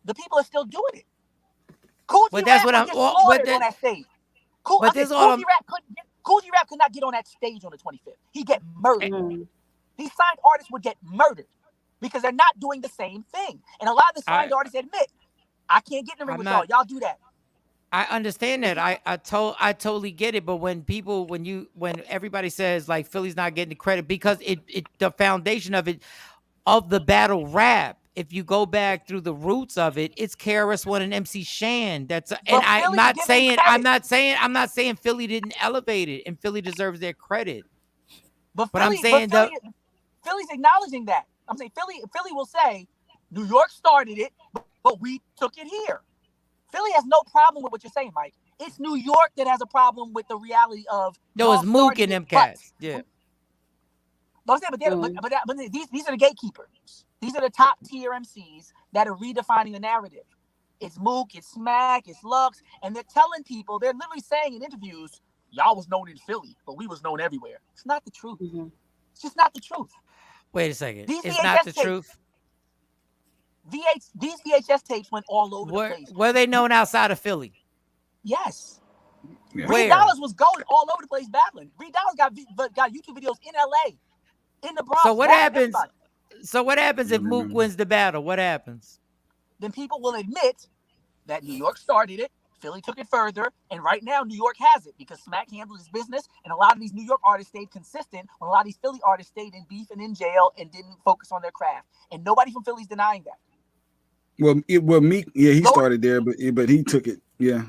the people are still doing it. Coogee rap would get slaughtered on that stage. Coogee rap could not get on that stage on the 25th. He'd get murdered. These signed artists would get murdered because they're not doing the same thing. And a lot of the signed artists admit, I can't get in the ring with y'all. Y'all do that. I understand that. I totally get it. But when everybody says like Philly's not getting the credit because the foundation of the battle rap, if you go back through the roots of it, it's KRS-One and MC Shan. I'm not saying Philly didn't elevate it and Philly deserves their credit. But I'm saying Philly's acknowledging that. I'm saying Philly will say New York started it, but we took it here. Philly has no problem with what you're saying, Mike. It's New York that has a problem with the reality of it's Mook and them cats. Yeah. But these are the gatekeepers. These are the top tier MCs that are redefining the narrative. It's Mook, it's Smack, it's Lux, and they're telling people, they're literally saying in interviews, y'all was known in Philly, but we was known everywhere. It's not the truth. It's just not the truth. Wait a second. It's not the truth. These VHS tapes went all over the place. Were they known outside of Philly? Yes. Yeah. Reed Dollars was going all over the place battling. Reed Dollars got YouTube videos in LA, in the Bronx. So what happens? So what happens if Mook wins the battle? What happens? Then people will admit that New York started it, Philly took it further, and right now New York has it because Smack handled his business, and a lot of these New York artists stayed consistent when a lot of these Philly artists stayed in beef and in jail and didn't focus on their craft. And nobody from Philly's denying that. Well, Meek, he started there, but he took it. Yeah.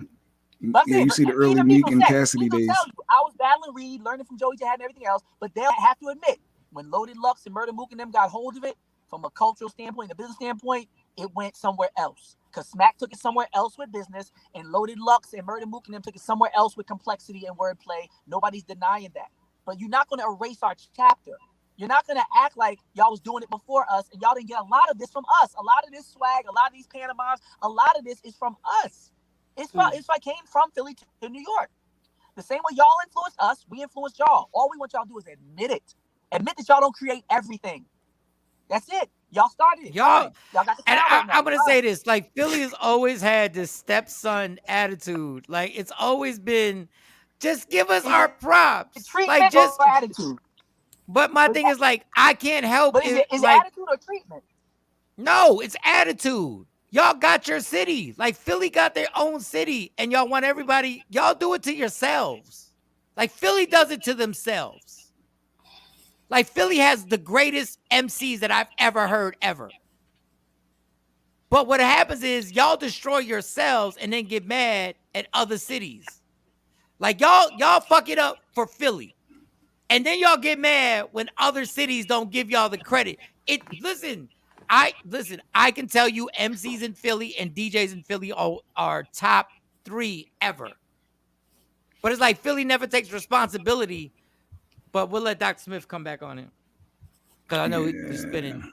You see the early Meek and Cassidy days. I was battling Reed, learning from Joey Jahad and everything else, but they'll have to admit, when Loaded Lux and Murder Mook and them got hold of it, from a cultural standpoint, a business standpoint, it went somewhere else. Because Smack took it somewhere else with business, and Loaded Lux and Murder Mook and them took it somewhere else with complexity and wordplay. Nobody's denying that. But you're not going to erase our chapter. You're not going to act like y'all was doing it before us, and y'all didn't get a lot of this from us. A lot of this swag, a lot of these pantomimes, a lot of this is from us. It's came from Philly to New York. The same way y'all influenced us, we influenced y'all. All we want y'all to do is admit it. Admit that y'all don't create everything. That's it. Y'all started it. Y'all got the and I'm going to say this. Like, Philly has always had this stepson attitude. Like, it's always been, just give us our props. Like, just attitude. But my thing is, like, I can't help it. Is it attitude or treatment? No, it's attitude. Y'all got your city. Like, Philly got their own city, and y'all want everybody, y'all do it to yourselves. Like, Philly does it to themselves. Like, Philly has the greatest MCs that I've ever heard, ever. But what happens is y'all destroy yourselves and then get mad at other cities. Like, y'all fuck it up for Philly. And then y'all get mad when other cities don't give y'all the credit. I can tell you MCs in Philly and DJs in Philly are top 3 ever. But it's like Philly never takes responsibility. But we'll let Dr. Smith come back on it. Because I know he's spinning.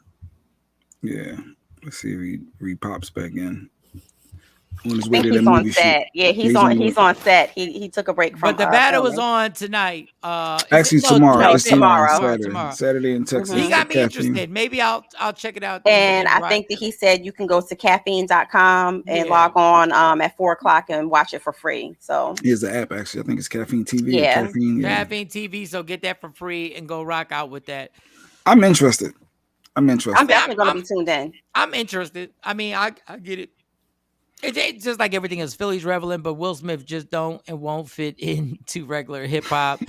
Yeah. Let's see if he pops back in. On his I way think to that he's on movie set. shoot. Yeah, he's on set. He took a break from. But the battle was filming. on tonight. Actually, tomorrow. No, It's tomorrow. Tomorrow. Saturday in Texas. He got me Caffeine. interested. Maybe I'll check it out. And I think that he said you can go to caffeine.com and log on at 4:00 and watch it for free. So here's the app. Actually, I think it's Caffeine TV. Yeah, Caffeine TV. So get that for free and go rock out with that. I'm interested. I'm definitely going to be tuned in. I'm interested. I mean, I get it. It's just like everything else. Philly's reveling, but Will Smith just don't and won't fit into regular hip hop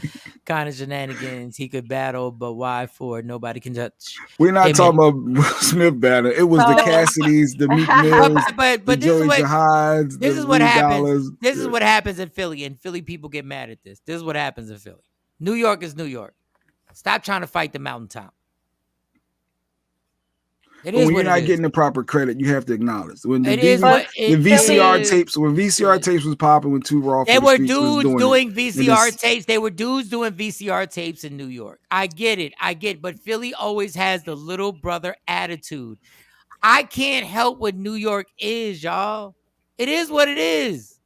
kind of shenanigans. He could battle, but why for? Nobody can touch. We're not talking about Will Smith battle. It was the Cassidys, the Meek Mills, but the Joey Jahads. This is what happens. This is what happens in Philly, and Philly people get mad at this. This is what happens in Philly. New York is New York. Stop trying to fight the mountaintop. When you're not getting the proper credit, you have to acknowledge. When the VCR tapes was popping with Too Raw, they were dudes doing VCR tapes. They were dudes doing VCR tapes in New York. I get it. But Philly always has the little brother attitude. I can't help what New York is, y'all. It is what it is.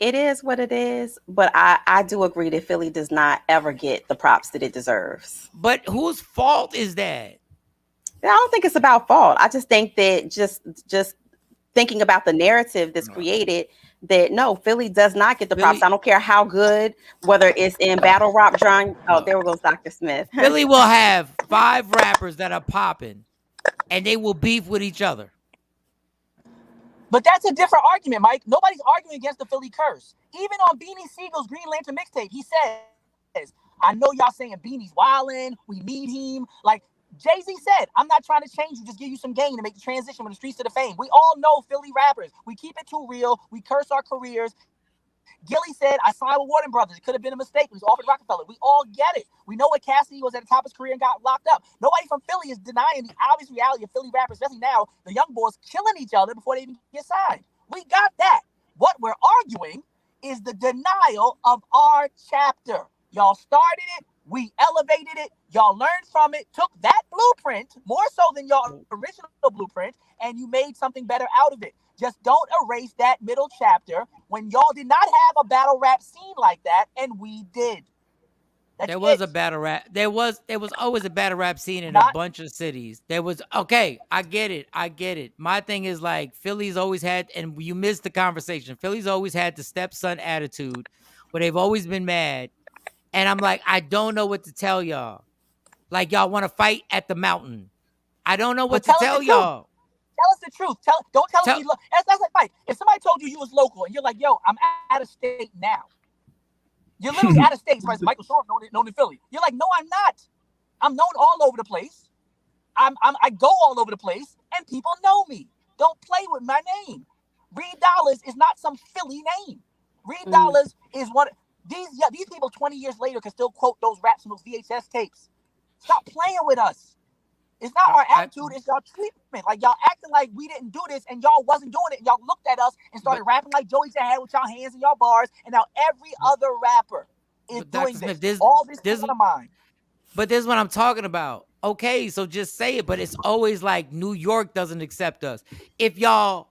It is what it is, but I do agree that Philly does not ever get the props that it deserves. But whose fault is that? I don't think it's about fault. I just think that just thinking about the narrative that's created, that no, Philly does not get the props. I don't care how good, whether it's in battle rap genre. Oh, there goes Dr. Smith. Philly will have 5 rappers that are popping, and they will beef with each other. But that's a different argument, Mike. Nobody's arguing against the Philly curse. Even on Beanie Siegel's Green Lantern mixtape, he says, I know y'all saying Beanie's wildin', we need him. Like Jay-Z said, I'm not trying to change you, just give you some gain to make the transition from the streets to the fame. We all know Philly rappers. We keep it too real. We curse our careers. Gilly said, I signed with Warden Brothers. It could have been a mistake. He was offered Rockefeller. We all get it. We know what Cassidy was at the top of his career and got locked up. Nobody from Philly is denying the obvious reality of Philly rappers, especially now, the young boys killing each other before they even get signed. We got that. What we're arguing is the denial of our chapter. Y'all started it. We elevated it. Y'all learned from it, took that blueprint, more so than y'all original blueprint, and you made something better out of it. Just don't erase that middle chapter when y'all did not have a battle rap scene like that, and we did. There was a battle rap. There was always a battle rap scene in a bunch of cities. There was, okay, I get it. My thing is like Philly's always had, and you missed the conversation, Philly's always had the stepson attitude where they've always been mad. And I'm like, I don't know what to tell y'all. Like y'all want to fight at the mountain. I don't know what to tell y'all. Tell us the truth. Don't tell us. That's like Mike. If somebody told you was local and you're like, yo, I'm out of state now. You're literally out of state. Somebody's Michael Shawn known in Philly. You're like, no, I'm not. I'm known all over the place. I go all over the place and people know me. Don't play with my name. Reed Dollars is not some Philly name. Reed Dollars is one. These people 20 years later can still quote those raps from those VHS tapes. Stop playing with us. It's not our attitude, it's y'all treatment. Like y'all acting like we didn't do this and y'all wasn't doing it. And y'all looked at us and started rapping like Joey Jahad with y'all hands in y'all bars. And now every other rapper is doing Smith, this. All this is one of mine. But this is what I'm talking about. Okay, so just say it. But it's always like New York doesn't accept us. If y'all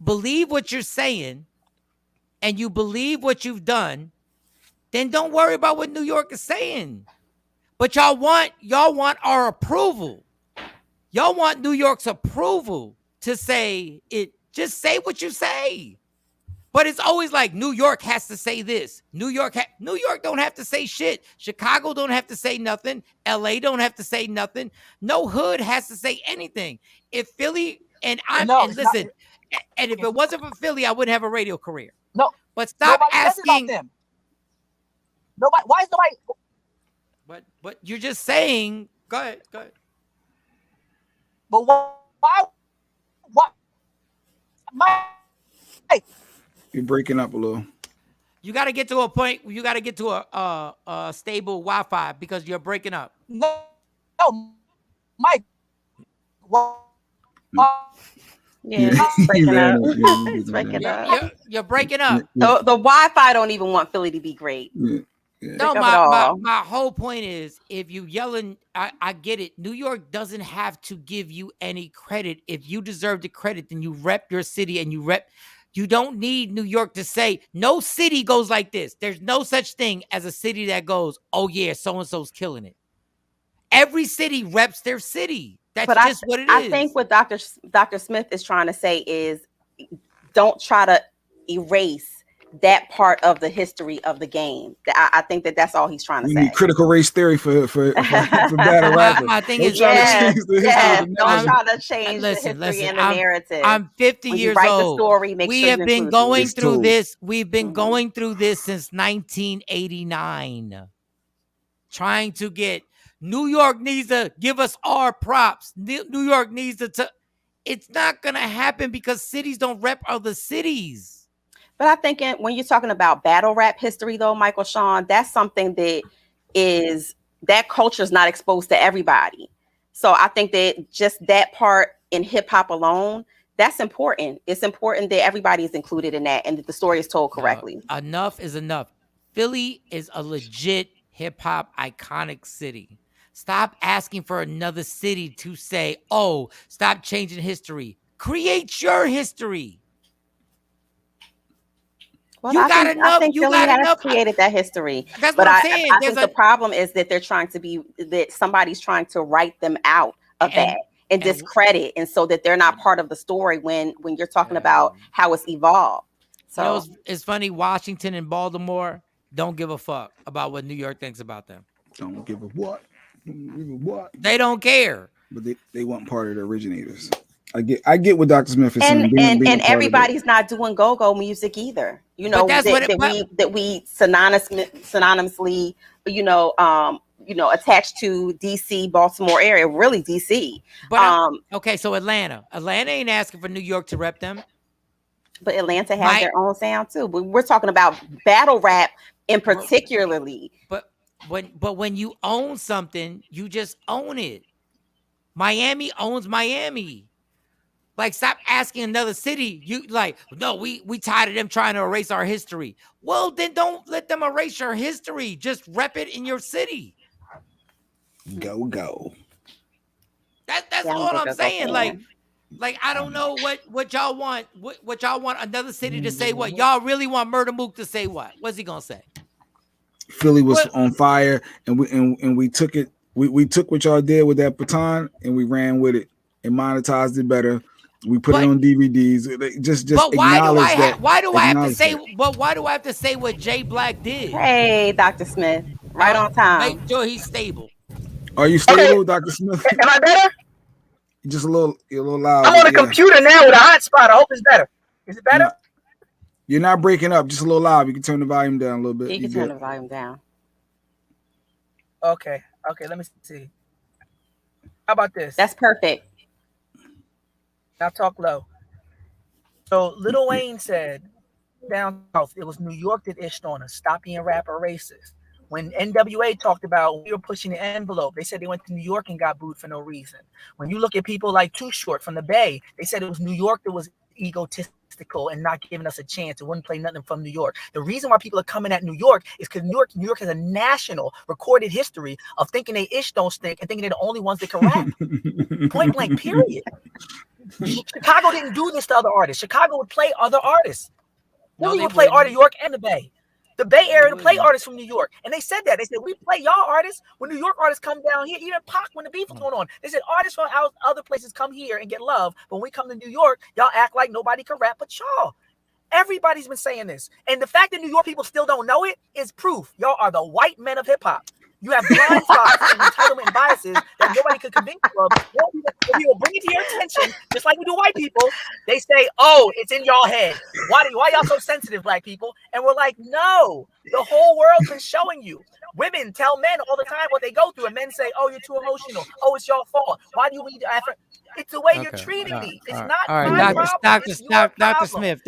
believe what you're saying and you believe what you've done, then don't worry about what New York is saying. But y'all want our approval. Y'all want New York's approval to say it. Just say what you say. But it's always like New York has to say this. New York don't have to say shit. Chicago don't have to say nothing. LA don't have to say nothing. No hood has to say anything. If Philly and listen, and if it wasn't for Philly, I wouldn't have a radio career. No. But stop asking them. Nobody. Why is nobody? But you're just saying. Go ahead. But why? You're breaking up a little. You got to get to a point. You got to get to a stable Wi-Fi because you're breaking up. No, Mike. Yeah, it's breaking up. It's Yeah. breaking up. You're breaking up. The Wi-Fi don't even want Philly to be great. No, my whole point is, if you yelling, I get it. New York doesn't have to give you any credit. If you deserve the credit, then you rep your city and you rep. You don't need New York to say, no city goes like this. There's no such thing as a city that goes, oh yeah, so-and-so's killing it. Every city reps their city. That's just what it is. I think what Dr. Smith is trying to say is, don't try to erase that part of the history of the game. I think that's all he's trying to say. We need critical race theory for battle rappers. My thing don't is, try to change the history. Don't try to change the history and the narrative. I'm 50 when years you write old. The story, make we sure have you been include going it. through this. We've been going through this since 1989, trying to get New York needs to give us our props. New York needs to. It's not gonna happen because cities don't rep other cities. But I think when you're talking about battle rap history, though, Michael, Shawn, that's something that culture is not exposed to everybody. So I think that just that part in hip hop alone, that's important. It's important that everybody is included in that and that the story is told correctly. Enough is enough. Philly is a legit hip hop iconic city. Stop asking for another city to say, oh, stop changing history. Create your history. Well, I think Philly has created that history. That's what I'm saying. I think the problem is that that somebody's trying to write them out of that and discredit, and so that they're not part of the story when you're talking about how it's evolved. So it's funny. Washington and Baltimore don't give a fuck about what New York thinks about them. Don't give a what? They don't care. But they weren't part of the originators. I get what Dr. Smith is saying. And everybody's not doing go-go music either. You know, that we synonymously, attached to DC, Baltimore area, really DC. But okay, so Atlanta ain't asking for New York to rep them. But Atlanta has their own sound too. But we're talking about battle rap in particularly. But when you own something, you just own it. Miami owns Miami. Like, stop asking another city. You like, no, we tired of them trying to erase our history. Well, then don't let them erase your history. Just rep it in your city. Go. That's all I'm saying. Like I don't know what y'all want. What y'all want another city to say what? Y'all really want Murder Mook to say what? What's he gonna say? Philly was on fire, and we took it. We took what y'all did with that baton, and we ran with it and monetized it better. We put it on DVDs. Just acknowledge that. Why do I have to say what Jay Black did? Hey, Dr. Smith, right on time. Make sure he's stable. Are you stable, Dr. Smith? Am I better? Just you're a little loud. I'm on a computer now with a hotspot. I hope it's better. Is it better? You're not breaking up. Just a little loud. You can turn the volume down a little bit. You can turn the volume down. Okay, let me see. How about this? That's perfect. Now talk low. So Lil Wayne said down south, it was New York that ished on us. Stop being rapper racist. When NWA talked about we were pushing the envelope, they said they went to New York and got booed for no reason. When you look at people like Too Short from the Bay, they said it was New York that was egotistical and not giving us a chance. It wouldn't play nothing from New York. The reason why people are coming at New York is because New York has a national recorded history of thinking they ish don't stink and thinking they're the only ones that can rap. Point blank, period. Chicago didn't do this to other artists. Chicago would play other artists. Philly would play Art of York and the Bay. The Bay Area would play artists from New York. And they said that. They said, we play y'all artists when New York artists come down here. Even Pac, when the beef was going on. They said, artists from other places come here and get love. But when we come to New York, y'all act like nobody can rap but y'all. Everybody's been saying this. And the fact that New York people still don't know it is proof. Y'all are the white men of hip-hop. You have blind spots and entitlement and biases that nobody could convince you of. If you will bring it to your attention, just like we do white people, they say, oh, it's in y'all head. Why y'all so sensitive, black people? And we're like, no, the whole world's been showing you. Women tell men all the time what they go through, and men say, oh, you're too emotional. Oh, it's your fault. Why do you need to effort? It's the way you're treating me. It's not my problem. Dr. Smith.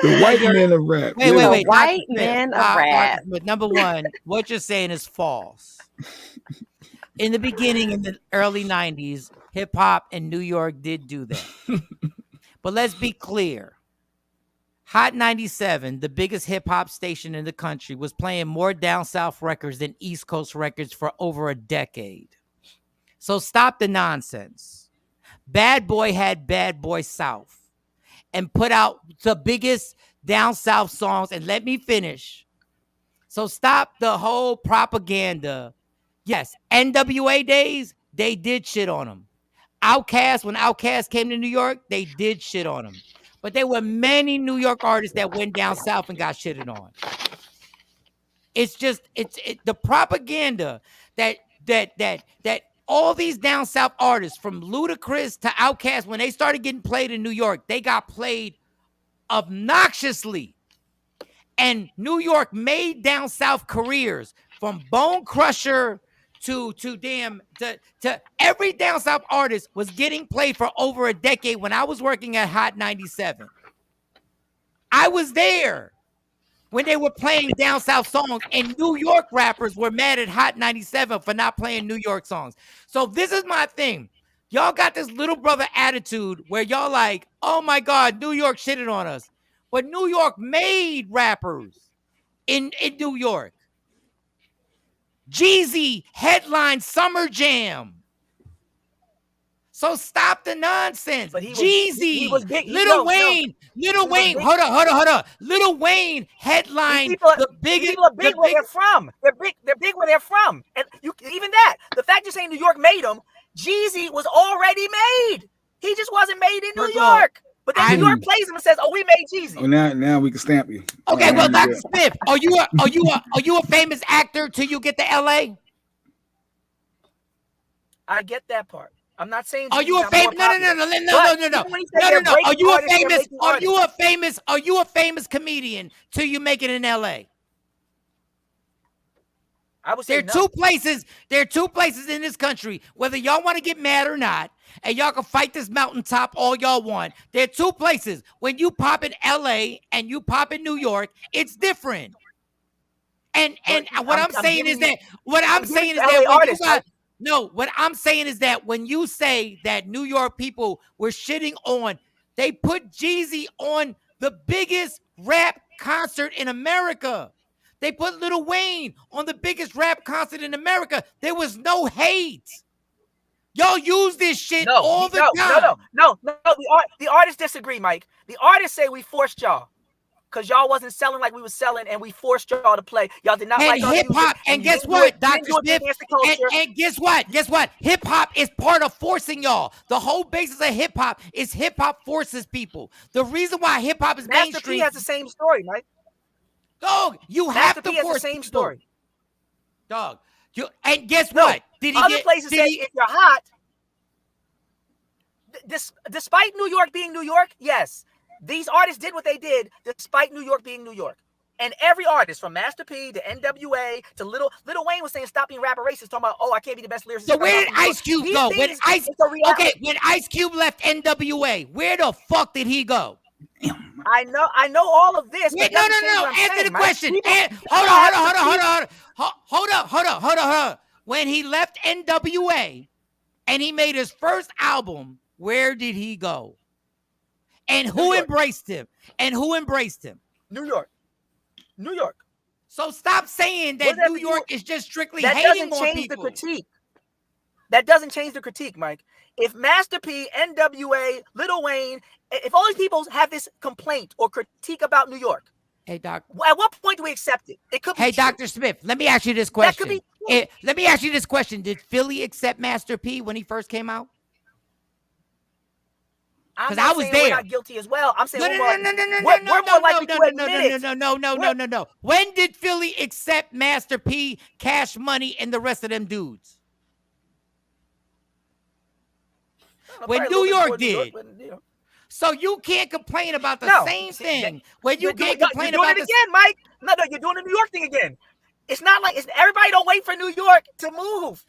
The white men of rap. Wait. White men of rap. Number one, what you're saying is false. In the beginning, in the early 90s, hip hop in New York did do that. But let's be clear. Hot 97, the biggest hip hop station in the country, was playing more down south records than East Coast records for over a decade. So stop the nonsense. Bad Boy had Bad Boy South and put out the biggest down south songs. And let me finish. So stop the whole propaganda. Yes, NWA days, they did shit on them. Outkast, when Outkast came to New York, they did shit on them. But there were many New York artists that went down south and got shitted on. It's just the propaganda that all these down south artists, from Ludacris to Outkast, when they started getting played in New York, they got played obnoxiously. And New York made down south careers, from Bone Crusher to every down south artist was getting played for over a decade. When I was working at Hot 97, I was there when they were playing down south songs, and New York rappers were mad at Hot 97 for not playing New York songs. So this is my thing. Y'all got this little brother attitude where y'all like, oh my God, New York shitted on us. But New York made rappers in New York. Jeezy headlined Summer Jam. So stop the nonsense. Jeezy, Lil Wayne, hold on. Lil Wayne headlined the biggest. People are big where they're from. They're big where they're from. And even that, the fact you're saying New York made them, Jeezy was already made. He just wasn't made in New York. But then New York plays him and says, "Oh, we made Jeezy." Well, now we can stamp you. Okay, well, Dr. Smith, are you a famous actor till you get to LA? I get that part. I'm not saying. Are you a famous? No. Are you a famous? Are you a famous comedian till you make it in LA? I would say there are two places in this country, whether y'all want to get mad or not, and y'all can fight this mountaintop all y'all want. There are two places. When you pop in LA and you pop in New York, it's different. And what I'm saying is that what I'm saying is that when you say that New York people were shitting on, they put Jeezy on the biggest rap concert in America. They put Lil Wayne on the biggest rap concert in America. There was no hate. Y'all use this shit all the time. No. The artists disagree, Mike. The artists say we forced y'all because y'all wasn't selling like we was selling, and we forced y'all to play. Y'all did not like our hip hop. And guess what, Dr. Smith? And guess what? Guess what? Hip hop is part of forcing y'all. The whole basis of hip hop is hip hop forces people. The reason why hip hop is Master mainstream. P has the same story, Mike. Dog, you have to force the same story. Dog, and guess what? Did he other places say if you're hot? Despite New York being New York, yes, these artists did what they did despite New York being New York. And every artist, from Master P to NWA to Lil Wayne, was saying stop being rapper racist, talking about, oh, I can't be the best lyricist. So where did Ice Cube go? When Ice Cube left NWA, where the fuck did he go? I know all of this. Wait, no. Answer the question. Hold up. When he left NWA and he made his first album, where did he go? And who embraced him? New York. So stop saying that New York is just strictly hating on people. That doesn't change the critique, Mike. If Master P, NWA, Lil Wayne, if all these people have this complaint or critique about New York, hey, Doc, at what point do we accept it? It could be. Hey, Dr. Smith, let me ask you this question. Let me ask you this question. Did Philly accept Master P when he first came out? Because I was there. We're not guilty as well. I'm saying no. When did Philly accept Master P, Cash Money, and the rest of them dudes? When New York did. So you can't complain about the same thing. When you can't complain about it again, Mike. No, you're doing the New York thing again. It's not like everybody don't wait for New York to move.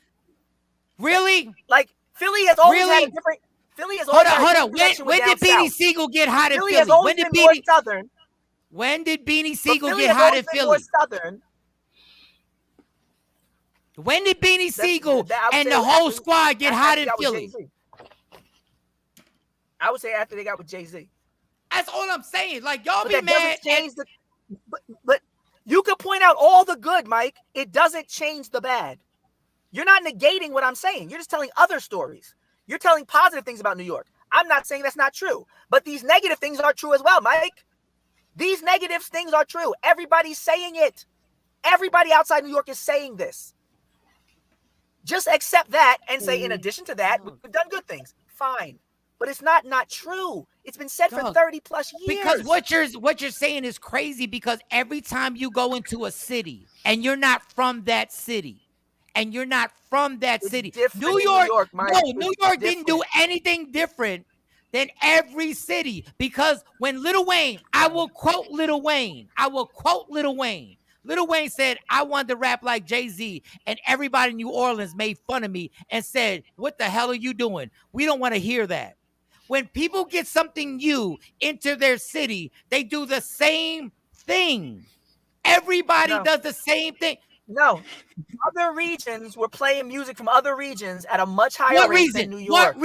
Really? Like Philly has always had a different. Philly has always hold on. When did Beanie Siegel get hot in Philly? When did Beanie Siegel get hot in Philly? Southern. When did Beanie Siegel I would and say the whole after- squad get hot after in they got with Philly? Jay-Z. I would say after they got with Jay-Z. That's all I'm saying. Like, y'all But be that mad. doesn't change the. But you can point out all the good, Mike. It doesn't change the bad. You're not negating what I'm saying. You're just telling other stories. You're telling positive things about New York. I'm not saying that's not true, but these negative things are true as well, Mike. These negative things are true. Everybody's saying it. Everybody outside New York is saying this. Just accept that and say, in addition to that, we've done good things. Fine. But it's not true. It's been said for 30 plus years. Because what you're saying is crazy, because every time you go into a city and you're not from that city, New York, Mike. New York didn't do anything different than every city. Because when Lil Wayne, I will quote Lil Wayne. Lil Wayne said, I wanted to rap like Jay-Z, and everybody in New Orleans made fun of me and said, what the hell are you doing? We don't want to hear that. When people get something new into their city, they do the same thing. Everybody does the same thing. No. Other regions were playing music from other regions at a much higher rate than New York.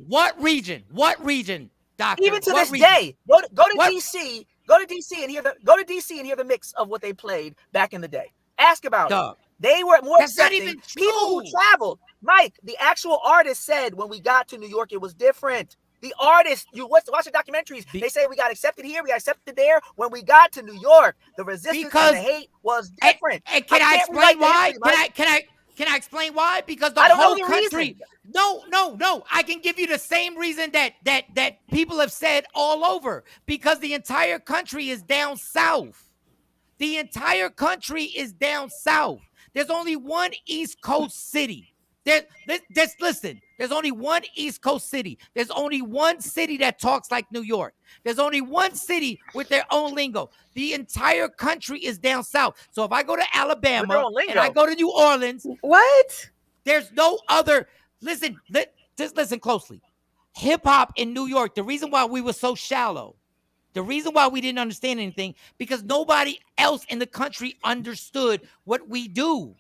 What region? Doctor? Even to this day, go to DC. Go to DC and hear the mix of what they played back in the day. Ask about it. They were more accepting. People who traveled. Mike, the actual artist said when we got to New York, it was different. The artist, you watch the documentaries, they say we got accepted here, we got accepted there. When we got to New York, the resistance and the hate was different. And can I explain why? Can I explain why? Because the whole country. No. I can give you the same reason that people have said all over. Because the entire country is down south. There's only one East Coast city. Listen, there's only one East Coast city. There's only one city that talks like New York. There's only one city with their own lingo. The entire country is down south. So if I go to Alabama and I go to New Orleans, what? There's no other. Listen, just listen closely. Hip hop in New York, the reason why we were so shallow, the reason why we didn't understand anything, because nobody else in the country understood what we do.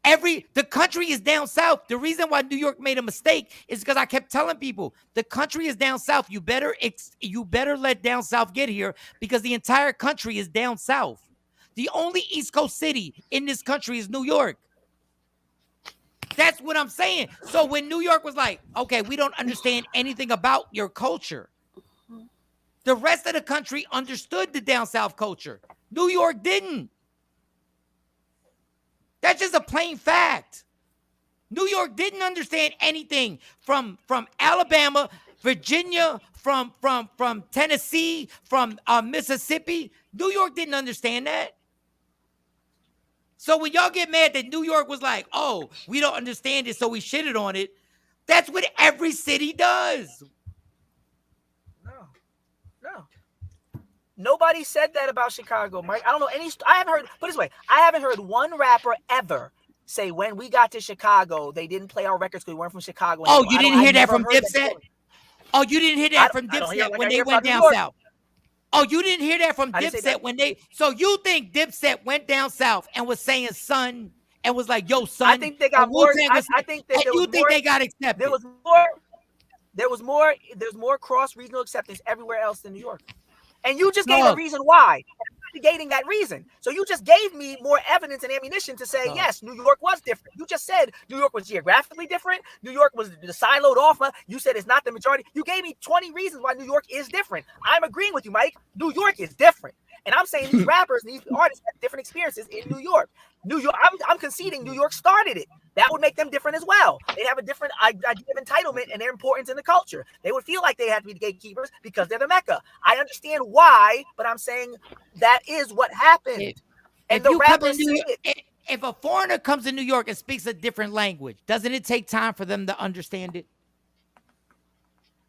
The country is down south. The reason why New York made a mistake is because I kept telling people the country is down south. You better let down south get here, because the entire country is down south. The only East Coast city in this country is New York. That's what I'm saying. So when New York was like, okay, we don't understand anything about your culture, the rest of the country understood the down south culture. New York didn't. That's just a plain fact. New York didn't understand anything from Alabama, Virginia, from Tennessee, from Mississippi. New York didn't understand that. So when y'all get mad that New York was like, oh, we don't understand it, so we shitted on it, that's what every city does. No. Nobody said that about Chicago, Mike. I don't know I haven't heard, put it this way, I haven't heard one rapper ever say when we got to Chicago, they didn't play our records because we weren't from Chicago. Oh, you didn't hear that from Dipset? Oh, you didn't hear that from Dipset when they went down south? Oh, you didn't hear that from Dipset when they... So you think Dipset went down south and was saying son and was like, yo, son? I think they got more... I think that you think they got accepted? There's more cross-regional acceptance everywhere else than New York. And you just gave a reason why. Negating that reason. So you just gave me more evidence and ammunition to say, yes, New York was different. You just said New York was geographically different. New York was siloed off. You said it's not the majority. You gave me 20 reasons why New York is different. I'm agreeing with you, Mike. New York is different. And I'm saying these rappers and these artists have different experiences in New York. I'm conceding New York started it. That would make them different as well. They have a different idea of entitlement and their importance in the culture. They would feel like they have to be the gatekeepers because they're the Mecca. I understand why, but I'm saying that is what happened. And the rappers see it. If a foreigner comes to New York and speaks a different language, doesn't it take time for them to understand it?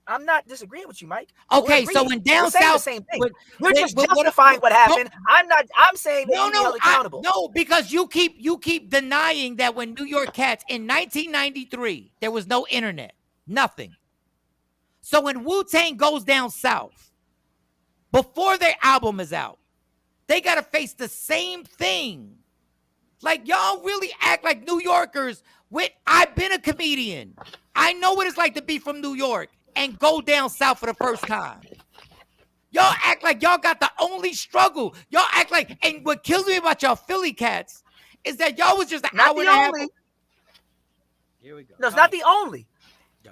I'm not disagreeing with you, Mike. Okay, so when down south, the same thing. You're just justifying what happened. I'm saying that you held accountable. No, because you keep denying that when New York Cats in 1993 there was no internet, nothing. So when Wu-Tang goes down south, before their album is out, they gotta face the same thing Like, y'all really act like New Yorkers. I've been a comedian. I know what it's like to be from New York and go down south for the first time. Y'all act like y'all got the only struggle. Y'all act like, and what kills me about y'all Philly cats is that y'all was just an hour and a half. Here we go. No, it's not the only.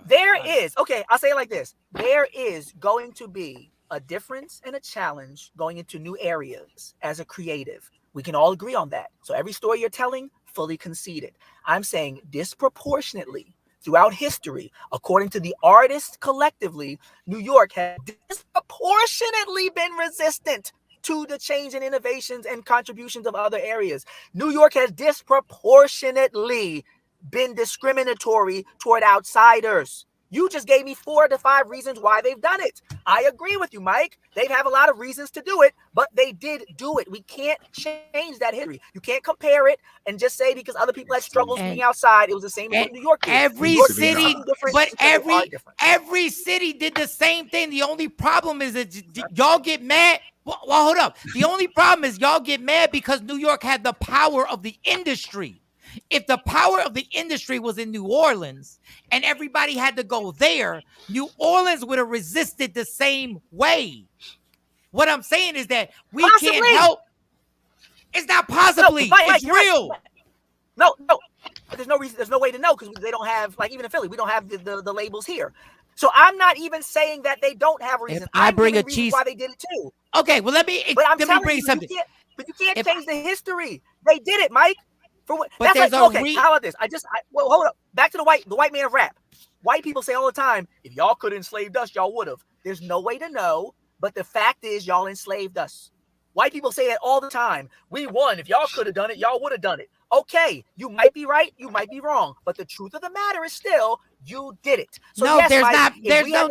There is, okay, I'll say it like this. There is going to be a difference and a challenge going into new areas as a creative. We can all agree on that. So every story you're telling, fully conceded. I'm saying disproportionately throughout history, according to the artists collectively, New York has disproportionately been resistant to the change and innovations and contributions of other areas. New York has disproportionately been discriminatory toward outsiders. You just gave me 4 to 5 reasons why they've done it. I agree with you, Mike. They have a lot of reasons to do it, but they did do it. We can't change that history. You can't compare it and just say because other people had struggles being outside, it was the same as what New York did. Every city, but every city did the same thing. The only problem is that y'all get mad. Well, hold up. The only problem is y'all get mad because New York had the power of the industry. If the power of the industry was in New Orleans and everybody had to go there, New Orleans would have resisted the same way. What I'm saying is that we can't help. It's not possibly. No, it's real. Right. No. There's no reason. There's no way to know because they don't have, like, even in Philly, we don't have the labels here. So I'm not even saying that they don't have reasons. I bring a cheese. Why they did it too. Okay, well let me bring something. You can't change the history. They did it, Mike. But that's there's like, okay, how about this? Well, hold up. Back to the white man of rap. White people say all the time, if y'all could have enslaved us, y'all would have. There's no way to know, but the fact is y'all enslaved us. White people say that all the time. We won. If y'all could have done it, y'all would have done it. Okay, you might be right, you might be wrong, but the truth of the matter is still you did it. So no, yes, there's Mike, not. There's no.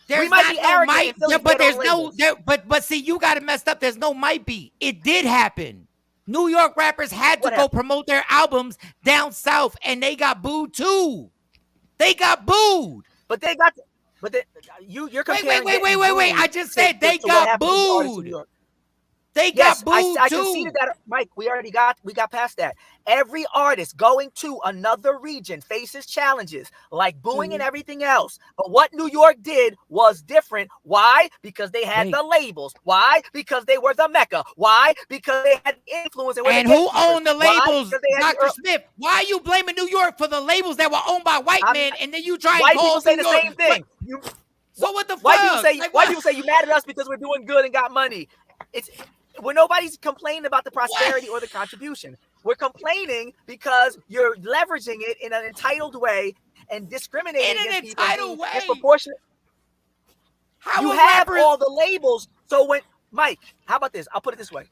There's we might be arrogant, but there's no. But see, you got it messed up. There's no might be. It did happen. New York rappers had to go promote their albums down south, and they got booed too. They got booed. But they got. You're comparing. Wait! I just said they got booed. They got booed I too. conceded that, Mike. We got past that. Every artist going to another region faces challenges like booing and everything else. But what New York did was different. Why? Because they had the labels. Why? Because they were the Mecca. Why? Because they had influence. And who owned the labels, Dr. Smith? Why are you blaming New York for the labels that were owned by white men, and then you try and call people say the same thing? So what the fuck? White people say you mad at us because we're doing good and got money. Where nobody's complaining about the prosperity or the contribution. We're complaining because you're leveraging it in an entitled way and discriminating against people. In an entitled way? Disproportionate. You have all the labels. So when, Mike, how about this? I'll put it this way.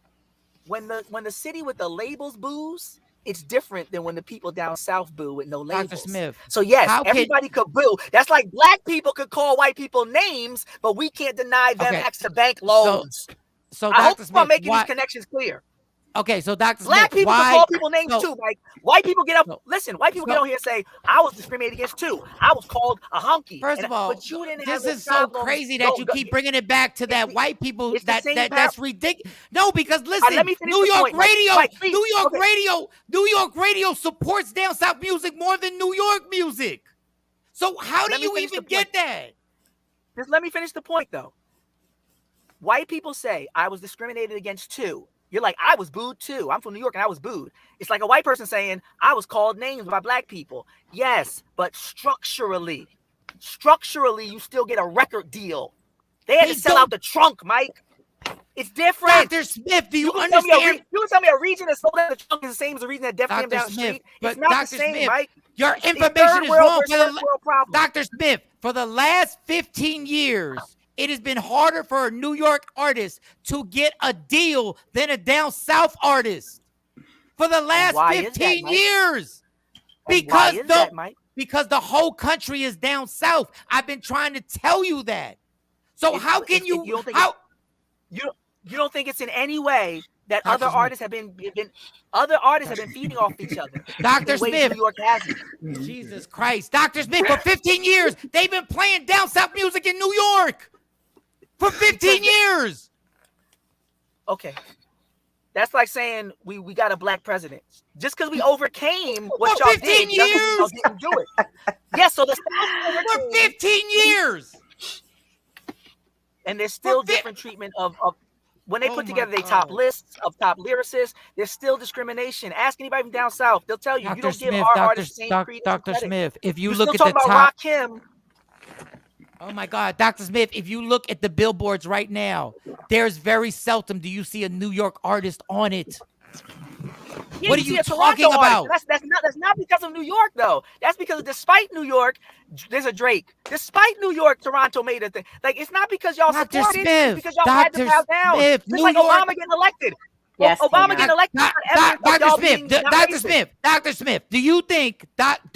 When the city with the labels boos, it's different than when the people down south boo with no labels. Dr. Smith. So yes, everybody could boo. That's like black people could call white people names, but we can't deny them extra bank loans. So I hope Dr. Smith, I'm making these connections clear. Okay, so Dr. Black Smith, people can call people names too, Mike. White people get up. Listen, white people get on here and say, I was discriminated against too. I was called a hunky. First of all, but you didn't this have is so crazy that you keep bringing it back to that white people. That's ridiculous. No, because listen, New York radio, New York radio supports down south music more than New York music. So how do you even get that? Just let me finish the point, though. White people say, I was discriminated against too. You're like, I was booed too. I'm from New York and I was booed. It's like a white person saying, I was called names by black people. Yes, but structurally, you still get a record deal. They had to sell out the trunk, Mike. It's different. Dr. Smith, do you understand? You can tell me a region that sold out the trunk is the same as a region that definitely down the street. It's not the same, Smith, Mike. Your information is wrong. Dr. Smith, for the last 15 years, it has been harder for a New York artist to get a deal than a down south artist. For the last 15 years. Because the whole country is down south. I've been trying to tell you that. So how can you you don't think it's in any way that other artists have been feeding off each other? Dr. Smith. New York hasn't. Jesus Christ. Dr. Smith, for 15 years, they've been playing down south music in New York. For 15 years. Okay. That's like saying we got a black president. Just because we overcame what For y'all 15 did, doesn't mean y'all years? didn't do it. Yes, so the South For overcame, 15 years. and there's still different treatment of when they Oh put my together their God. top lists of top lyricists. There's still discrimination. Ask anybody from down south; they'll tell you you Dr. don't give Smith, our artists the same credence and Dr. credit. Smith, if you You're look still at the talking about top, Rakim. oh my God, Dr. Smith, if you look at the billboards right now, there's very seldom do you see a New York artist on it. Yeah, What are see you a Toronto talking about? artist. That's not because of New York though. That's because despite New York, there's a Drake. Despite New York, Toronto made a thing. Like it's not because y'all Dr. supported. Smith, It's because y'all had to Dr. bow down. Smith, Just New like York. Obama getting elected. Yes, Obama Tina. getting elected. is not evidence of Dr. y'all Smith, being not Dr. racist. Smith, Dr. Smith, do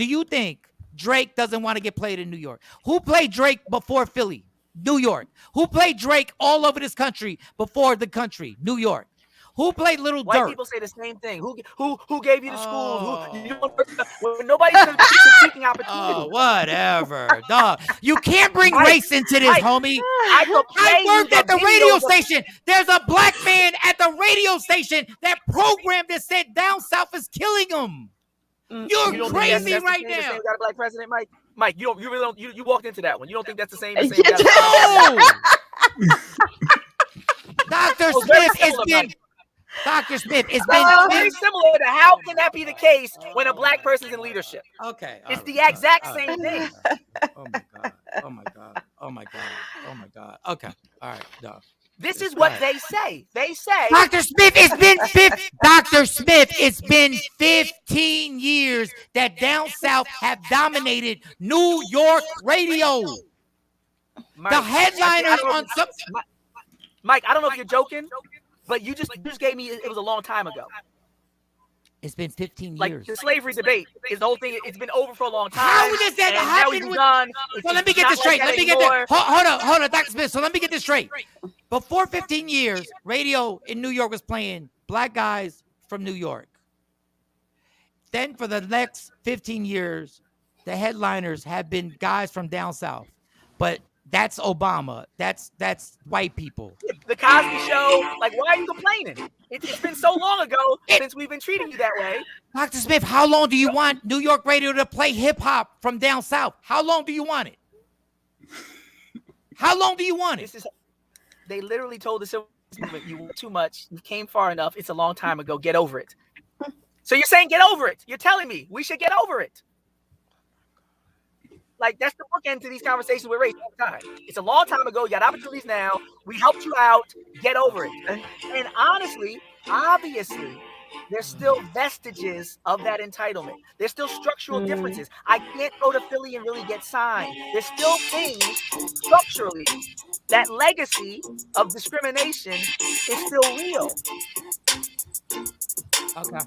you think Drake doesn't want to get played in New York? Who played Drake before Philly? New York. Who played Drake all over this country before the country? New York. Who played Little White Dirt? people say the same thing. Who gave you the schools? Oh. Who you don't when nobody's critiquing opportunity. Oh, whatever. Dog. You can't bring Mike, race into this, Mike, homie. I could play I you worked at the radio videos of- station. There's a black man at the radio station that programmed that said down south is killing him. You're You don't think crazy that's right the same now. we got a black president, Mike. Mike, you really don't. You walked into that one. You don't think that's the same? No. Dr. Smith, it's been. Dr. Smith, it's been very similar to how can that be the case when a black person's in leadership? Okay, it's the exact same thing. Oh my god! Oh my god! Oh my god! Oh my god! Okay, all right, no. This is what they say. They say, Dr. Smith, Dr. Smith, it's been 15 years that down south have dominated New York radio. Mike, the headliners on some. Mike, I don't know if you're joking, but you just gave me. It was a long time ago. It's been 15 years. Like the slavery debate is the whole thing. It's been over for a long time. How does that and now happen? it's done. So let me get this straight. Let me get that. Hold on, Dr. Smith. So let me get this straight. Before 15 years, radio in New York was playing black guys from New York. Then for the next 15 years, the headliners have been guys from down south. But that's Obama. That's white people. The Cosby Show. Like, why are you complaining? It's been so long ago since we've been treating you that way. Dr. Smith, how long do you want New York radio to play hip hop from down south? How long do you want it? How long do you want it? They literally told the civil rights movement, you want too much. You came far enough. It's a long time ago. Get over it. So you're saying get over it. You're telling me we should get over it. Like, that's the bookend to these conversations with race all the time. It's a long time ago. You got opportunities now. We helped you out. Get over it. And honestly, obviously, there's still vestiges of that entitlement. There's still structural differences. I can't go to Philly and really get signed. There's still things structurally. That legacy of discrimination is still real. Okay.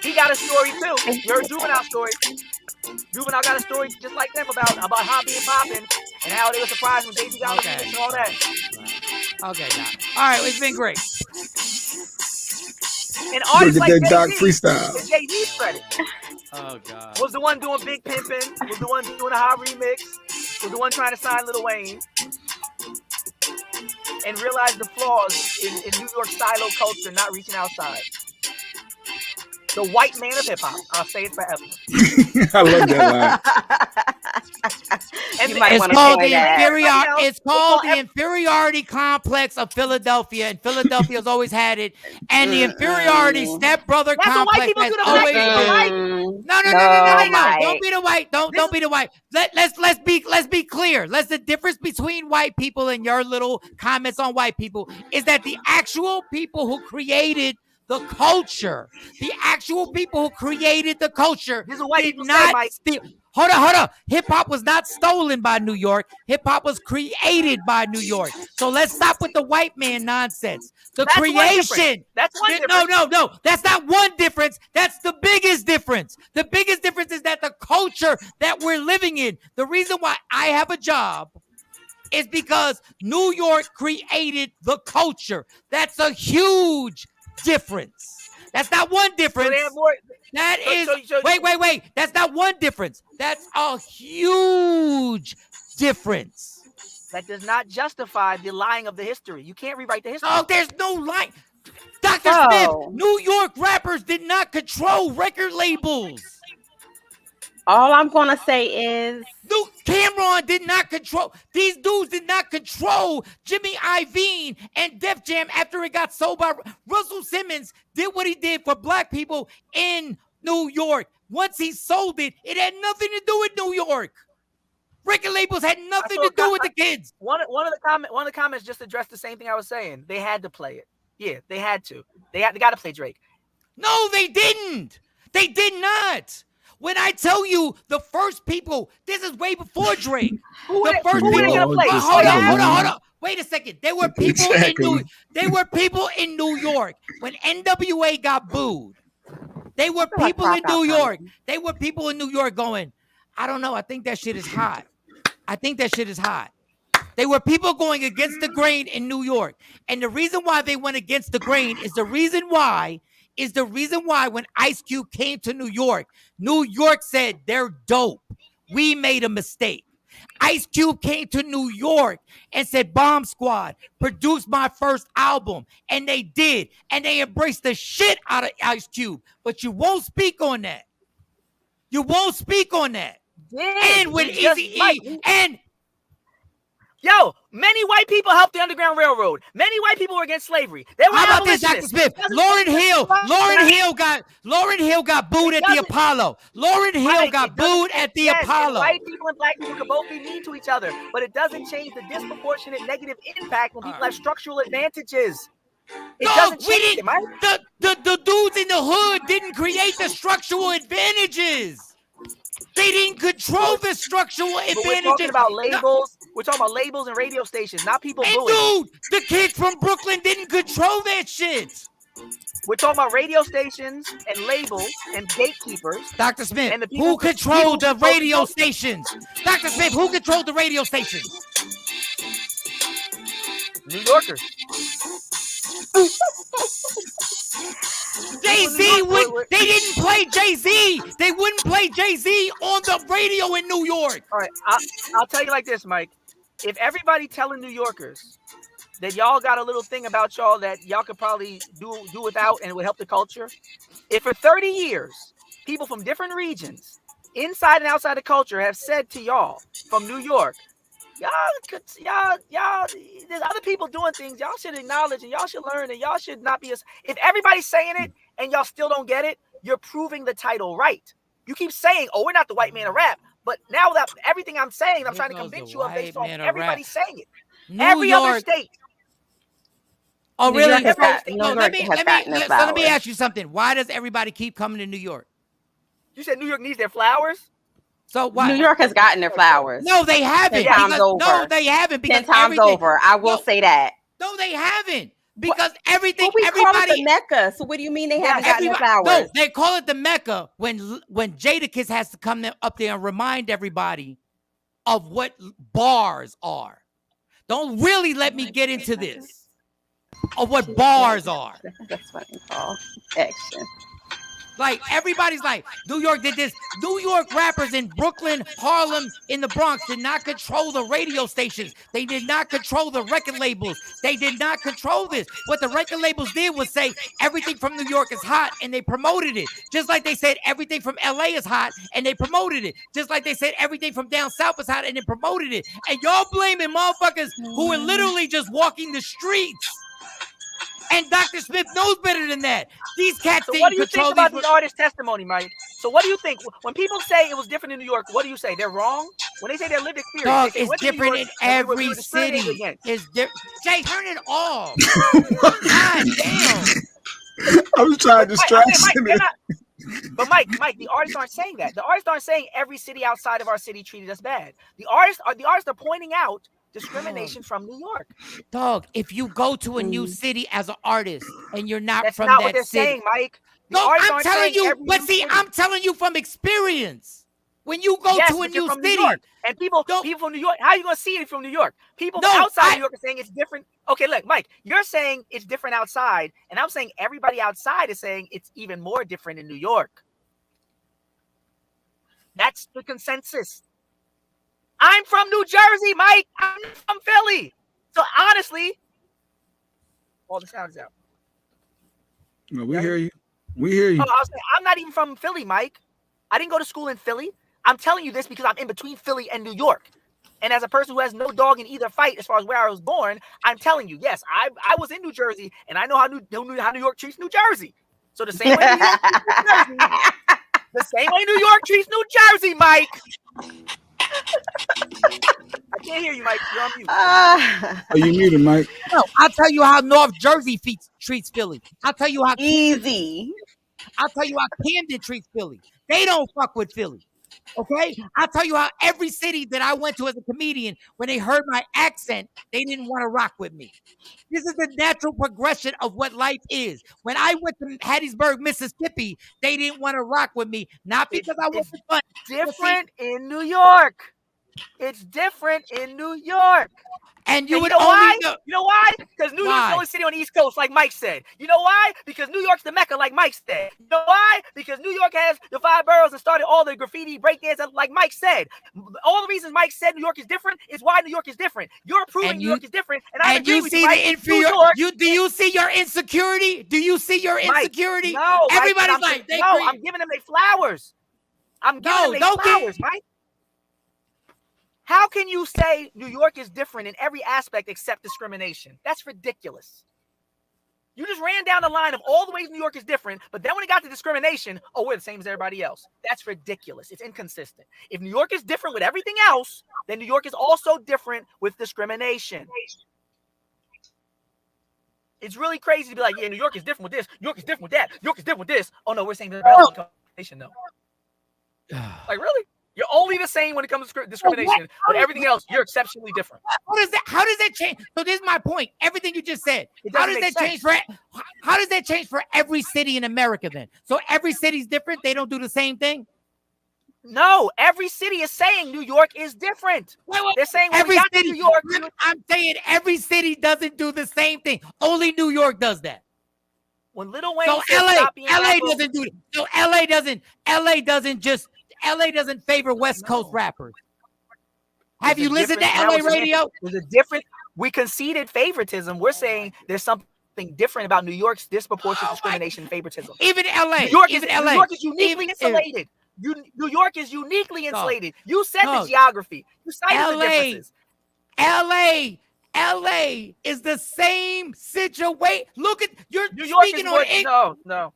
He got a story too. You heard Juvenile story. Juvenile got a story just like them about Hobby and Poppin' and how they were surprised when Daisy got him and all that. Okay, Doc. All right, it's been great. And artists like that Doc Jay-Z, freestyle. it's Jay-Z's credit. Oh God. Was the one doing Big Pimpin', was the one doing a hot remix, was the one trying to sign Lil Wayne, and realized the flaws in New York silo culture not reaching outside. The white man of hip hop. I'll say it forever. I love that line. And It's called the inferiority complex of Philadelphia, and Philadelphia's always had it. And the inferiority stepbrother complex has always been. No. Don't be the white. Don't be the white. Let's be clear. The difference between white people and your little comments on white people is that the actual people who created the culture, did not steal. Hold on. Hip hop was not stolen by New York. Hip hop was created by New York. So let's stop with the white man nonsense. That's creation. That's one difference. No. That's not one difference. That's the biggest difference. The biggest difference is that the culture that we're living in, the reason why I have a job is because New York created the culture. That's a huge difference. That's not one difference. Wait. That's not one difference. That's a huge difference. That does not justify the lying of the history. You can't rewrite the history. Oh, there's no lying. Dr. Smith, New York rappers did not control record labels. All I'm gonna say is Cameron did not control. These dudes did not control Jimmy Iovine and Def Jam after it got sold by Russell Simmons. Did what he did for black people in New York. Once he sold it, it had nothing to do with New York. Record labels had nothing to do with the kids. One of the comments just addressed the same thing I was saying. They had to play it. Yeah, they had to. They got to play Drake. No, they didn't. They did not. When I tell you the first people, this is way before Drake. Who the first who people. gonna play? Hold on. Wait a second. There were people in New York when NWA got booed. They were people in New York. They were people in New York going, I don't know. I think that shit is hot. They were people going against the grain in New York. And the reason why they went against the grain is the reason why when Ice Cube came to New York said they're dope. We made a mistake. Ice Cube came to New York and said, Bomb Squad, produce my first album. And they did. And they embraced the shit out of Ice Cube. But you won't speak on that. And when Eazy-E and yo, many white people helped the Underground Railroad. Many white people were against slavery. They were how about this, Dr. abolitionists. Smith? Lauren Hill got booed at the Apollo. Lauren Hill got booed at the Apollo. White people and black people can both be mean to each other, but it doesn't change the disproportionate negative impact when people have structural advantages. It doesn't change it, Mike. The dudes in the hood didn't create the structural advantages. They didn't control the structural advantages. We're talking about labels. We're talking about labels and radio stations, not people booing. Dude, the kids from Brooklyn didn't control that shit. We're talking about radio stations and labels and gatekeepers. Dr. Smith, and the people, who controlled the radio stations? Dr. Smith, who controlled the radio stations? New Yorkers. Jay-Z they didn't play Jay-Z. They wouldn't play Jay-Z on the radio in New York. All right, I'll tell you like this, Mike. If everybody telling New Yorkers that y'all got a little thing about y'all that y'all could probably do without and it would help the culture, if for 30 years people from different regions, inside and outside the culture, have said to y'all from New York, y'all, there's other people doing things y'all should acknowledge and y'all should learn and y'all should not be as. If everybody's saying it and y'all still don't get it, you're proving the title right. You keep saying, "Oh, we're not the white man of rap," but now that everything I'm saying, I'm trying to convince you of based on everybody's saying it. Every other state. Oh, really? Let me ask you something. Why does everybody keep coming to New York? You said New York needs their flowers. So why? New York has gotten their flowers. No, they haven't. 10 times over. No, they haven't. 10 times over. I will say that. No, they haven't. Because everything, we everybody call it the Mecca. So what do you mean they haven't gotten their flowers? No, they call it the Mecca when Jadakiss has to come up there and remind everybody of what bars are. Don't really let me get into this of what bars are. That's what they call action. Like, everybody's like, New York did this. New York rappers in Brooklyn, Harlem, in the Bronx did not control the radio stations. They did not control the record labels. They did not control this. What the record labels did was say everything from New York is hot, and they promoted it. Just like they said everything from LA is hot, and they promoted it. Just like they said everything from down south is hot, and they promoted it. And y'all blaming motherfuckers who are literally just walking the streets. And Dr. Smith knows better than that. These cats didn't control. So what do you think about the artist testimony, Mike? So what do you think? When people say it was different in New York, what do you say? They're wrong? When they say their lived experience, dog, it's different in every city. It's different. Jay, turn it off. God damn. I was trying to distract you. But Mike, the artists aren't saying that. The artists aren't saying every city outside of our city treated us bad. The artists are pointing out discrimination from New York. Dog, if you go to a new city as an artist and you're not That's from not that what they're city. saying, Mike. No, I'm telling you, but see, I'm telling you from experience. When you go to a new city, and people from New York, how are you going to see it from New York? People outside New York are saying it's different. Okay, look, Mike, you're saying it's different outside, and I'm saying everybody outside is saying it's even more different in New York. That's the consensus. I'm from New Jersey, Mike. I'm from Philly. So honestly, all the sound is out. No, we hear you. We hear you. Oh, I was saying, I'm not even from Philly, Mike. I didn't go to school in Philly. I'm telling you this because I'm in between Philly and New York. And as a person who has no dog in either fight as far as where I was born, I'm telling you, yes, I was in New Jersey, and I know how New York treats New Jersey. So the same way New York treats New Jersey, the same way New York treats New Jersey, Mike. I can't hear you, Mike. You're on mute. Are you muted, Mike? No, I'll tell you how North Jersey treats Philly. I'll tell you how easy. I'll tell you how Camden treats Philly. They don't fuck with Philly. Okay? I'll tell you how every city that I went to as a comedian, when they heard my accent, they didn't want to rock with me. This is the natural progression of what life is. When I went to Hattiesburg, Mississippi, they didn't want to rock with me. Not because I wasn't fun. Different in New York. It's different in New York. And you would know only why? know. You know why? Because New York's the only city on the East Coast, like Mike said. You know why? Because New York's the Mecca, like Mike said. You know why? Because New York has the 5 boroughs and started all the graffiti breakdance, like Mike said. All the reasons Mike said New York is different is why New York is different. You're proving New York is different, and I agree with you, Mike. Do you see your insecurity? Do you see your insecurity? Mike, no, everybody's Mike, like, I'm giving them their flowers. I'm giving them their flowers, Mike. How can you say New York is different in every aspect except discrimination? That's ridiculous. You just ran down the line of all the ways New York is different, but then when it got to discrimination, oh, we're the same as everybody else. That's ridiculous. It's inconsistent. If New York is different with everything else, then New York is also different with discrimination. It's really crazy to be like, yeah, New York is different with this, New York is different with that, New York is different with this. Oh, no, we're the same as everybody else. Discrimination, though. Like, really? You're only the same when it comes to discrimination, but everything else, you're exceptionally different. How does that change? So this is my point. Everything you just said. How does that change for every city in America then? So every city's different? They don't do the same thing? No, every city is saying New York is different. They're saying when we got to New York. I'm saying every city doesn't do the same thing. Only New York does that. When Lil Wayne so said LA doesn't do it. So LA doesn't favor West Coast rappers. Have you listened to LA radio? There's a different. We conceded favoritism. We're saying there's something different about New York's disproportionate discrimination and favoritism. Even LA. New York is uniquely insulated. New York is uniquely insulated. You said the geography. You cited the differences. LA is the same situation. Look at New York speaking on no.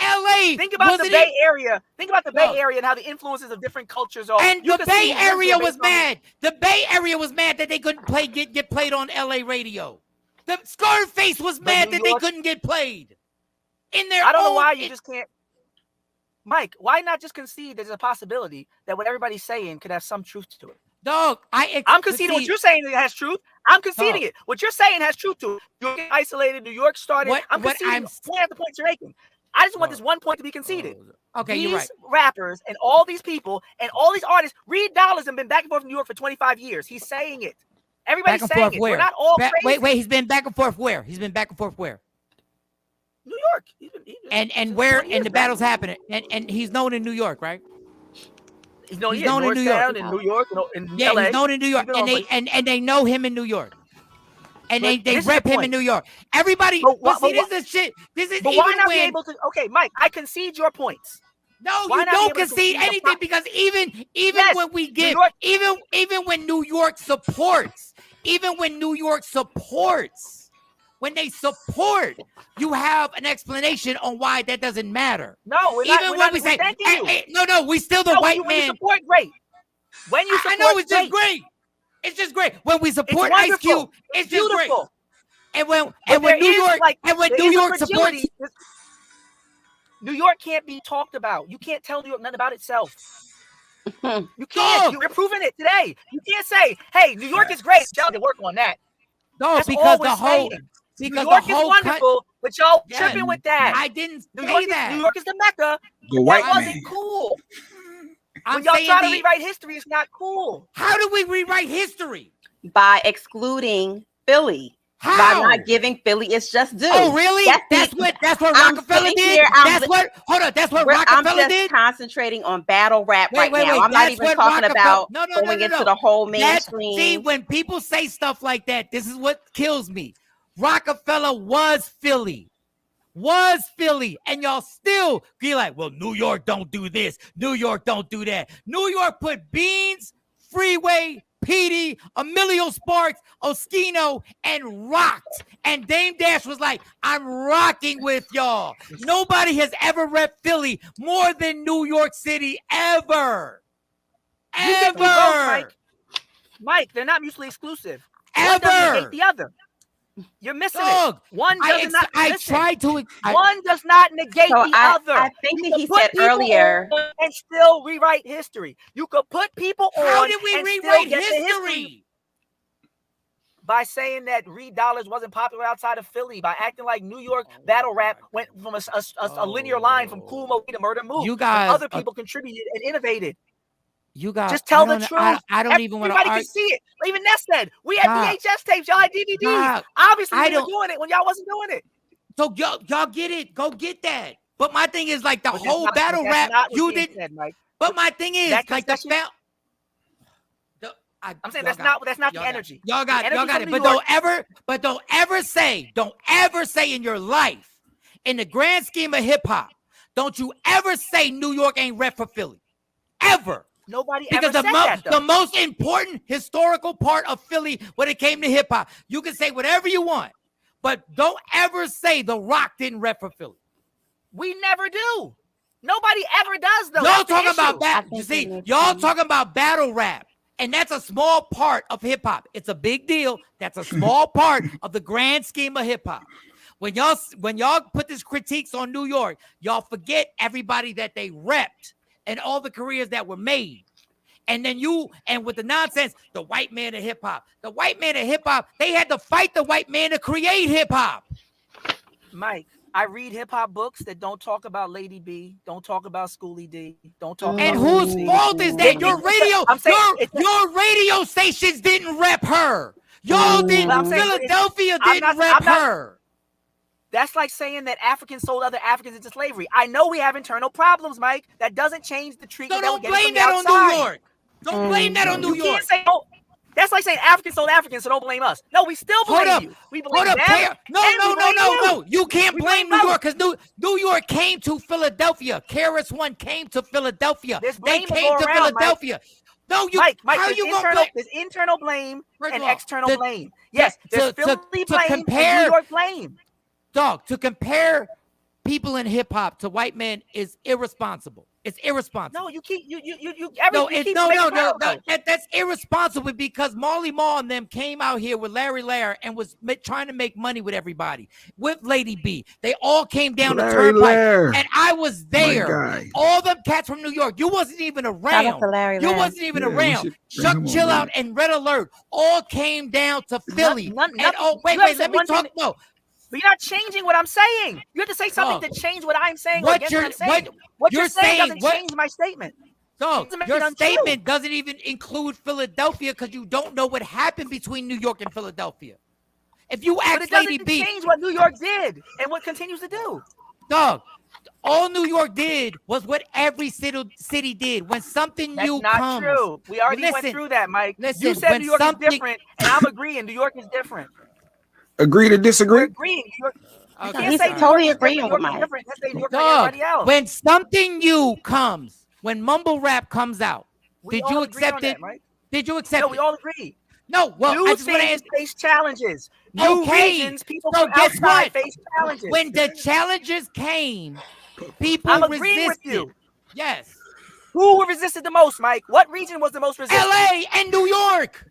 LA. Think about the Bay Area. Think about the Bay Area and how the influences of different cultures are. And the Bay Area was mad. The Bay Area was mad that they couldn't get played on LA radio. The Scarface was mad that they couldn't get played. I don't know why you just can't. Mike, why not just concede there's a possibility that what everybody's saying could have some truth to it? Dog, I'm conceding what you're saying it has truth. I'm conceding it. What you're saying has truth to it. You're isolated. New York started. I'm conceding point after point you're making. I just want this one point to be conceded. Okay, these you're right. rappers and all these people and all these artists, Reed Dollars have been back and forth in New York for 25 years. He's saying it. Everybody's saying it. Where? We're not all crazy. Wait, he's been back and forth where? He's been back and forth where? New York. And where and the battle's happening. And he's known in New York, right? He's known in New York. In New York, in LA. He's known in New York. And they know him in New York. And they rep him in New York. Everybody, this is shit. This is but why not be able to? Okay, Mike, I concede your points. No, you don't concede anything because even when we give, even when New York supports, when they support, you have an explanation on why that doesn't matter. No, we say, no, we still the white man. When you support, great. When you support, I know it's just great. It's just great when we support Ice Cube. It's just great. And when New York supports, New York can't be talked about. You can't tell New York nothing about itself. You can't. You're proving it today. You can't say, "Hey, New York is great. Y'all can work on that." No, that's because New York is wonderful, but y'all tripping with that. I didn't say that. New York is the Mecca. The white that wasn't cool. When y'all try to rewrite history, it's not cool. How do we rewrite history? By excluding Philly How? By not giving Philly its just due. Oh, really? That's what Rockefeller did? That's what Rockefeller I'm just did? concentrating on battle rap Wait, now. I'm not even talking about going into the whole mainstream. See, when people say stuff like that, this is what kills me. Rockefeller was Philly. And y'all still be like, well, New York don't do this. New York don't do that. New York put Beans, Freeway, Petey, Emilio Sparks, Oskino, and rocked. And Dame Dash was like, I'm rocking with y'all. Nobody has ever repped Philly more than New York City ever. Ever. Mike, they're not mutually exclusive. Ever. One doesn't negate the other. You're missing it. One does not. One does not negate the other. I think that he said earlier, and still rewrite history. You could put people on. How did we rewrite history? By saying that Reed Dollars wasn't popular outside of Philly, by acting like New York battle rap went from a linear line from Kool Moe to Murder Mook. You guys, other people contributed and innovated. You guys just tell the truth. I don't even want to argue. Everybody can see it. Even Ness said we had VHS tapes. Y'all had DVDs. Obviously, we were doing it when y'all wasn't doing it. So y'all get it. Go get that. But my thing is like the whole battle rap. You did. But my thing is like the found. I'm saying that's not the energy. Y'all got it. But don't ever say in your life, in the grand scheme of hip hop, don't you ever say New York ain't rep for Philly. Ever. Nobody because ever said that, the most important historical part of Philly when it came to hip hop. You can say whatever you want, but don't ever say The Rock didn't rep for Philly. We never do. Nobody ever does though. Y'all talking about that. You see, y'all talking about battle rap. And that's a small part of hip hop. It's a big deal. That's a small part of the grand scheme of hip hop. When y'all put this critiques on New York, y'all forget everybody that they repped and all the careers that were made. And then with the nonsense, the white man of hip hop. The white man of hip hop, they had to fight the white man to create hip hop. Mike, I read hip hop books that don't talk about Lady B, don't talk about Schoolie D, don't talk about. And whose fault is that? Your radio stations didn't rep her. Y'all didn't. Philadelphia didn't rep her. That's like saying that Africans sold other Africans into slavery. I know we have internal problems, Mike. That doesn't change the treatment. So don't blame that on New York. Don't blame that on New York. Can't say, that's like saying Africans sold Africans, so don't blame us. No, we still blame you. We blame them. No. You can't blame New York because New York came to Philadelphia. KRS One came to Philadelphia. They came to Philadelphia. No, Mike, there's internal blame and external blame. Yes, there's Philly blame and New York blame. Dog, to compare people in hip hop to white men is irresponsible. It's irresponsible. No, you keep that's irresponsible because Marley Marl and them came out here with Larry Lair and was trying to make money with everybody. With Lady B, they all came down the turnpike, and I was there. All them cats from New York. You wasn't even around. Wasn't even around. Chuck Chill Out and Red Alert all came down to Philly. Wait, let me talk. No. But you're not changing what I'm saying. You have to say something to change what I'm saying. What you're saying doesn't change my statement. So your statement doesn't even include Philadelphia because you don't know what happened between New York and Philadelphia. If you ask Lady B, it doesn't change what New York did and what continues to do. Dog, all New York did was what every city did. When something new comes. That's not true. We already went through that, Mike. You said New York is different, and I'm agreeing. New York is different. Agree to disagree? Agreeing. You can't say totally agreeing with Mike. Dog, when something new comes, when mumble rap comes out, did you accept it? Did you accept it? No, we all agree. No, well, new things face challenges. New regions, people from outside face challenges. When the challenges came, people I'm agreeing resisted. With you. Yes. Who resisted the most, Mike? What region was the most resistant? LA and New York.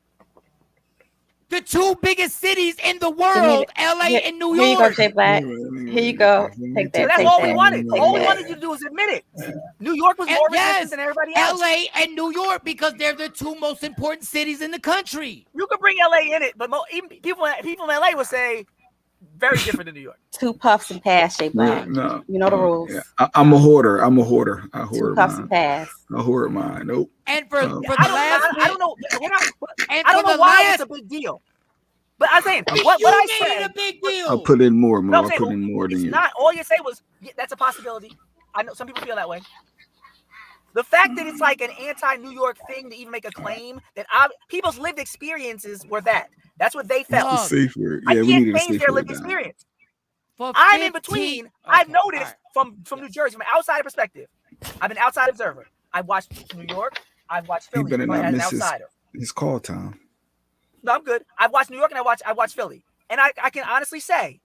The two biggest cities in the world, LA and New York. Here you go, Jay Black. Here you go. Take that. That's all we wanted. All we wanted you to do is admit it. New York was more resistant than everybody else. LA and New York because they're the two most important cities in the country. You could bring LA in it, but even people in LA would say very different than New York. 2 puffs and pass, Jay Black. No, you know the rules. Yeah. I'm a hoarder. I hoard 2 puffs and pass. I hoard mine. Nope. And for the last, I don't know. I don't know why it's a big deal. But I'm saying You what I made said. it a big deal. I put in more, Mo. No, I'm I saying, put in more than it's you. not all you say was that's a possibility. I know some people feel that way. The fact that it's like an anti-New York thing to even make a claim that people's lived experiences were that. That's what they felt. It's the safe word. I Yeah, we can't needed a change safe their word lived down. experience. For I'm in 15 between. Okay, I've noticed all right. from New Jersey, from an outside perspective. I've been an outside observer. I've watched New York. I've watched He Philly better not as an miss outsider. his call time. No, I'm good. I've watched New York and I watched Philly. And I can honestly say,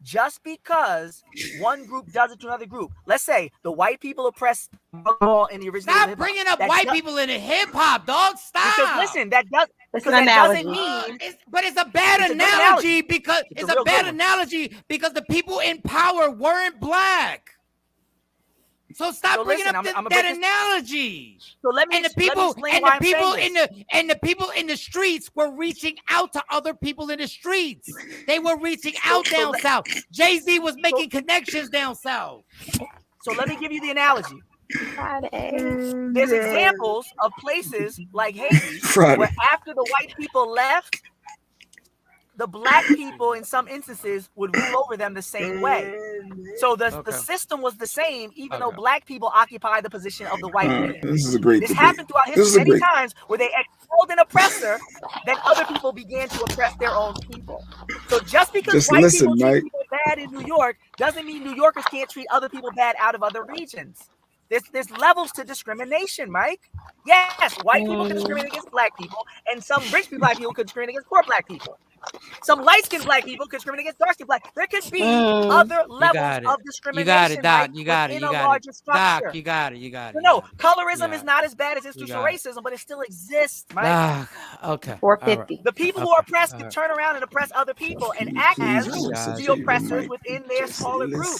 just because one group does it to another group, let's say the white people oppress all in the original. Stop bringing up white people in hip hop, dog. Stop. Because listen, that doesn't mean. But it's a bad It's a good analogy because It's it's a a real bad good one. analogy because the people in power weren't black. So stop bringing listen, up I'm that analogy. So let me explain why I'm saying this. The people in the streets were reaching out to other people in the streets. They were reaching out down south. Jay-Z was making connections down south. So let me give you the analogy. There's examples of places like Haiti where after the white people left, the black people in some instances would rule over them the same way. So the system was the same, even though black people occupied the position of the white man. This is a great This debate. happened throughout history many times where they expelled an oppressor, then other people began to oppress their own people. So just because white people treat people bad in New York doesn't mean New Yorkers can't treat other people bad out of other regions. There's levels to discrimination, Mike. Yes, white people can discriminate against black people, and some rich black people can discriminate against poor black people. Some light-skinned black people can discriminate against dark-skinned black. There could be other levels of discrimination. You got it, Doc. Mike, You got it. within You a got larger it. structure. Doc, you got it. You got it. No, colorism is not as bad as institutional racism, but it still exists, Mike. Okay. 450. The people who are oppressed can turn around and oppress other people and act as the oppressors within their smaller group.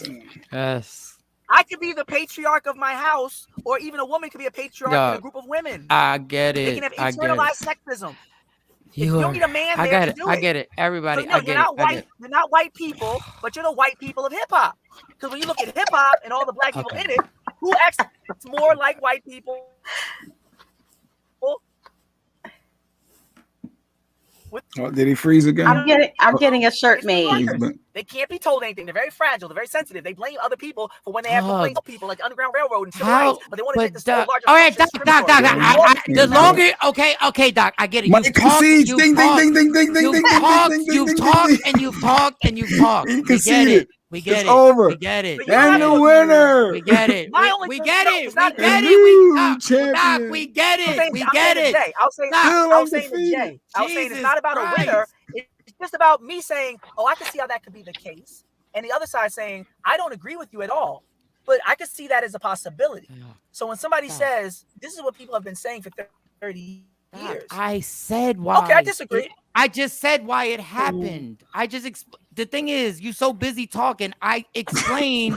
Yes. I could be the patriarch of my house, or even a woman could be a patriarch in a group of women. I get it. They can have internalized sexism. You don't need a man I there get to it. do I it. get it. Everybody, So, no, I get it. You're not white people, but you're the white people of hip hop. Because when you look at hip hop and all the black people in it, who acts more like white people? Did he freeze again? I'm getting a shirt made. They can't be told anything. They're very fragile. They're very sensitive. They blame other people for when they have complaints of people like Underground Railroad and civil rights, but they want to take this whole larger. All right, Doc. The longer, okay, Doc. I get it. Mike concedes. Ding, ding, ding, ding, ding, ding, ding, You've talked and you've talked and you've talked. He We get conceded. it. We get It's it. over. We get it. And the winner. We get it. We get it. We get it. New Doc, champion. we get it. We I'm get saying it. to Jay. I was saying to Jay. I was saying it's not about a winner. It's just about me saying, oh, I can see how that could be the case. And the other side saying, I don't agree with you at all, but I could see that as a possibility. So when somebody says, this is what people have been saying for 30 years. I said why. Okay, I disagree. I just said why it happened. I just the thing is, you so busy talking. I explained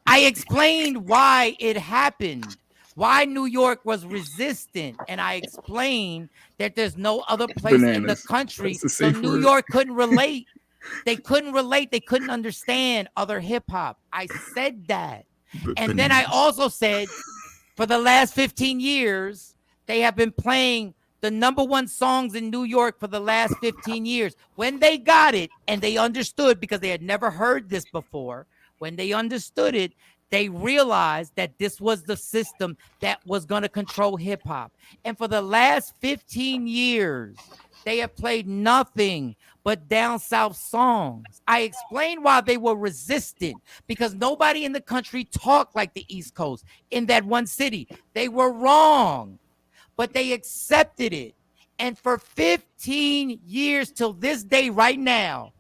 I explained why it happened. Why New York was resistant, and I explained that there's no other place in the country, so New York couldn't relate. They couldn't relate. They couldn't understand other hip hop. I said that, and then I also said, for the last 15 years, they have been playing the #1 songs in New York for the last 15 years. When they got it and they understood, because they had never heard this before, when they understood it, they realized that this was the system that was going to control hip hop. And for the last 15 years, they have played nothing but down south songs. I explained why they were resistant, because nobody in the country talked like the East Coast in that one city. They were wrong, but they accepted it. And for 15 years till this day right now,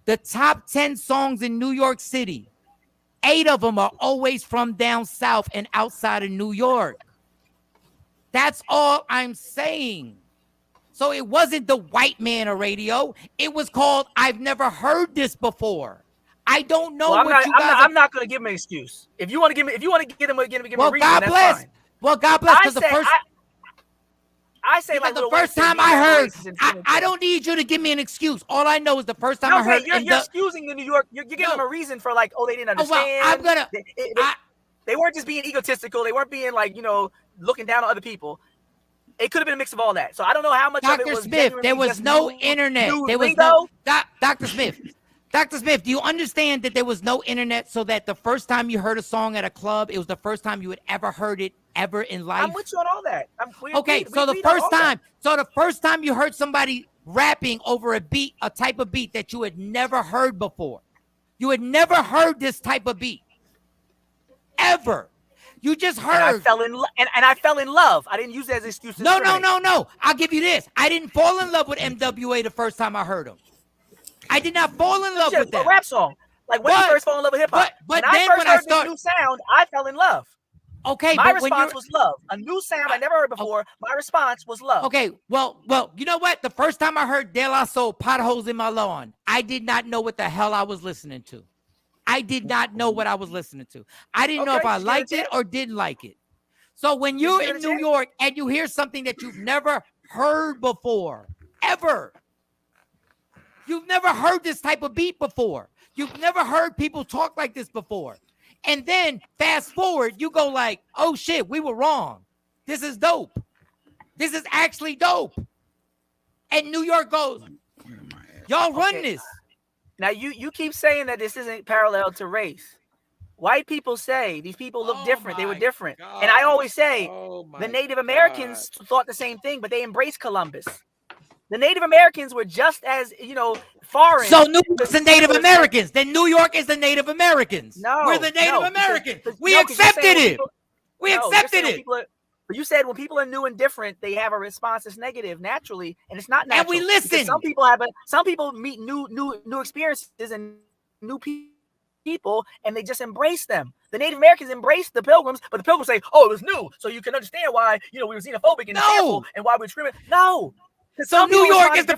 the top 10 songs in New York City, 8 of them are always from down south and outside of New York. That's all I'm saying. So it wasn't the white man of radio. It was called, I've never heard this before. I don't know what you guys. I'm not going to give him an excuse. If you want to give him, give him a reason, God that's bless. fine. Well, God bless. Because I say like the first time I heard, I don't need you to give me an excuse. All I know is the first time I heard. You're excusing the New York. You're giving them a reason for like, oh, they didn't understand. Well, they weren't just being egotistical. They weren't being like, looking down on other people. It could have been a mix of all that. So I don't know how much of it Dr. was Smith, there genuinely was just no new- internet. new There was lingo. no Dr. Smith. Dr. Smith, do you understand that there was no internet, so that the first time you heard a song at a club, it was the first time you had ever heard it ever in life? I'm with you on all that. So the first time you heard somebody rapping over a beat, a type of beat that you had never heard before. You had never heard this type of beat. Ever. You just heard. And I fell in love. I didn't use it as an excuse to discriminate. No. I'll give you this. I didn't fall in love with MWA the first time I heard him. I did not fall in love with that. A rap song. Like when you first fall in love with hip hop. But when then I first when heard I start, this new sound, I fell in love. Okay, my but response was love. A new sound I never heard before. My response was love. Okay, well, you know what? The first time I heard De La Soul, Potholes in My Lawn, I did not know what the hell I was listening to. I did not know what I was listening to. I didn't know if I liked it or didn't like it. So when you're in New York and you hear something that you've never heard before, ever, you've never heard this type of beat before. You've never heard people talk like this before. And then fast forward, you go like, oh shit, we were wrong. This is dope. This is actually dope. And New York goes, y'all run this. Now you keep saying that this isn't parallel to race. White people say these people look different. They were different. And I always say the Native Americans thought the same thing, but they embraced Columbus. The Native Americans were just as, foreign. So New York's the Native Americans. Then New York is the Native Americans. No. We're the Native Americans. We No, accepted it. We accepted it. But you said when people are new and different, they have a response that's negative naturally, and it's not natural. And we listen. Some people meet new experiences and new people, and they just embrace them. The Native Americans embraced the Pilgrims, but the Pilgrims say, "Oh, it was new," so you can understand why we were xenophobic and example, and why we're screaming. No. So New York is the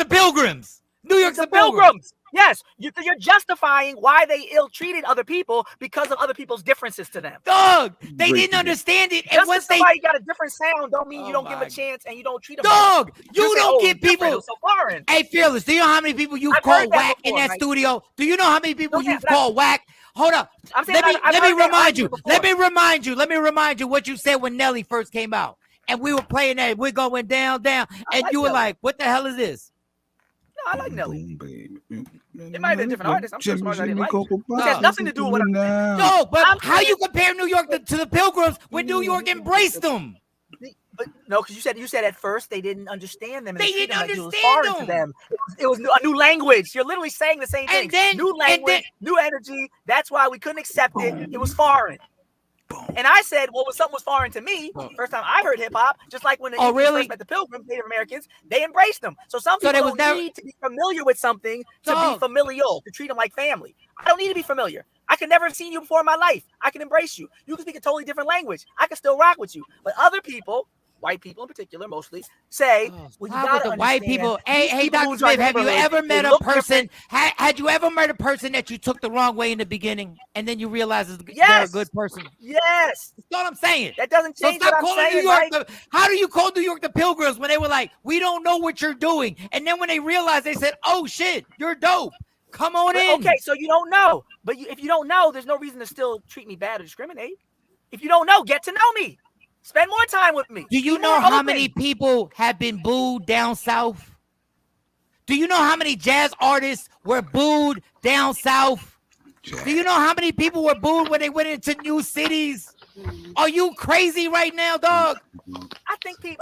Pilgrims. New York's the Pilgrims. Yes, you're justifying why they ill-treated other people because of other people's differences to them. Dog, they didn't understand it. And once somebody got a different sound, don't mean you don't give them a chance and you don't treat them. Dog, you don't get people. So foreign. Hey, Fearless, do you know how many people you've called whack in that studio? Do you know how many people you've called whack? Hold up. Let me remind you. Let me remind you what you said when Nelly first came out. And we were playing that. We're going down. And you were like, what the hell is this? No, I like Nelly. It might be a different artist. I'm sure I didn't like it. It has nothing to do with what I'm saying. No, but how you compare New York to the Pilgrims when New York embraced them? But no, because you said at first they didn't understand them. And they didn't understand it was foreign to them. It was a new language. You're literally saying the same thing. And then, new language, new energy. That's why we couldn't accept it. It was foreign. And I said, well, when something was foreign to me, first time I heard hip hop, just like when first met the Pilgrims, Native Americans, they embraced them. So some people don't need to be familiar with something to be familial, to treat them like family. I don't need to be familiar. I could never have seen you before in my life. I can embrace you. You can speak a totally different language. I can still rock with you. But other people, white people in particular, mostly say, well, you gotta the white people. Hey, people Dr. Smith, have you ever met a person? Had you ever met a person that you took the wrong way in the beginning, and then you realize they're a good person? Yes, that's all I'm saying. That doesn't change. So stop what I'm calling saying, New York. Mike. How do you call New York the Pilgrims when they were like, we don't know what you're doing, and then when they realized, they said, oh shit, you're dope. Come on in. Okay, so you don't know, but if you don't know, there's no reason to still treat me bad or discriminate. If you don't know, get to know me. Spend more time with me. Do you know how many people have been booed down south? Do you know how many jazz artists were booed down south? Do you know how many people were booed when they went into new cities? Are you crazy right now, dog? I think the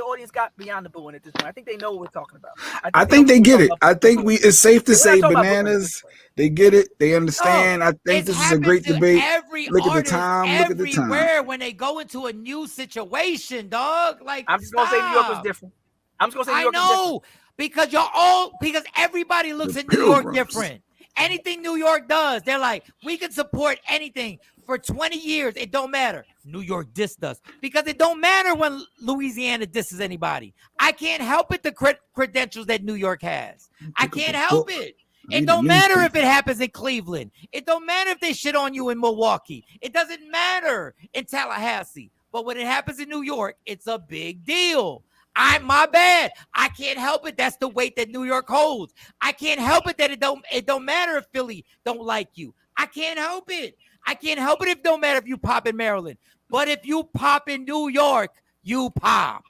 audience got beyond the booing at this point. I think they know what we're talking about. I think they get it. I think it's safe to say bananas. They get it. They understand. I think this is a great debate. Look at the time. Look at the time. Everywhere when they go into a new situation, dog. Like I'm just gonna say New York was different. I'm just gonna say New York was different. because everybody looks at New York different. Anything New York does, they're like, we can support anything. For 20 years, it don't matter. New York dissed us because it don't matter when Louisiana disses anybody. I can't help it, the credentials that New York has. I can't help it. It don't matter if it happens in Cleveland. It don't matter if they shit on you in Milwaukee. It doesn't matter in Tallahassee. But when it happens in New York, it's a big deal. My bad. I can't help it. That's the weight that New York holds. I can't help it that it don't matter if Philly don't like you. I can't help it. I can't help it if it don't matter if you pop in Maryland. But if you pop in New York, you pop.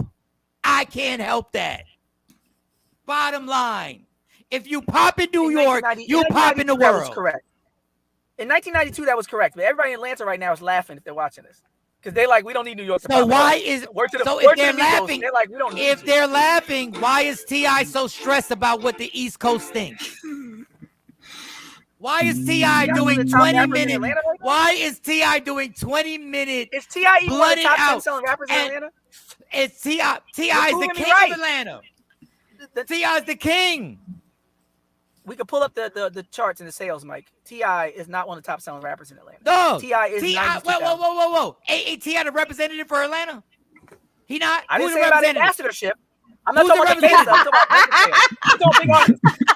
I can't help that. Bottom line, if you pop in New York, you pop in the That was world. correct. In 1992, that was correct. But everybody in Atlanta right now is laughing if they're watching this. Because they're like, we don't need New York to pop. So why is so if they're laughing? They're like, we don't need if they're laughing, why is T.I. so stressed about what the East Coast thinks? Why is T.I. doing 20 minutes? Why is T.I. doing 20 minutes? Is T.I. even one of the top 10 out? selling rappers in Atlanta? It's T.I. T.I. is the king of Atlanta. T.I. is the king. We could pull up the charts and the sales, Mike. T.I. is not one of the top selling rappers in Atlanta. No. T.I. is Whoa. Ain't T.I. the representative for Atlanta? He not? I didn't Who's say the about representative? ambassadorship. I'm not talking about the case. I'm talking about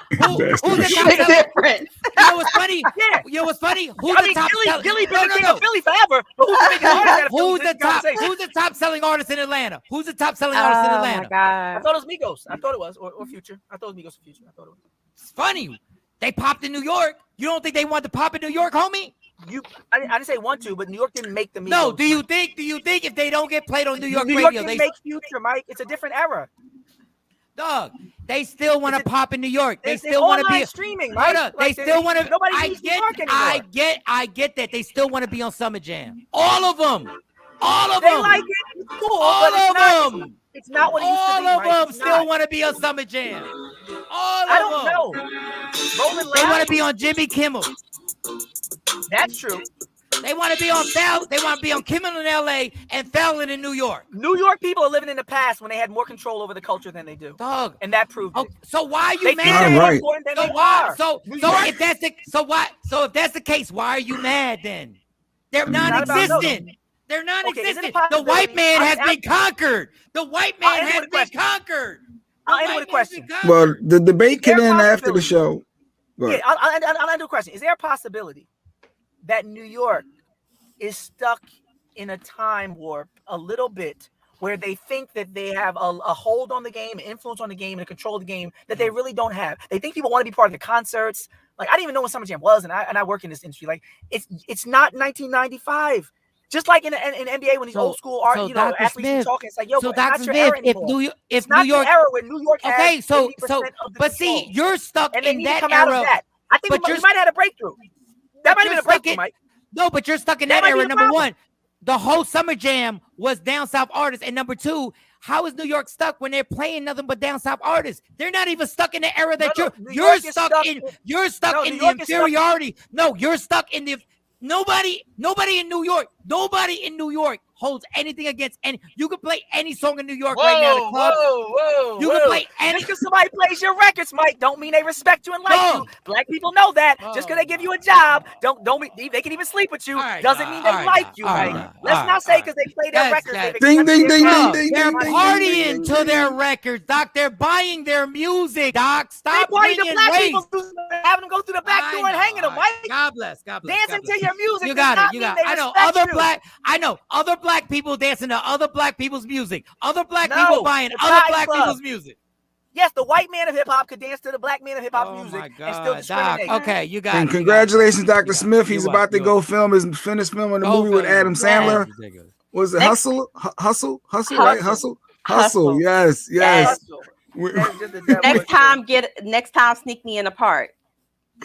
big artists. Who's the top seller? You know what's funny? Yeah. You know what's funny? Who's the top seller? Gilly been the king of Philly forever. But who's the biggest artist? Who's the top selling artist in Atlanta? Who's the top selling artist in Atlanta? Oh my God. I thought it was Migos. I thought it was or Future. I thought it was Migos or Future. I thought it was. It's funny. They popped in New York. You don't think they want to pop in New York, homie? I didn't say want to, but New York didn't make the Migos. No. Do you think if they don't get played on New York New radio, York they didn't make Future, Mike? It's a different era. Dog, they still want to pop in New York. They It's still want to be streaming. Hold Mike. up. Like, They still want to. Nobody needs New York anymore. I get that. They still want to be on Summer Jam. All of them. All of They them. like it. It's cool, All but of them. It's not what it used to be. All of them It's still not. want to be on Summer Jam. All of I don't them. know. Rolling They Loud. want to be on Jimmy Kimmel. That's true. They want to be on They want to be on Kimmel in L.A. and Fallon in New York. New York people are living in the past when they had more control over the culture than they do. Dog, and that proved it. So why are you They mad? think they're more Right. important than So they why? are. So if that's the if that's the case, why are you mad then? They're non-existent. They're non-existent. The white man has been conquered. The white man has been conquered. I'll end with a question. Well, the debate can Is there a end after the possibility- show. Go Yeah, ahead. I'll end with a question. Is there a possibility that New York is stuck in a time warp a little bit where they think that they have a hold on the game, an influence on the game, and a control of the game that they really don't have? They think people want to be part of the concerts. Like, I didn't even know what Summer Jam was, and I work in this industry. Like, it's not 1995. Just like in NBA when these old school art, Dr. athletes Smith, are talking, it's like, yo, so it's not Dr. your Smith, era anymore. if It's not New York, the era where New York has okay, so 80% of the but see, control. you're stuck And they in need to that come out of era. that. I think we might have had a breakthrough. That might have been a breakthrough, Mike. No, but you're stuck in That that might be era. the Number problem. one, the whole Summer Jam was down south artists, and number two, how is New York stuck when they're playing nothing but down south artists? They're not even stuck in the era that New you're York is stuck in. You're stuck No, in New the York is stuck- inferiority. No, you're stuck in the. Nobody in New York. Nobody in New York holds anything against any. You can play any song in New York right now. The club. Whoa. You can play any. Just because somebody plays your records, Mike, don't mean they respect you and like No. you. Black people know that. Just because they give you a job, don't they can even sleep with you. Doesn't mean they like you, Mike. Let's not say because they play their records. they've Ding, accepted ding, their ding, job. ding, ding, They're ding, ding, partying ding, to ding, their ding. records, Doc. They're buying their music, Doc. Stop They party to bringing black race. people, having them go through the back door and hanging them, Mike. God bless. God bless. Dancing God bless. to your music. You does got not it. You mean got they it. I know respect other you. black. I know other black people dancing to other black people's music. Other black No, people buying the other Cotton black Club. people's music. Yes, the white man of hip hop could dance to the black man of hip hop Oh music my and still God, Doc. discriminate. Okay, you got And it. congratulations, Dr. Smith. He's You're about to welcome. go film his finished filming the Go movie with film. Adam Sandler. That's ridiculous. Was it Next- Hustle? Right? Hustle. Hustle. Yes. Hustle. We- That's just the devil. Next time, sneak me in a part.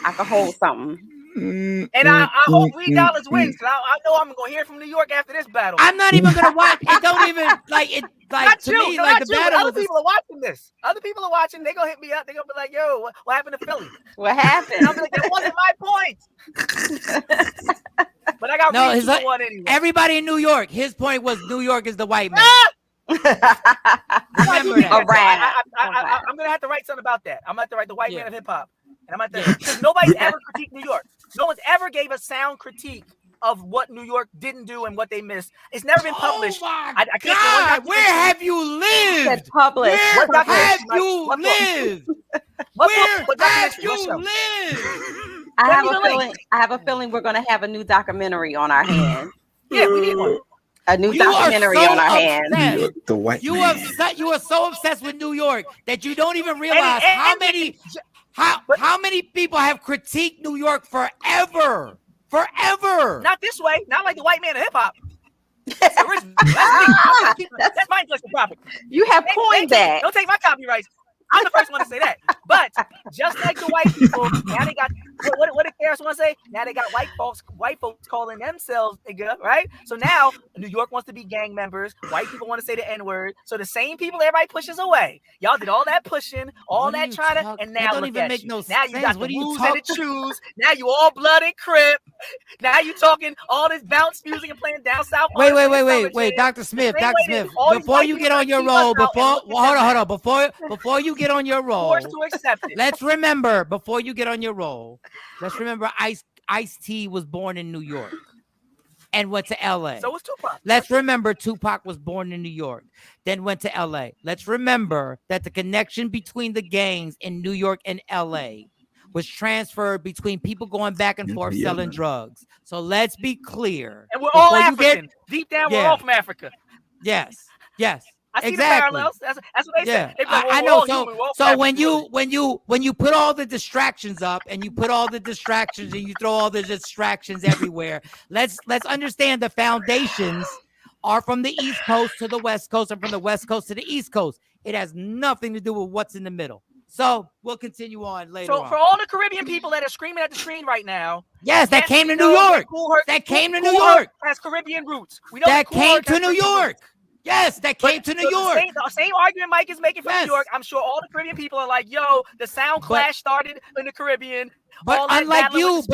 I can hold something. And I hope $3 wins because I know I'm gonna hear from New York after this battle. I'm not even gonna watch. It don't even like it. Like Not to you, me, no, like not the you, but battle other was. people are watching this. Other people are watching. They're gonna hit me up. They're gonna be like, "Yo, what happened to Philly?" What happened? And I'll be like, "That wasn't my point." But I got No, read his, 2-1 anyway. everybody in New York. His point was New York is the white man. Remember that. All right. I'm gonna have to write something about that. I'm gonna have to write the white man of hip hop, and I'm gonna have to because nobody's ever critiqued New York. No one's ever gave a sound critique of what New York didn't do and what they missed. It's never been published. Oh my I can't say one God, where have you lived? It's published. Where What have documentary? you What book? lived? What Where book? What have documentary? What you show? lived? I have a feeling we're gonna have a new documentary on our hands. Yeah, we need one. A new You are documentary so on our hands. obsessed. The white You man. you are so obsessed with New York that you don't even realize and- how many people have critiqued New York forever. Forever. Not this way. Not like the white man of hip hop. That's original. That's me. That's my intellectual property. You have coined that. Don't take my copyrights. I'm the first one to say that. But just like the white people, now they got what did Karis want to say? Now they got white folks calling themselves nigga, right? So now New York wants to be gang members. White people want to say the N-word. So the same people everybody pushes away. Y'all did all that pushing, all that trying to, and now look at you. Now you got the rules and the choose. Now you all blood and crip. Now you talking all this bounce music and playing down south. Wait, Dr. Smith, before you get on your roll, hold on, before you get on your roll, let's remember before you get on your roll, let's remember Ice-T was born in New York and went to LA. So was Tupac. Let's remember Tupac was born in New York, then went to LA. Let's remember that the connection between the gangs in New York and LA was transferred between people going back and forth selling drugs. So let's be clear. And we're all African. Deep down, we're all from Africa. Yes. I see exactly. the parallels. That's what they said. They I know. So when you put all the distractions up and you put all the distractions and you throw all the distractions everywhere, let's understand the foundations are from the East Coast to the West Coast and from the West Coast to the East Coast. It has nothing to do with what's in the middle. So we'll continue on later. So for all the Caribbean people that are screaming at the screen right now, yes, that came to New York. That came to New York. Has Caribbean roots. We know that came to New York. Yes, that came to New York. The same argument Mike is making for New York. I'm sure all the Caribbean people are like, yo, the sound clash started in the Caribbean. But unlike you,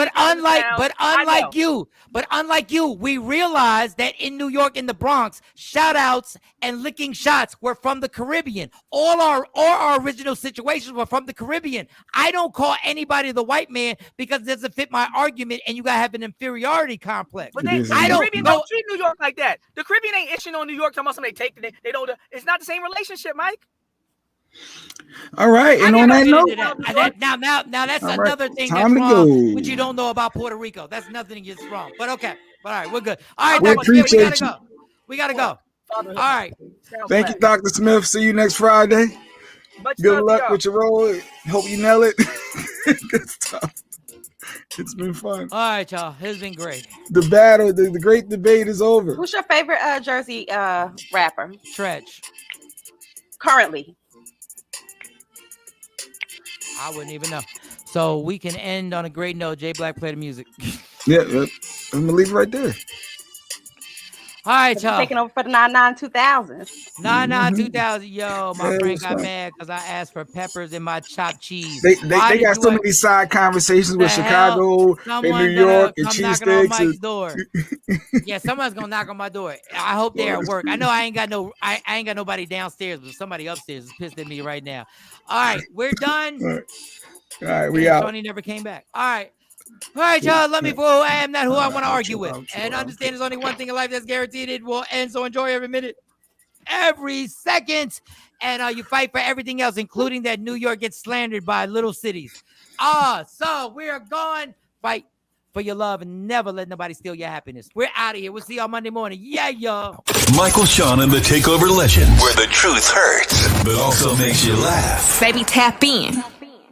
we realized that in New York, in the Bronx, shout outs and licking shots were from the Caribbean. All our original situations were from the Caribbean. I don't call anybody the white man because it doesn't fit my argument, and you gotta have an inferiority complex. But the Caribbean don't treat New York like that. The Caribbean ain't itching on New York talking about somebody they don't. It's not the same relationship, Mike. All right, and on that note, now that's another thing time that's to wrong, go. which you don't know about Puerto Rico. That's nothing that's wrong. But okay, all right, we're good. All right, we appreciate you. We gotta go. All right. Thank you, Dr. Smith. See you next Friday. Good luck with your role. Hope you nail it. Good stuff. It's been fun. All right, y'all. It's been great. The battle, the great debate is over. Who's your favorite Jersey rapper? Tretch. Currently. I wouldn't even know. So we can end on a great note. J Black, play the music. Yeah, I'm gonna leave it right there. All right, y'all. Taking over for the 99-2000. 99-2000. Yo, my friend got mad because I asked for peppers in my chopped cheese. They got so many side conversations with Chicago and New York and cheesesteaks. Door. Yeah, someone's gonna knock on my door. I hope they're at work. I know I ain't got nobody downstairs, but somebody upstairs is pissed at me right now. All right, we're done. All right, we out. Tony never came back. All right, y'all. Let me for who I am, not who I want to argue with. And understand there's only one thing in life that's guaranteed. It will end. So enjoy every minute, every second. And you fight for everything else, including that New York gets slandered by little cities. So we are going. Fight for your love and never let nobody steal your happiness. We're out of here. We'll see y'all Monday morning. Yeah, y'all. Michael, Shawn, and the Takeover Legend, where the truth hurts, but also makes you laugh. Baby, tap in.